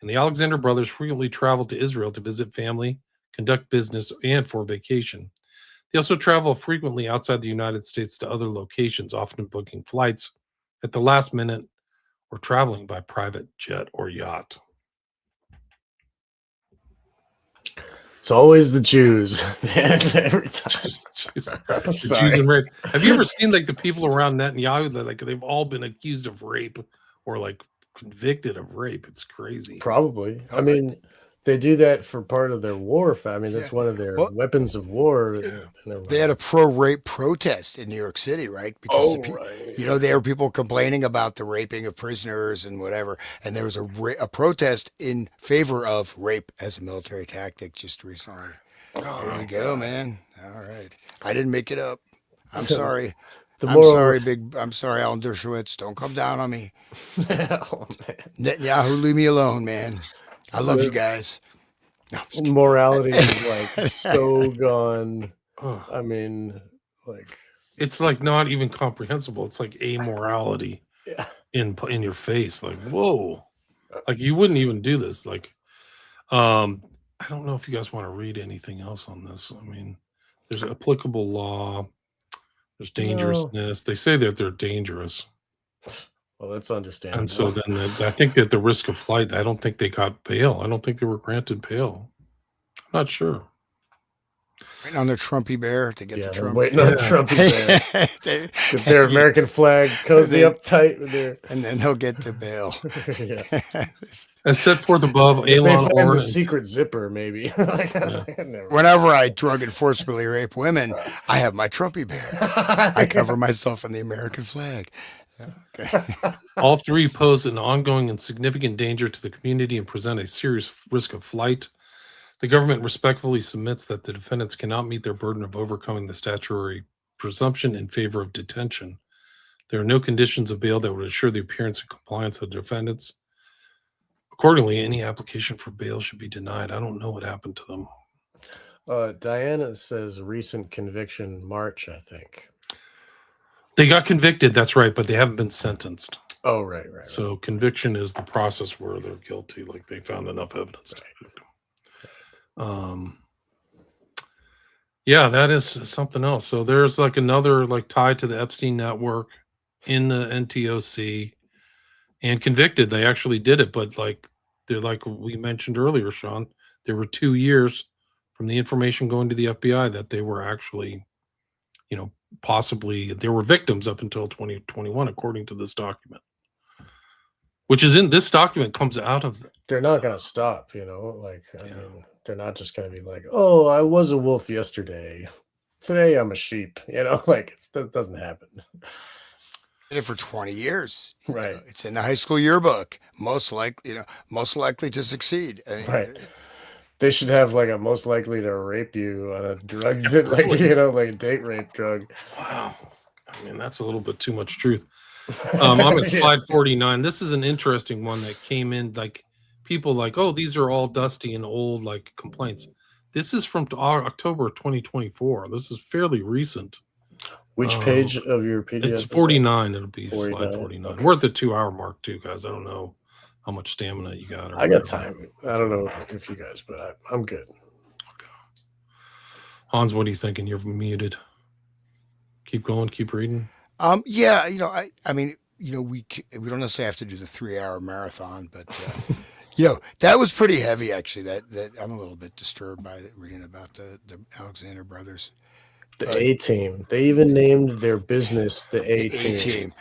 and the Alexander brothers frequently travel to Israel to visit family, conduct business, and for vacation. They also travel frequently outside the United States to other locations, often booking flights at the last minute or traveling by private jet or yacht. It's always the Jews, man. Every time. The Jews and rape. Have you ever seen like the people around Netanyahu that like they've all been accused of rape or like convicted of rape? It's crazy. Probably. I mean, they do that for part of their warfare. I mean, that's one of their Well, weapons of war. They had a pro-rape protest in New York City, right? Because right. there were people complaining about the raping of prisoners and whatever, and there was a protest in favor of rape as a military tactic just recently. There you go, man. All right, I didn't make it up. I'm sorry. I'm sorry, Alan Dershowitz. Don't come down on me. Oh, man. Netanyahu, leave me alone, man. I love you guys. No, morality is like so gone. I mean, like it's like not even comprehensible. It's like amorality in your face. Like, whoa, like you wouldn't even do this. Like, I don't know if you guys want to read anything else on this. I mean, there's applicable law. There's dangerousness. They say that they're dangerous. Well, that's understandable. And so then I think that the risk of flight, I don't think they got bail. I don't think they were granted bail. I'm not sure. Waiting on their Trumpy bear to get yeah, the they're Trump. waiting on Trumpy bear. Get their American flag, cozy up tight with their. And then they'll get to bail. Yeah. As set forth above, If they Elon find the Orr. secret zipper, maybe. Whenever I drug and forcibly rape women, I have my Trumpy bear. I cover myself in the American flag. Okay. All three pose an ongoing and significant danger to the community and present a serious risk of flight. The government respectfully submits that the defendants cannot meet their burden of overcoming the statutory presumption in favor of detention. There are no conditions of bail that would assure the appearance and compliance of the defendants. Accordingly, any application for bail should be denied. I don't know what happened to them. Diana says recent conviction, March, I think. They got convicted, that's right, but they haven't been sentenced. Oh, right. So conviction is the process where they're guilty, like they found enough evidence to convict them. Yeah, that is something else. So there's like another like tied to the Epstein network in the NTOC and convicted. They actually did it, but like they're like we mentioned earlier, Sean, there were 2 years from the information going to the FBI that they were actually, possibly there were victims up until 2021, according to this document. Which is in this document comes out of. They're not going to stop, I mean, they're not just going to be like, oh, I was a wolf yesterday. Today I'm a sheep, that doesn't happen. Did it for 20 years. Right. It's in the high school yearbook. Most likely to succeed. Right. They should have like a most likely to rape you on a drug, like a date rape drug. Wow. I mean, that's a little bit too much truth. I'm at slide 49. This is an interesting one that came in. Like people like, oh, these are all dusty and old like complaints. This is from October 2024. This is fairly recent. Which page of your PDF? It's 49. It'll be 49. slide 49. Okay. We're at the 2-hour mark too, guys. I don't know how much stamina you got. I got time. I don't know if you guys, but I'm good. Okay. Hans, what are you thinking? You're muted. Keep going. Keep reading. Yeah, I mean, we don't necessarily have to do the 3-hour marathon, but that was pretty heavy actually. That I'm a little bit disturbed by reading about the Alexander brothers. The A-Team. They even named their business the A-Team. A-Team.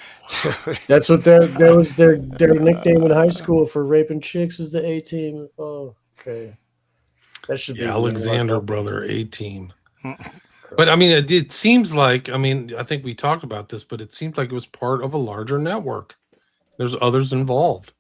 That's what that was their nickname in high school for raping chicks is the A-Team. Oh, okay. That should be Alexander brother A-Team. But I mean, it seems like, I think we talked about this, but it seems like it was part of a larger network. There's others involved.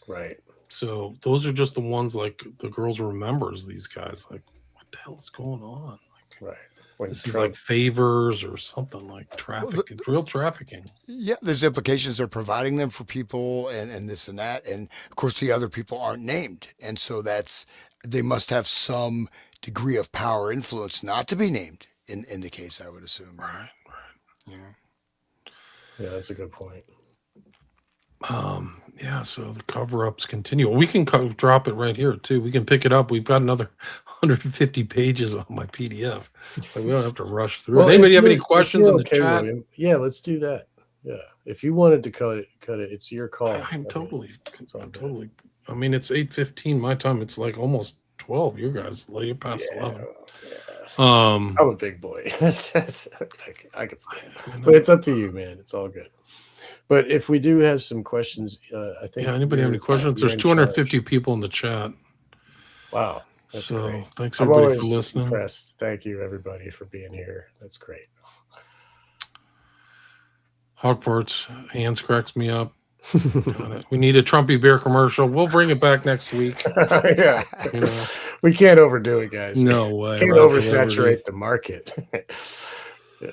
Right. So those are just the ones like the girls remembers these guys. Like, what the hell is going on? Like, right. This is like favors or something like traffic. It's real trafficking. Yeah, there's implications they're providing them for people and this and that. And of course, the other people aren't named. And so they must have some degree of power influence not to be named in the case, I would assume. Right. Yeah, that's a good point. Yeah, so the cover-ups continue. We can drop it right here too. We can pick it up. We've got another 150 pages on my PDF. So we don't have to rush through. Well, Anybody have any questions in the chat? William, yeah, let's do that. Yeah, if you wanted to cut it. It's your call. I'm totally. I mean, it's 8:15 my time. It's like almost 12. You guys lay it past 11. I'm a big boy. I can stand it. But it's up to you, man. It's all good. But if we do have some questions, I think. Yeah, anybody have any questions? There's 250 people in the chat. Wow. That's great. Thanks everybody for listening. Impressed. Thank you everybody for being here. That's great. Hogwarts hands cracks me up. We need a Trumpy beer commercial. We'll bring it back next week. Yeah. We can't overdo it, guys. No way. Can't oversaturate the market. Yeah.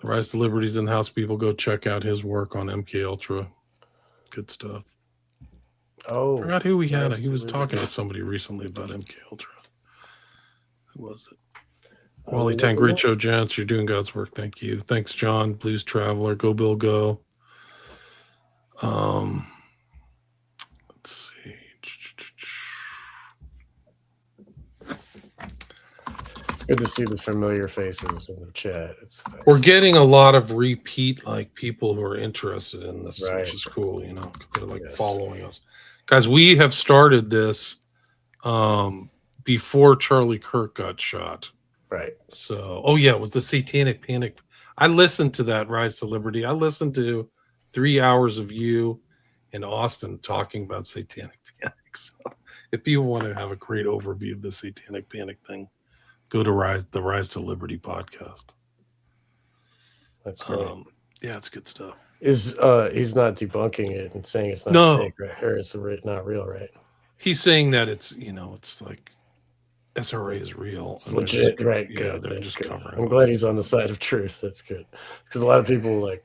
Rise to Liberty's in the house. People go check out his work on MK Ultra. Good stuff. Oh, I forgot who we had. He was talking to somebody recently about MK Ultra. Who was it? Wally Tank, great show, gents. You're doing God's work. Thank you. Thanks, John. Blues Traveler. Go Bill Go. Let's see. good to see the familiar faces in the chat. It's nice. We're getting a lot of repeat like people who are interested in this, Right. which is cool. You know, they're like Yes. following us, guys. We have started this before Charlie Kirk got shot. Right. So, oh yeah, it was the Satanic Panic. I listened to that Rise to Liberty. I listened to 3 hours of you and Austin talking about Satanic Panic. So, if you want to have a great overview of the Satanic Panic thing, go to the Rise to Liberty podcast. That's great. Yeah, it's good stuff. He's not debunking it and saying it's not No. fake, right? Or it's not real, right? He's saying that it's it's like SRA is real. It's legit, right? Yeah, Good. they're That's just good. covering. I'm glad he's on the side of truth. That's good, because a lot of people like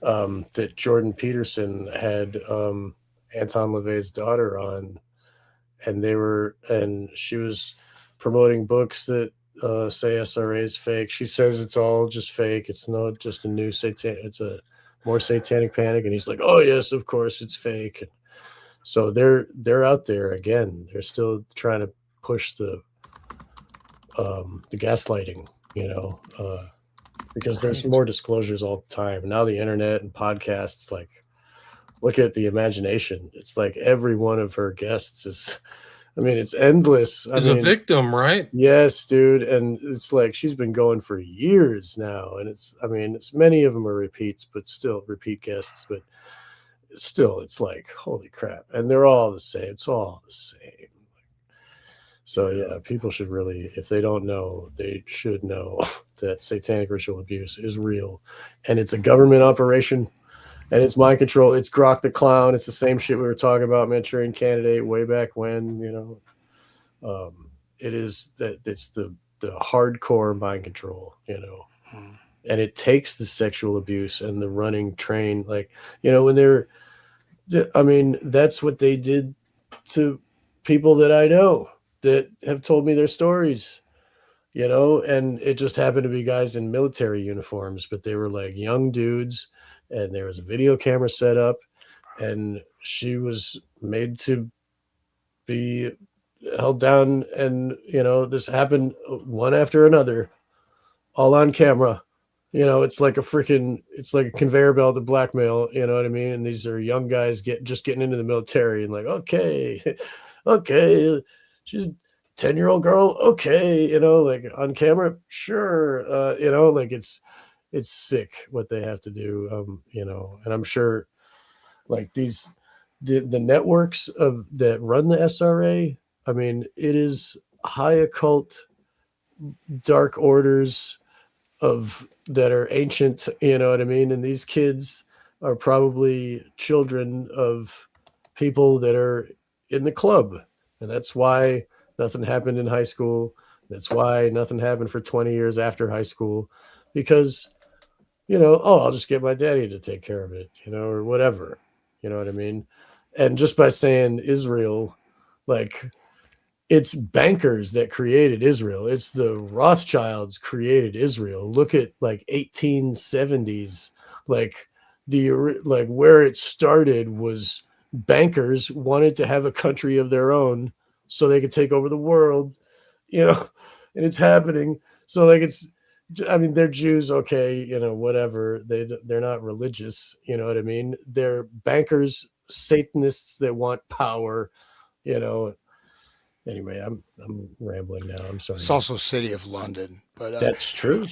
that. Jordan Peterson had Anton LaVey's daughter on, and she was promoting books that say SRA is fake. She says it's all just fake. It's not just a new it's a more satanic panic. And he's like, oh yes, of course it's fake. And so they're out there again. They're still trying to push the gaslighting, because there's more disclosures all the time. Now the internet and podcasts, like, look at the imagination. It's like every one of her guests is, it's endless. Is a victim, right? Yes, dude. And it's like she's been going for years now. And it's many of them are repeats, but still repeat guests. But still, it's like, holy crap. And they're all the same. It's all the same. So, yeah, people should really, if they don't know, they should know that satanic ritual abuse is real. And it's a government operation. And it's mind control. It's Grok the Clown. It's the same shit we were talking about Manchurian Candidate way back when, it is that it's the hardcore mind control, and it takes the sexual abuse and the running train, like, when that's what they did to people that I know that have told me their stories, and it just happened to be guys in military uniforms, but they were like young dudes, and there was a video camera set up, and she was made to be held down, and this happened one after another, all on camera. It's like a conveyor belt of blackmail, you know what I mean? And these are young guys just getting into the military, and like, okay, okay, she's a 10-year-old girl, okay, like on camera, sure, like it's sick what they have to do, and I'm sure like the networks that run the SRA, it is high occult dark orders that are ancient, you know what I mean? And these kids are probably children of people that are in the club. And that's why nothing happened in high school. That's why nothing happened for 20 years after high school, because, I'll just get my daddy to take care of it, or whatever. You know what I mean? And just by saying Israel, like, it's bankers that created Israel. It's the Rothschilds created Israel. Look at like 1870s, like where it started was bankers wanted to have a country of their own so they could take over the world, and it's happening. So like they're Jews, okay, whatever. They're not religious, you know what I mean? They're bankers, Satanists that want power, Anyway, I'm rambling now. I'm sorry. It's also City of London, but that's true.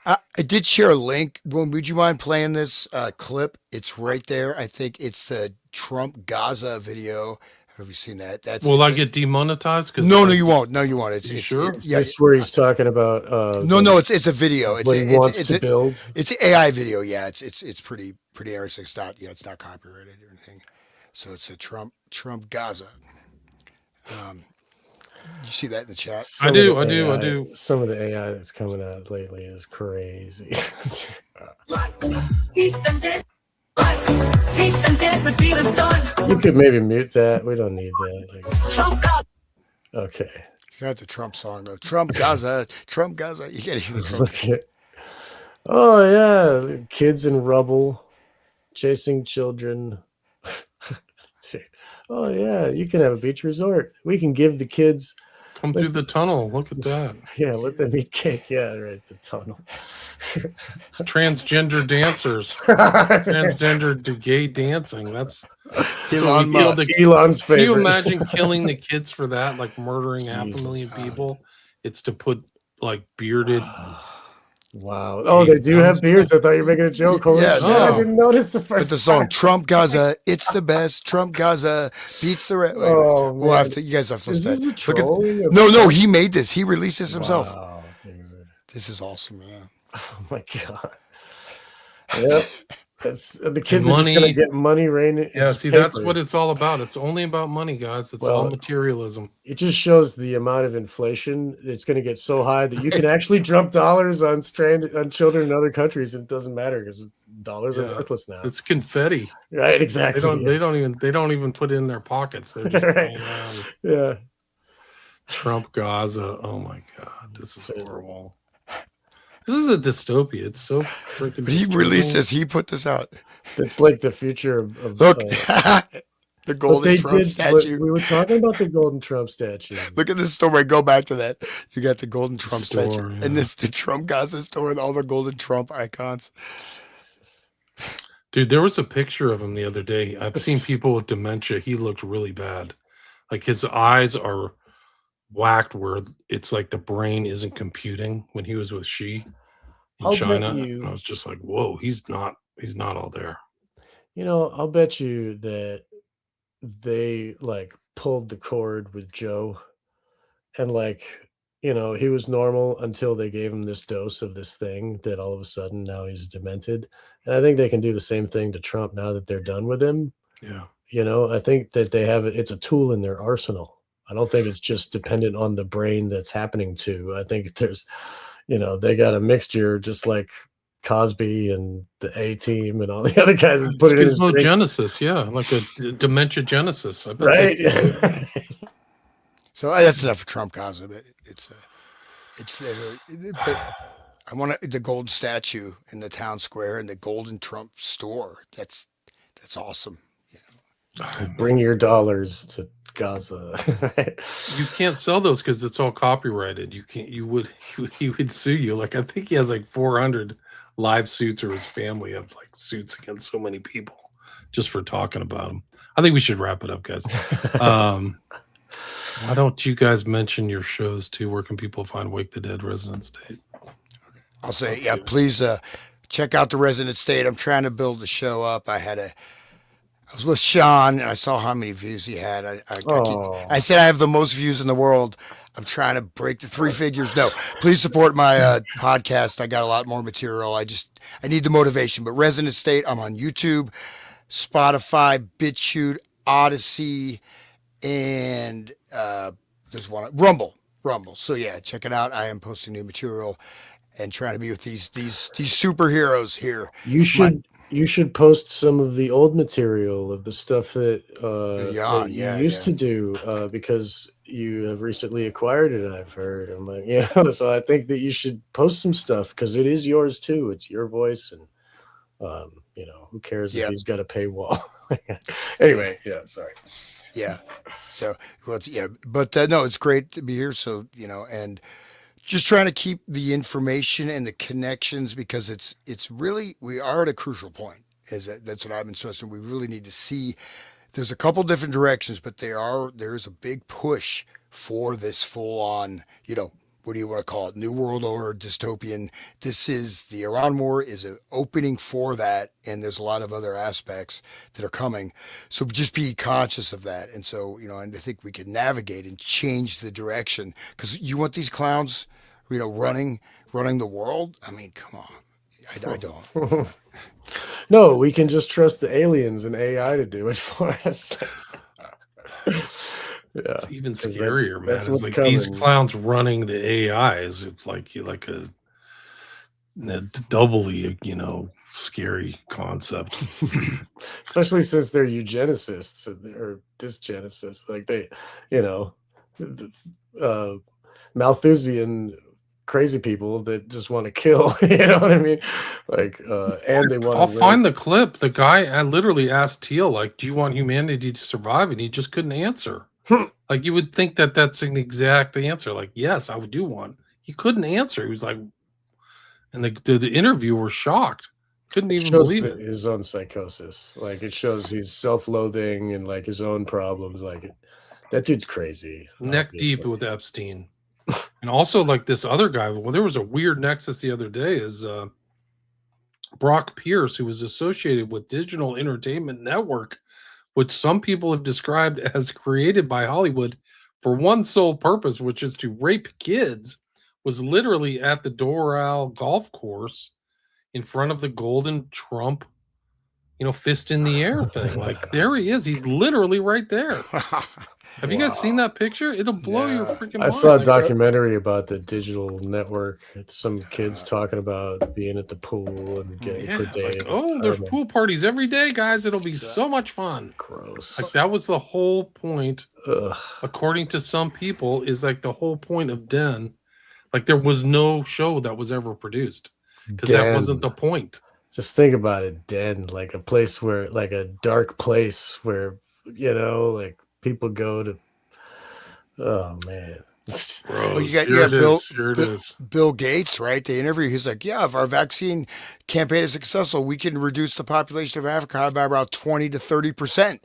I did share a link. Would you mind playing this clip? It's right there. I think it's the Trump Gaza video. Have you seen that? Will I get demonetized? No, you won't. No, you won't. It's sure. Yeah, it's where he's talking about. No, it's a video. What he wants to build. It's an AI video. Yeah, it's pretty interesting. It's not it's not copyrighted or anything. So it's a Trump Gaza. You see that in the chat? I do. Some of the AI that's coming out lately is crazy. You could maybe mute that. We don't need that. Okay. You got the Trump song though. Trump Gaza. Trump Gaza. You gotta hear the Trump. Oh yeah, kids in rubble, chasing children. Oh yeah, you can have a beach resort. We can give the kids Come through the tunnel. Look at that. Yeah, let them eat cake. Yeah, right. The tunnel. Transgender dancers. Transgender gay dancing. That's so Elon we killed Musk. Elon's Can you favorite. imagine killing the kids for that? Like murdering half a million Jesus. people? It's to put like bearded. Wow. Oh, they do have beards. I thought you were making a joke. Holy Yeah, shit, no. I didn't notice the But first the song time. Trump Gaza, it's the best. Trump Gaza beats the rest. Oh, We'll man. have to, you guys have to Is listen to this that. a trolling? No, he made this. He released this himself. Wow, dude. This is awesome, man. Oh my god. Yep. The kids And are just gonna money. get money raining. Yeah, It's see, that's paper. what it's all about. It's only about money, guys. It's all Well, materialism. it just shows the amount of inflation. It's going to get so high that you can Right. actually drop dollars on children in other countries, and it doesn't matter because dollars are Yeah. worthless now. It's confetti. Right? Exactly. They don't even put it in their pockets. They're just Right. playing around. Yeah. Trump Gaza. Oh my god, this is horrible. This is a dystopia. It's so freaking. But he disturbing. released this. He put this out. It's like the future of Look, the the golden Trump statue. We were talking about the golden Trump statue. Look at this store. Go back to that. You got the golden Trump store, statue, yeah. and this the Trump Gaza store and all the golden Trump icons. Dude, there was a picture of him the other day. I've seen people with dementia. He looked really bad. Like his eyes are whacked where it's like the brain isn't computing when he was with Xi in I'll bet China. you- And I was just like, whoa, he's not all there. You know, I'll bet you that they like pulled the cord with Joe, and like, you know, he was normal until they gave him this dose of this thing that all of a sudden now he's demented. And I think they can do the same thing to Trump now that they're done with him. Yeah. You know, I think that they have it's a tool in their arsenal. I don't think it's just dependent on the brain that's happening to. I think there's, you know, they got a mixture just like Cosby and the A Team and all the other guys that put it in his drink. Genesis, yeah, like a dementia genesis. I bet Right? So that's enough for Trump Gaza, but but I want the gold statue in the town square and the golden Trump store. That's awesome. Bring your dollars to Gaza. You can't sell those because it's all copyrighted. You can't. He would sue you. Like I think he has like 400 live suits, or his family have like suits against so many people just for talking about him. I think we should wrap it up, guys. Why don't you guys mention your shows too? Where can people find Wake the Dead Resonant State? I'll say, yeah, please check out the Resonant State. I'm trying to build the show up. I was with Sean and I saw how many views he had. I said I have the most views in the world. I'm trying to break the 3 figures. No, please support my podcast. I got a lot more material. I need the motivation. But Resonant State, I'm on YouTube, Spotify, BitChute, Odyssey, and there's one Rumble. So yeah, check it out. I am posting new material and trying to be with these superheroes here. You should post some of the old material of the stuff that you used to do because you have recently acquired it. I've heard. I'm like, yeah. So I think that you should post some stuff because it is yours too. It's your voice, and you know, who cares if he's got a paywall. Anyway, yeah. Sorry. Yeah. So but no, it's great to be here. So and just trying to keep the information and the connections because it's really we are at a crucial point. That's what I've been stressing. We really need to see. There's a couple different directions, but there's a big push for this full on. What do you want to call it? New World Order, dystopian. The Iran war is an opening for that, and there's a lot of other aspects that are coming. So just be conscious of that. And so, and I think we can navigate and change the direction because you want these clowns, running the world. I mean, come on. I don't. No, we can just trust the aliens and AI to do it for us. Yeah, it's even scarier, man. That's it's what's like coming. these clowns running the AI is like a doubly, scary concept. Especially since they're eugenicists or dysgenicists, like they, Malthusian crazy people that just want to kill. You know what I mean? Like, and they want. I'll find the clip. The guy, I literally asked Teal, like, "Do you want humanity to survive?" And he just couldn't answer. Like, you would think that that's an exact answer. Like, yes, I would do one. He couldn't answer. He was like, and the interviewer shocked, couldn't even Shows believe it. his own psychosis. Like it shows he's self-loathing and like his own problems. Like that dude's crazy. Neck deep Obviously. with Epstein. And also, like, this other guy. Well, there was a weird nexus the other day. Is Brock Pierce, who was associated with Digital Entertainment Network, which some people have described as created by Hollywood for one sole purpose, which is to rape kids, was literally at the Doral golf course in front of the golden Trump, fist in the air thing. Like, there he is. He's literally right there. Have you guys seen that picture? It'll blow your Yeah. freaking I mind. saw a Like, documentary about the digital network. It's some kids talking about being at the pool and getting yeah, predated. like, there's pool parties every day, guys. It'll be so much fun. Gross. Like, that was the whole point, Ugh. according to some people, is like the whole point of Den. Like, there was no show that was ever produced because that wasn't the point. Just think about it, Den, like a place where, like a dark place where, like people go to. Oh man. Well, you got Here it is. Bill Gates, right? The interview, he's like, "Yeah, if our vaccine campaign is successful, we can reduce the population of Africa by about 20 to 30%."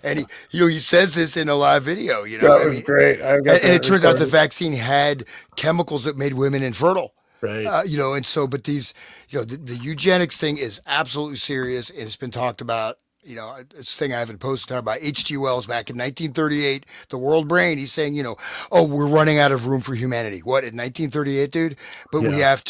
And he says this in a live video. That was great. And it turns out the vaccine had chemicals that made women infertile. Right. And so, but these, the eugenics thing is absolutely serious, and it's been talked about. It's a thing I haven't posted about. H.G. Wells back in 1938, The World Brain. He's saying, we're running out of room for humanity. What, in 1938, dude? But we have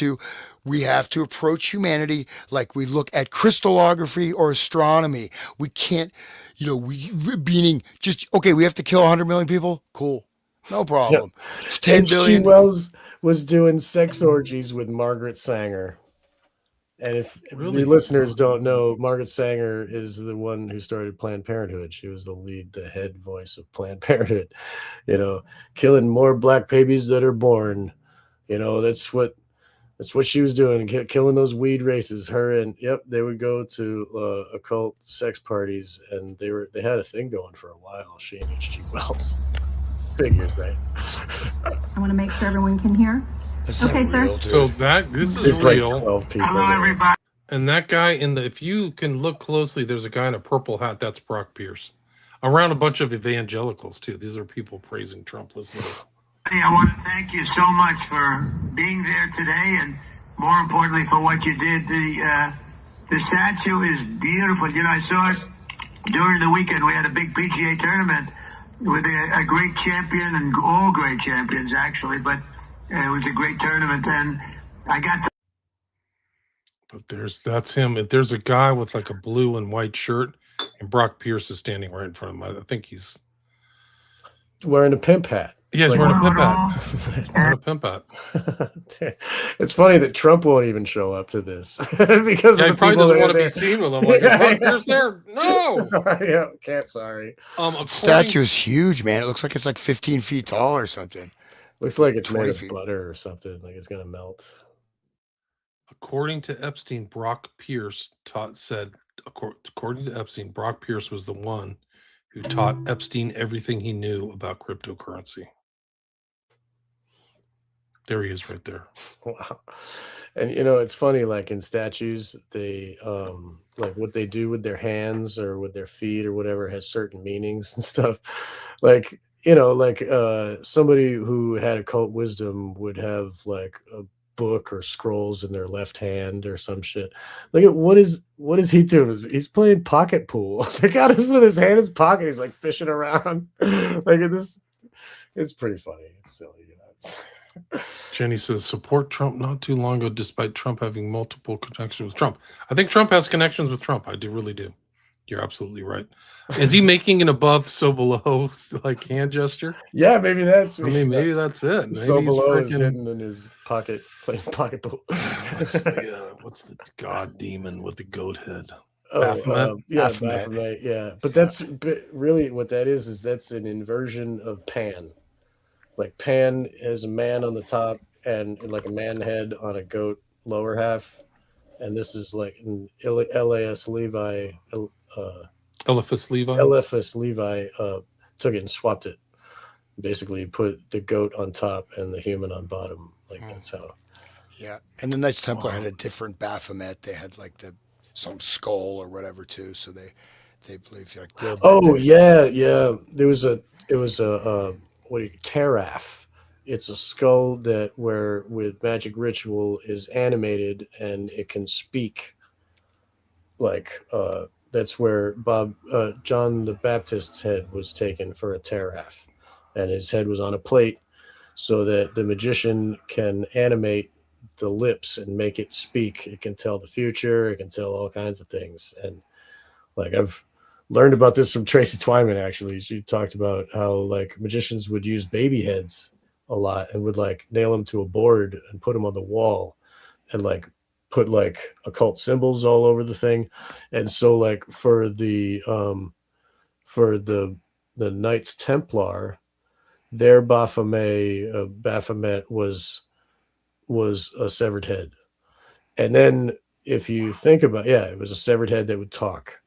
to approach humanity like we look at crystallography or astronomy. We can't, meaning just we have to kill 100 million people. Cool, no problem. Yeah. 10 billion. H.G. Wells was doing sex orgies with Margaret Sanger. And if the listeners don't know, Margaret Sanger is the one who started Planned Parenthood. She was the head voice of Planned Parenthood. Killing more black babies that are born. That's what she was doing, killing those weed races. Her and they would go to occult sex parties, and they had a thing going for a while. She and H.G. Wells. Figures, right? I want to make sure everyone can hear. Okay, sir. Real, so this is real. Like 12 people. Hello, everybody. And that guy if you can look closely, there's a guy in a purple hat. That's Brock Pierce. Around a bunch of evangelicals too. These are people praising Trump. Listen. I want to thank you so much for being there today, and more importantly for what you did. The statue is beautiful. I saw it during the weekend. We had a big PGA tournament with a great champion, and all great champions actually, but it was a great tournament, and I got to. But that's him. There's a guy with like a blue and white shirt, and Brock Pierce is standing right in front of him. I think he's wearing a pimp hat. Yeah, he's wearing a pimp hat. Wearing a pimp hat. It's funny that Trump won't even show up to this because he probably doesn't want to be seen with him. Like, is Brock Pierce there? No. Can't. Sorry. Statue is huge, man. It looks like it's like 15 feet tall or something. Looks like it's made of butter or something. Like it's gonna melt. According to Epstein, Brock Pierce said, according to Epstein, Brock Pierce was the one who taught Epstein everything he knew about cryptocurrency. There he is right there. Wow. And it's funny, like in statues, they like what they do with their hands or with their feet or whatever has certain meanings and stuff. Like somebody who had occult wisdom would have like a book or scrolls in their left hand or some shit. Look at what is he doing? He's playing pocket pool. The guy is with his hand in his pocket. He's like fishing around. Like this, it's pretty funny. It's silly. Jenny says, support Trump not too long ago, despite Trump having multiple connections with Trump. I think Trump has connections with Trump. I really do. You're absolutely right. Is he making an above, so below, like hand gesture? Yeah, maybe that's. Maybe that's it. Maybe so below is hidden in his pocket, playing pocket pool. What's the god demon with the goat head? Baphomet? Baphomet. Yeah, but really what that is that's an inversion of Pan. Like Pan is a man on the top and like a man head on a goat lower half, and this is like an Eliphas Levi. Eliphas Levi took it and swapped it. basically put the goat on top and the human on bottom. Like that's how. Yeah, and the Knights Templar had Wow. a different Baphomet. They had like some skull or whatever too. So they believe like Oh yeah, yeah. It was a what do you Teraf. It's a skull that where with magic ritual is animated and it can speak. Like that's where Bob John the Baptist's head was taken for a Teraf, and his head was on a plate so that the magician can animate the lips and make it speak. It can tell the future. It can tell all kinds of things. And like I've learned about this from Tracy Twyman. Actually, she talked about how like magicians would use baby heads a lot and would like nail them to a board and put them on the wall and like put like occult symbols all over the thing. And so like for the Knights Templar, their Baphomet was a severed head. And then if you think about it was a severed head that would talk.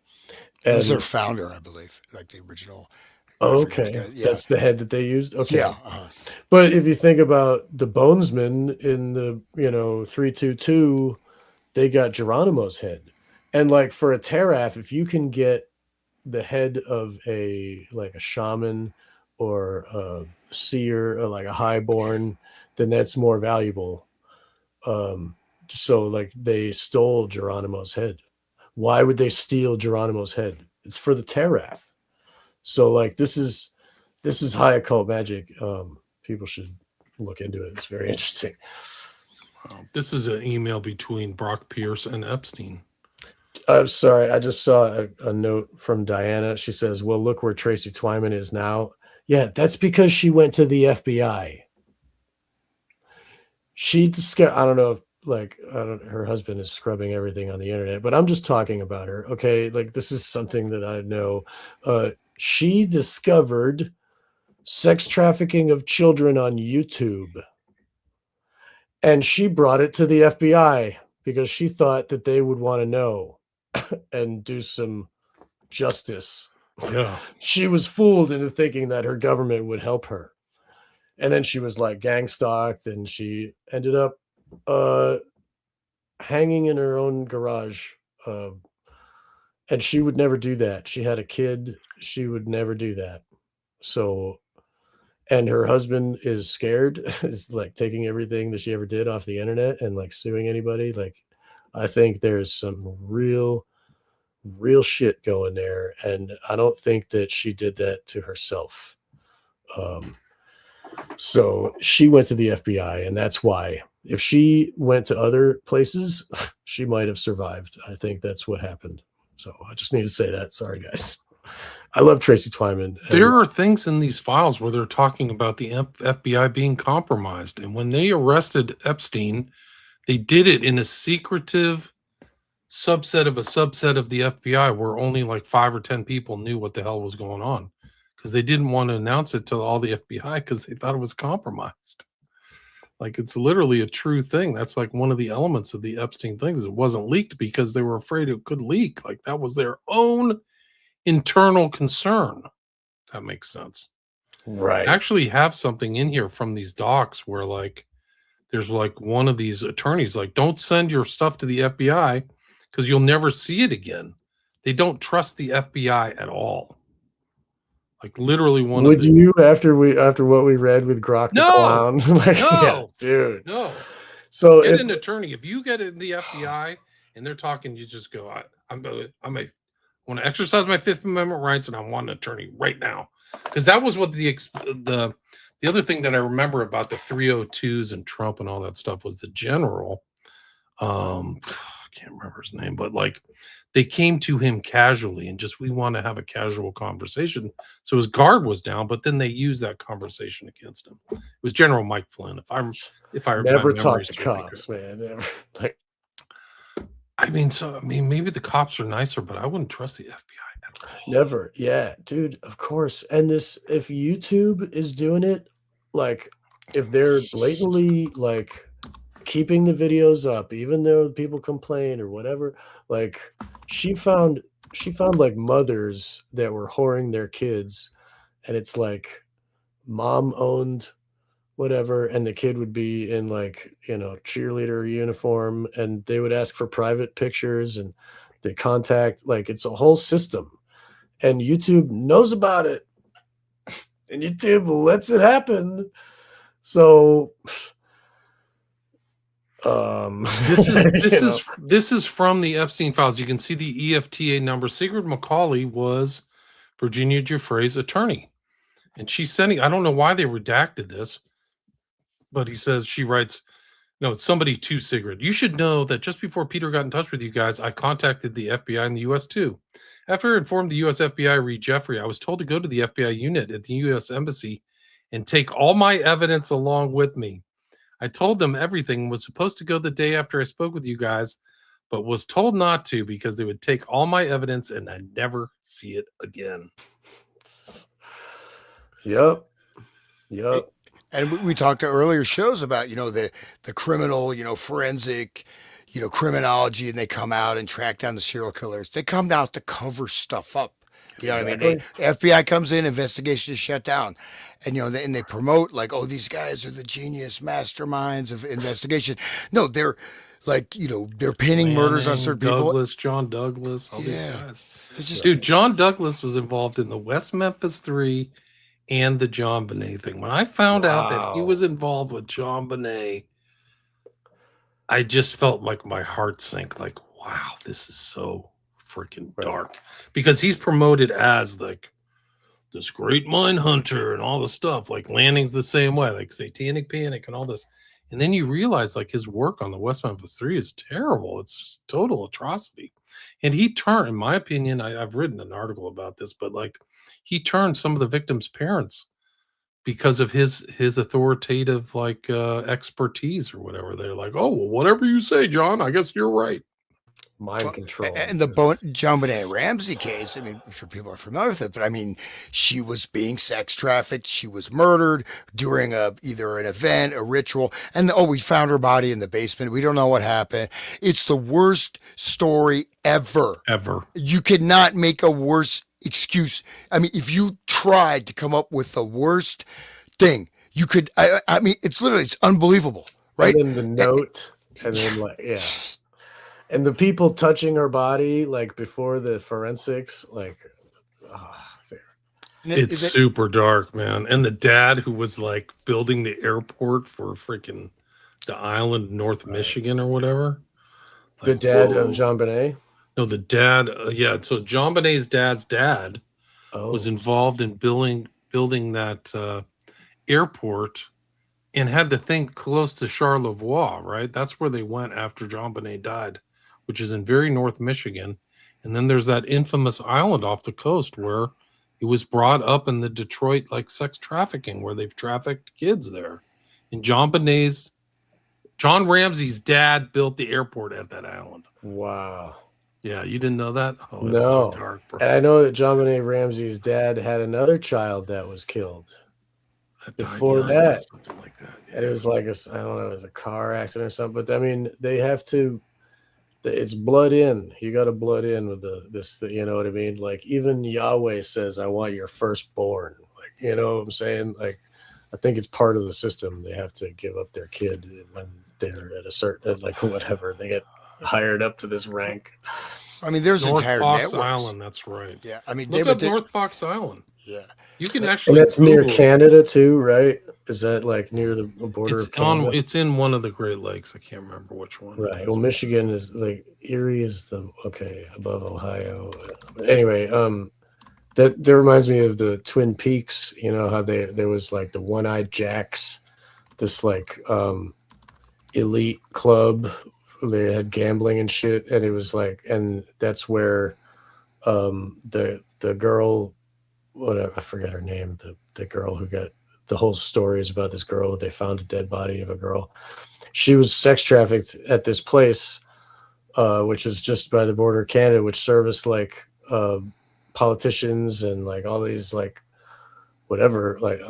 It was their And founder, I believe, like the original. I forget the okay, guy. Yeah, that's the head that they used. yeah, Okay. But if you think about the Bonesmen in the 322, they got Geronimo's head. And like for a Teraf, if you can get the head of a shaman or a seer or like a highborn, then that's more valuable. So like they stole Geronimo's head. Why would they steal Geronimo's head? It's for the Teraf. So like this is high occult magic. People should look into it. It's very interesting. Wow. This is an email between Brock Pierce and Epstein. I'm sorry. I just saw a note from Diana. She says, well, look where Tracy Twyman is now. Yeah, that's because she went to the FBI. I don't know if her husband is scrubbing everything on the internet, but I'm just talking about her. Okay. Like this is something that I know. She discovered sex trafficking of children on YouTube. And she brought it to the FBI because she thought that they would want to know and do some justice. Yeah. She was fooled into thinking that her government would help her. And then she was like gang stalked and she ended up hanging in her own garage. And she would never do that. She had a kid. She would never do that. So, and her husband is scared, is like taking everything that she ever did off the internet and like suing anybody. Like, I think there's some real shit going there. And I don't think that she did that to herself. So she went to the FBI, and that's why. If she went to other places, she might have survived. I think that's what happened. So I just need to say that. Sorry, guys. I love Tracy Twyman. There are things in these files where they're talking about the FBI being compromised. And when they arrested Epstein, they did it in a secretive subset of the FBI where only like 5 or 10 people knew what the hell was going on because they didn't want to announce it to all the FBI because they thought it was compromised. Like it's literally a true thing. That's like one of the elements of the Epstein things. It wasn't leaked because they were afraid it could leak. Like that was their own internal concern. That makes sense. Right. I actually have something in here from these docs where like there's like one of these attorneys like don't send your stuff to the FBI because you'll never see it again. They don't trust the FBI at all. Like literally one Would of the you after what we read with Grok the Clown? Like, no, yeah, dude. no. So Get if an attorney. If you get in the FBI and they're talking, you just go, I want to exercise my Fifth Amendment rights, and I want an attorney right now. Because that was what the other thing that I remember about the 302s and Trump and all that stuff was the general. I can't remember his name, but like they came to him casually and just we want to have a casual conversation. So his guard was down, but then they used that conversation against him. It was General Mike Flynn. If I never my talk memory to serves me cops, correct. man. Never. Like, I mean, maybe the cops are nicer, but I wouldn't trust the FBI at all. never. Yeah, dude, of course. And if YouTube is doing it, like if they're blatantly like keeping the videos up, even though people complain or whatever, like she found like mothers that were whoring their kids, and it's like mom owned whatever, and the kid would be in like, cheerleader uniform, and they would ask for private pictures, and they contact, like, it's a whole system, and YouTube knows about it, and YouTube lets it happen. So This is you know, this is from the Epstein files. You can see the EFTA number. Sigrid Macaulay was Virginia Giuffre's attorney, and she's sending. I don't know why they redacted this, but he says she writes. No, it's somebody to Sigrid. You should know that just before Peter got in touch with you guys, I contacted the FBI in the U.S. too. After I informed the U.S. FBI read Jeffrey, I was told to go to the FBI unit at the U.S. Embassy and take all my evidence along with me. I told them everything, was supposed to go the day after I spoke with you guys, but was told not to because they would take all my evidence and I'd never see it again. Yep. And we talked to earlier shows about, the criminal, forensic, criminology, and they come out and track down the serial killers. They come out to cover stuff up. You know what I mean? The FBI comes in, investigation is shut down. And, and they promote like, oh, these guys are the genius masterminds of investigation. No, they're like, they're pinning murders on certain people. John Douglas, all these guys. Just, dude, John Douglas was involved in the West Memphis 3 and the John Bonet thing. When I found out that he was involved with John Bonet, I just felt like my heart sank. Like, wow, this is so freaking dark. Because he's promoted as like this great mind hunter and all the stuff. Like Landing's the same way, like Satanic Panic and all this. And then you realize like his work on the West Memphis 3 is terrible. It's just total atrocity. And he turned, in my opinion, I've written an article about this, but like he turned some of the victims' parents because of his authoritative like expertise or whatever. They're like, oh, well, whatever you say, John, I guess you're right. Mind control. And the John Bonet Ramsey case, I mean, I'm sure people are familiar with it, but I mean, she was being sex trafficked. She was murdered during either an event, a ritual, and we found her body in the basement. We don't know what happened. It's the worst story ever. You cannot make a worse excuse. I mean, if you tried to come up with the worst thing, you could. I mean, it's unbelievable, right? And then the note, and then like, yeah. And the people touching her body, like before the forensics, like, it's super dark, man. And the dad who was like building the airport for freaking the island, North Michigan or whatever. Like, the dad of Jean Bonnet? No, the dad. Yeah. So Jean Bonnet's dad's dad was involved in building that airport and had the thing close to Charlevoix, right? That's where they went after Jean Bonnet died, which is in very North Michigan. And then there's that infamous island off the coast where it was brought up in the Detroit like sex trafficking, where they've trafficked kids there. And John Ramsey's dad built the airport at that island. Wow. Yeah, you didn't know that? Oh, it's no. So dark, bro. And I know that John Bonet Ramsey's dad had another child that was killed before that. Something like that. Yeah. And it was like I don't know, it was a car accident or something. But I mean, they have to. It's blood in. You got to blood in with this. You know what I mean? Like even Yahweh says, "I want your firstborn." Like, you know what I'm saying? Like, I think it's part of the system. They have to give up their kid when they're at a certain, like whatever, they get hired up to this rank. I mean, there's North entire Fox networks. Island. That's right. Yeah, I mean, look up North Fox Island. Yeah, you can actually. And that's near Canada too, right? Is that like near the border of Canada? It's in one of the Great Lakes. I can't remember which one. Right. Well, Michigan is like Erie is above Ohio. But anyway, that reminds me of the Twin Peaks. You know how there was like the One-Eyed Jacks, this like elite club. They had gambling and shit, and it was like, and that's where the girl, whatever, I forget her name, the girl who got. The whole story is about this girl that they found a dead body of a girl. She was sex trafficked at this place, which was just by the border of Canada, which serviced like politicians and like all these like whatever. Like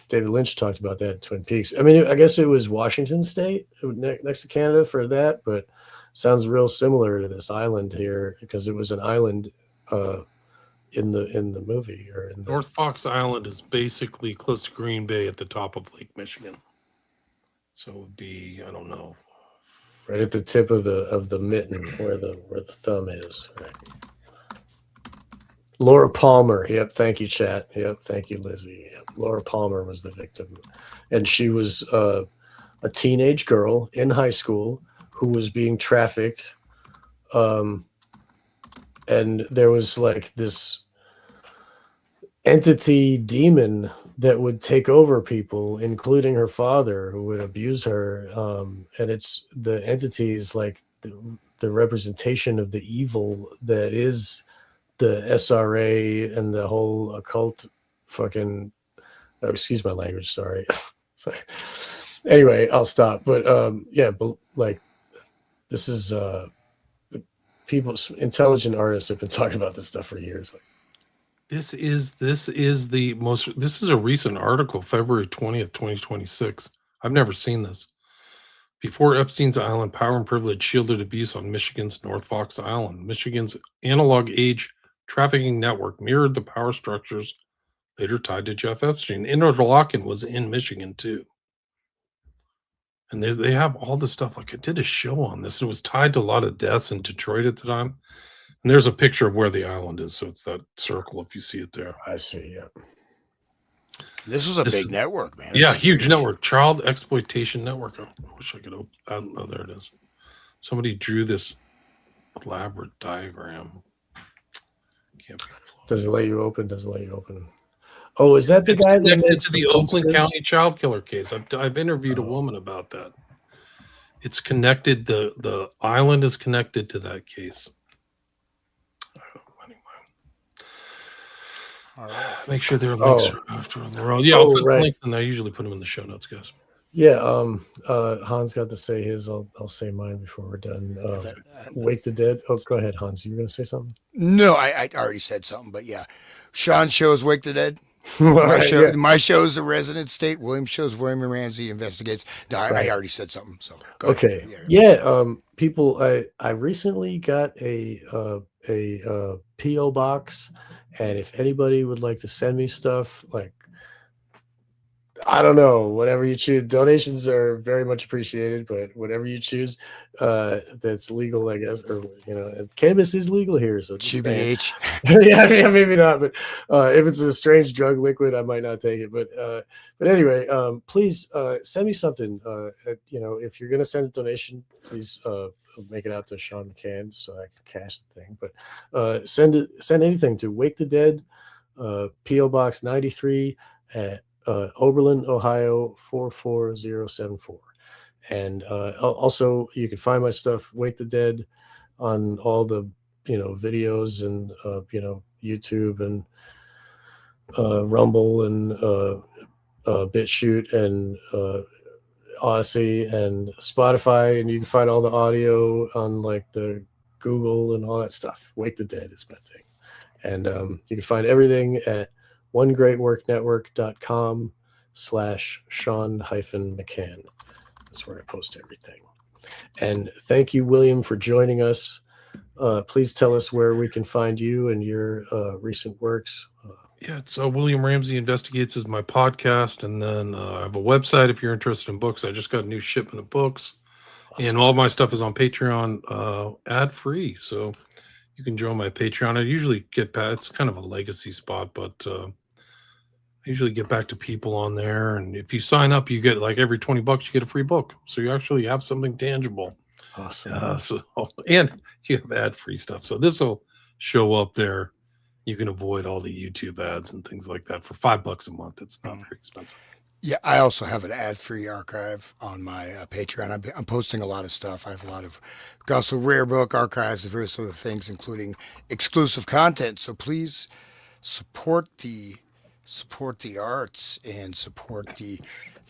David Lynch talked about that in Twin Peaks. I mean, I guess it was Washington State next to Canada for that, but sounds real similar to this island here because it was an island in the movie or in the North Fox Island is basically close to Green Bay at the top of Lake Michigan. So it would be, I don't know, right at the tip of the mitten where the thumb is. Right. Laura Palmer. Yep. Thank you, chat. Yep. Thank you, Lizzie. Yep. Laura Palmer was the victim, and she was a teenage girl in high school who was being trafficked. And there was like this entity demon that would take over people, including her father, who would abuse her. And it's the entity is like the representation of the evil that is the SRA and the whole occult fucking, excuse my language, sorry. Sorry. Anyway, I'll stop. But yeah, but like this is people, intelligent artists have been talking about this stuff for years. Like, this is a recent article, February 20th, 2026. I've never seen this. Before Epstein's Island, power and privilege shielded abuse on Michigan's North Fox Island. Michigan's analog age trafficking network mirrored the power structures later tied to Jeff Epstein. Interlochen was in Michigan too. And they have all this stuff. Like I did a show on this. It was tied to a lot of deaths in Detroit at the time. And there's a picture of where the island is. So it's that circle if you see it there. I see, yeah. This was a big network, man. Yeah, huge network. Child exploitation network. I wish I could open. Oh, there it is. Somebody drew this elaborate diagram. Can't be Does it let you open? Does it let you open? Oh, is that the it's guy that connected makes to the Oakland County child killer case? I've interviewed a woman about that. It's connected. The island is connected to that case. Anyway. All right. Make sure there are links after on the road. Yeah, I'll put the links in there. I usually put them in the show notes, guys. Yeah, Hans got to say his. I'll say mine before we're done. Wake the Dead. Oh, go ahead, Hans. You were going to say something? No, I already said something, but yeah. Sean's show is Wake the Dead. Right, my show is The Resonant State. William's show is William Ramsey Investigates. No, I already said something. So go okay. ahead. Yeah. People, I recently got a PO box, and if anybody would like to send me stuff, like, I don't know, whatever you choose. Donations are very much appreciated, but whatever you choose, that's legal, I guess, or cannabis is legal here, so GBH. yeah, maybe not, but if it's a strange drug liquid, I might not take it. But anyway, please send me something. If you're gonna send a donation, please make it out to Sean McCann so I can cash the thing. But send anything to Wake the Dead, PO Box 93 at Oberlin, Ohio 44074. And also you can find my stuff, Wake the Dead, on all the videos and YouTube and Rumble and BitChute and Odyssey and Spotify, and you can find all the audio on like the Google and all that stuff. Wake the Dead is my thing. And you can find everything at onegreatworknetwork.com/Sean-McCann. That's where I post everything. And thank you, William, for joining us. Please tell us where we can find you and your recent works. Yeah, it's William Ramsey Investigates is my podcast. And then I have a website if you're interested in books. I just got a new shipment of books. Awesome. And all my stuff is on Patreon ad-free. So you can join my Patreon. I usually get back. It's kind of a legacy spot, but I usually get back to people on there. And if you sign up, you get like every $20, you get a free book. So you actually have something tangible. Awesome. And you have ad-free stuff. So this will show up there. You can avoid all the YouTube ads and things like that for $5 a month. It's not very expensive. Yeah, I also have an ad-free archive on my Patreon. I'm posting a lot of stuff. I have a lot of also rare book archives and various other things, including exclusive content. So please support the arts and support the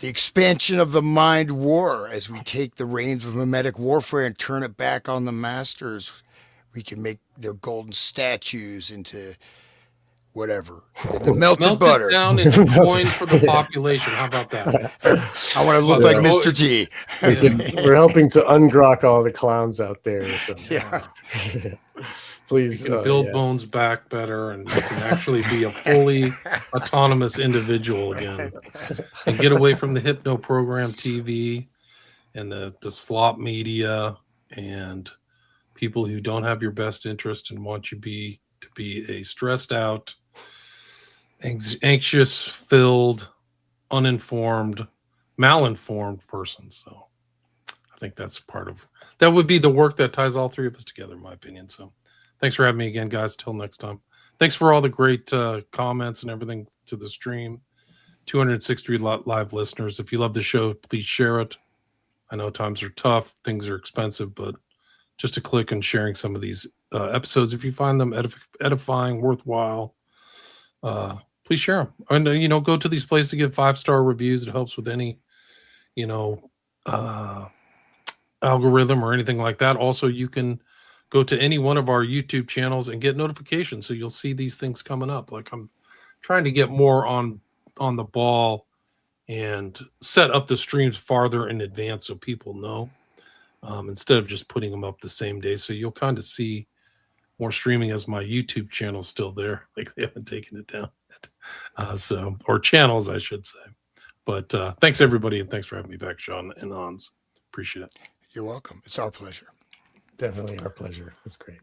expansion of the mind war as we take the reins of mimetic warfare and turn it back on the masters. We can make their golden statues into whatever. The melted butter. It down into coin for the population. How about that? I want to look like Mr. T. We're helping to ungrok all the clowns out there. So. Yeah. Please You can build yeah. bones back better, and you can actually be a fully autonomous individual again, and get away from the hypno program TV and the slop media and people who don't have your best interest and want you to be a stressed out, anxious, filled, uninformed, malinformed person. So I think that's that would be the work that ties all three of us together, in my opinion. So thanks for having me again, guys. Till next time. Thanks for all the great comments and everything to the stream. 263 live listeners. If you love the show, please share it. I know times are tough, things are expensive, but just a click and sharing some of these episodes, if you find them edifying, worthwhile, please share them. And go to these places to give 5-star reviews. It helps with any algorithm or anything like that. Also, you can go to any one of our YouTube channels and get notifications, so you'll see these things coming up. Like, I'm trying to get more on the ball and set up the streams farther in advance so people know, instead of just putting them up the same day. So you'll kind of see more streaming as my YouTube channel's still there. Like, they haven't taken it down yet. Or channels, I should say. But thanks, everybody, and thanks for having me back, Sean and Hans. Appreciate it. You're welcome. It's our pleasure. Definitely our pleasure. That's great.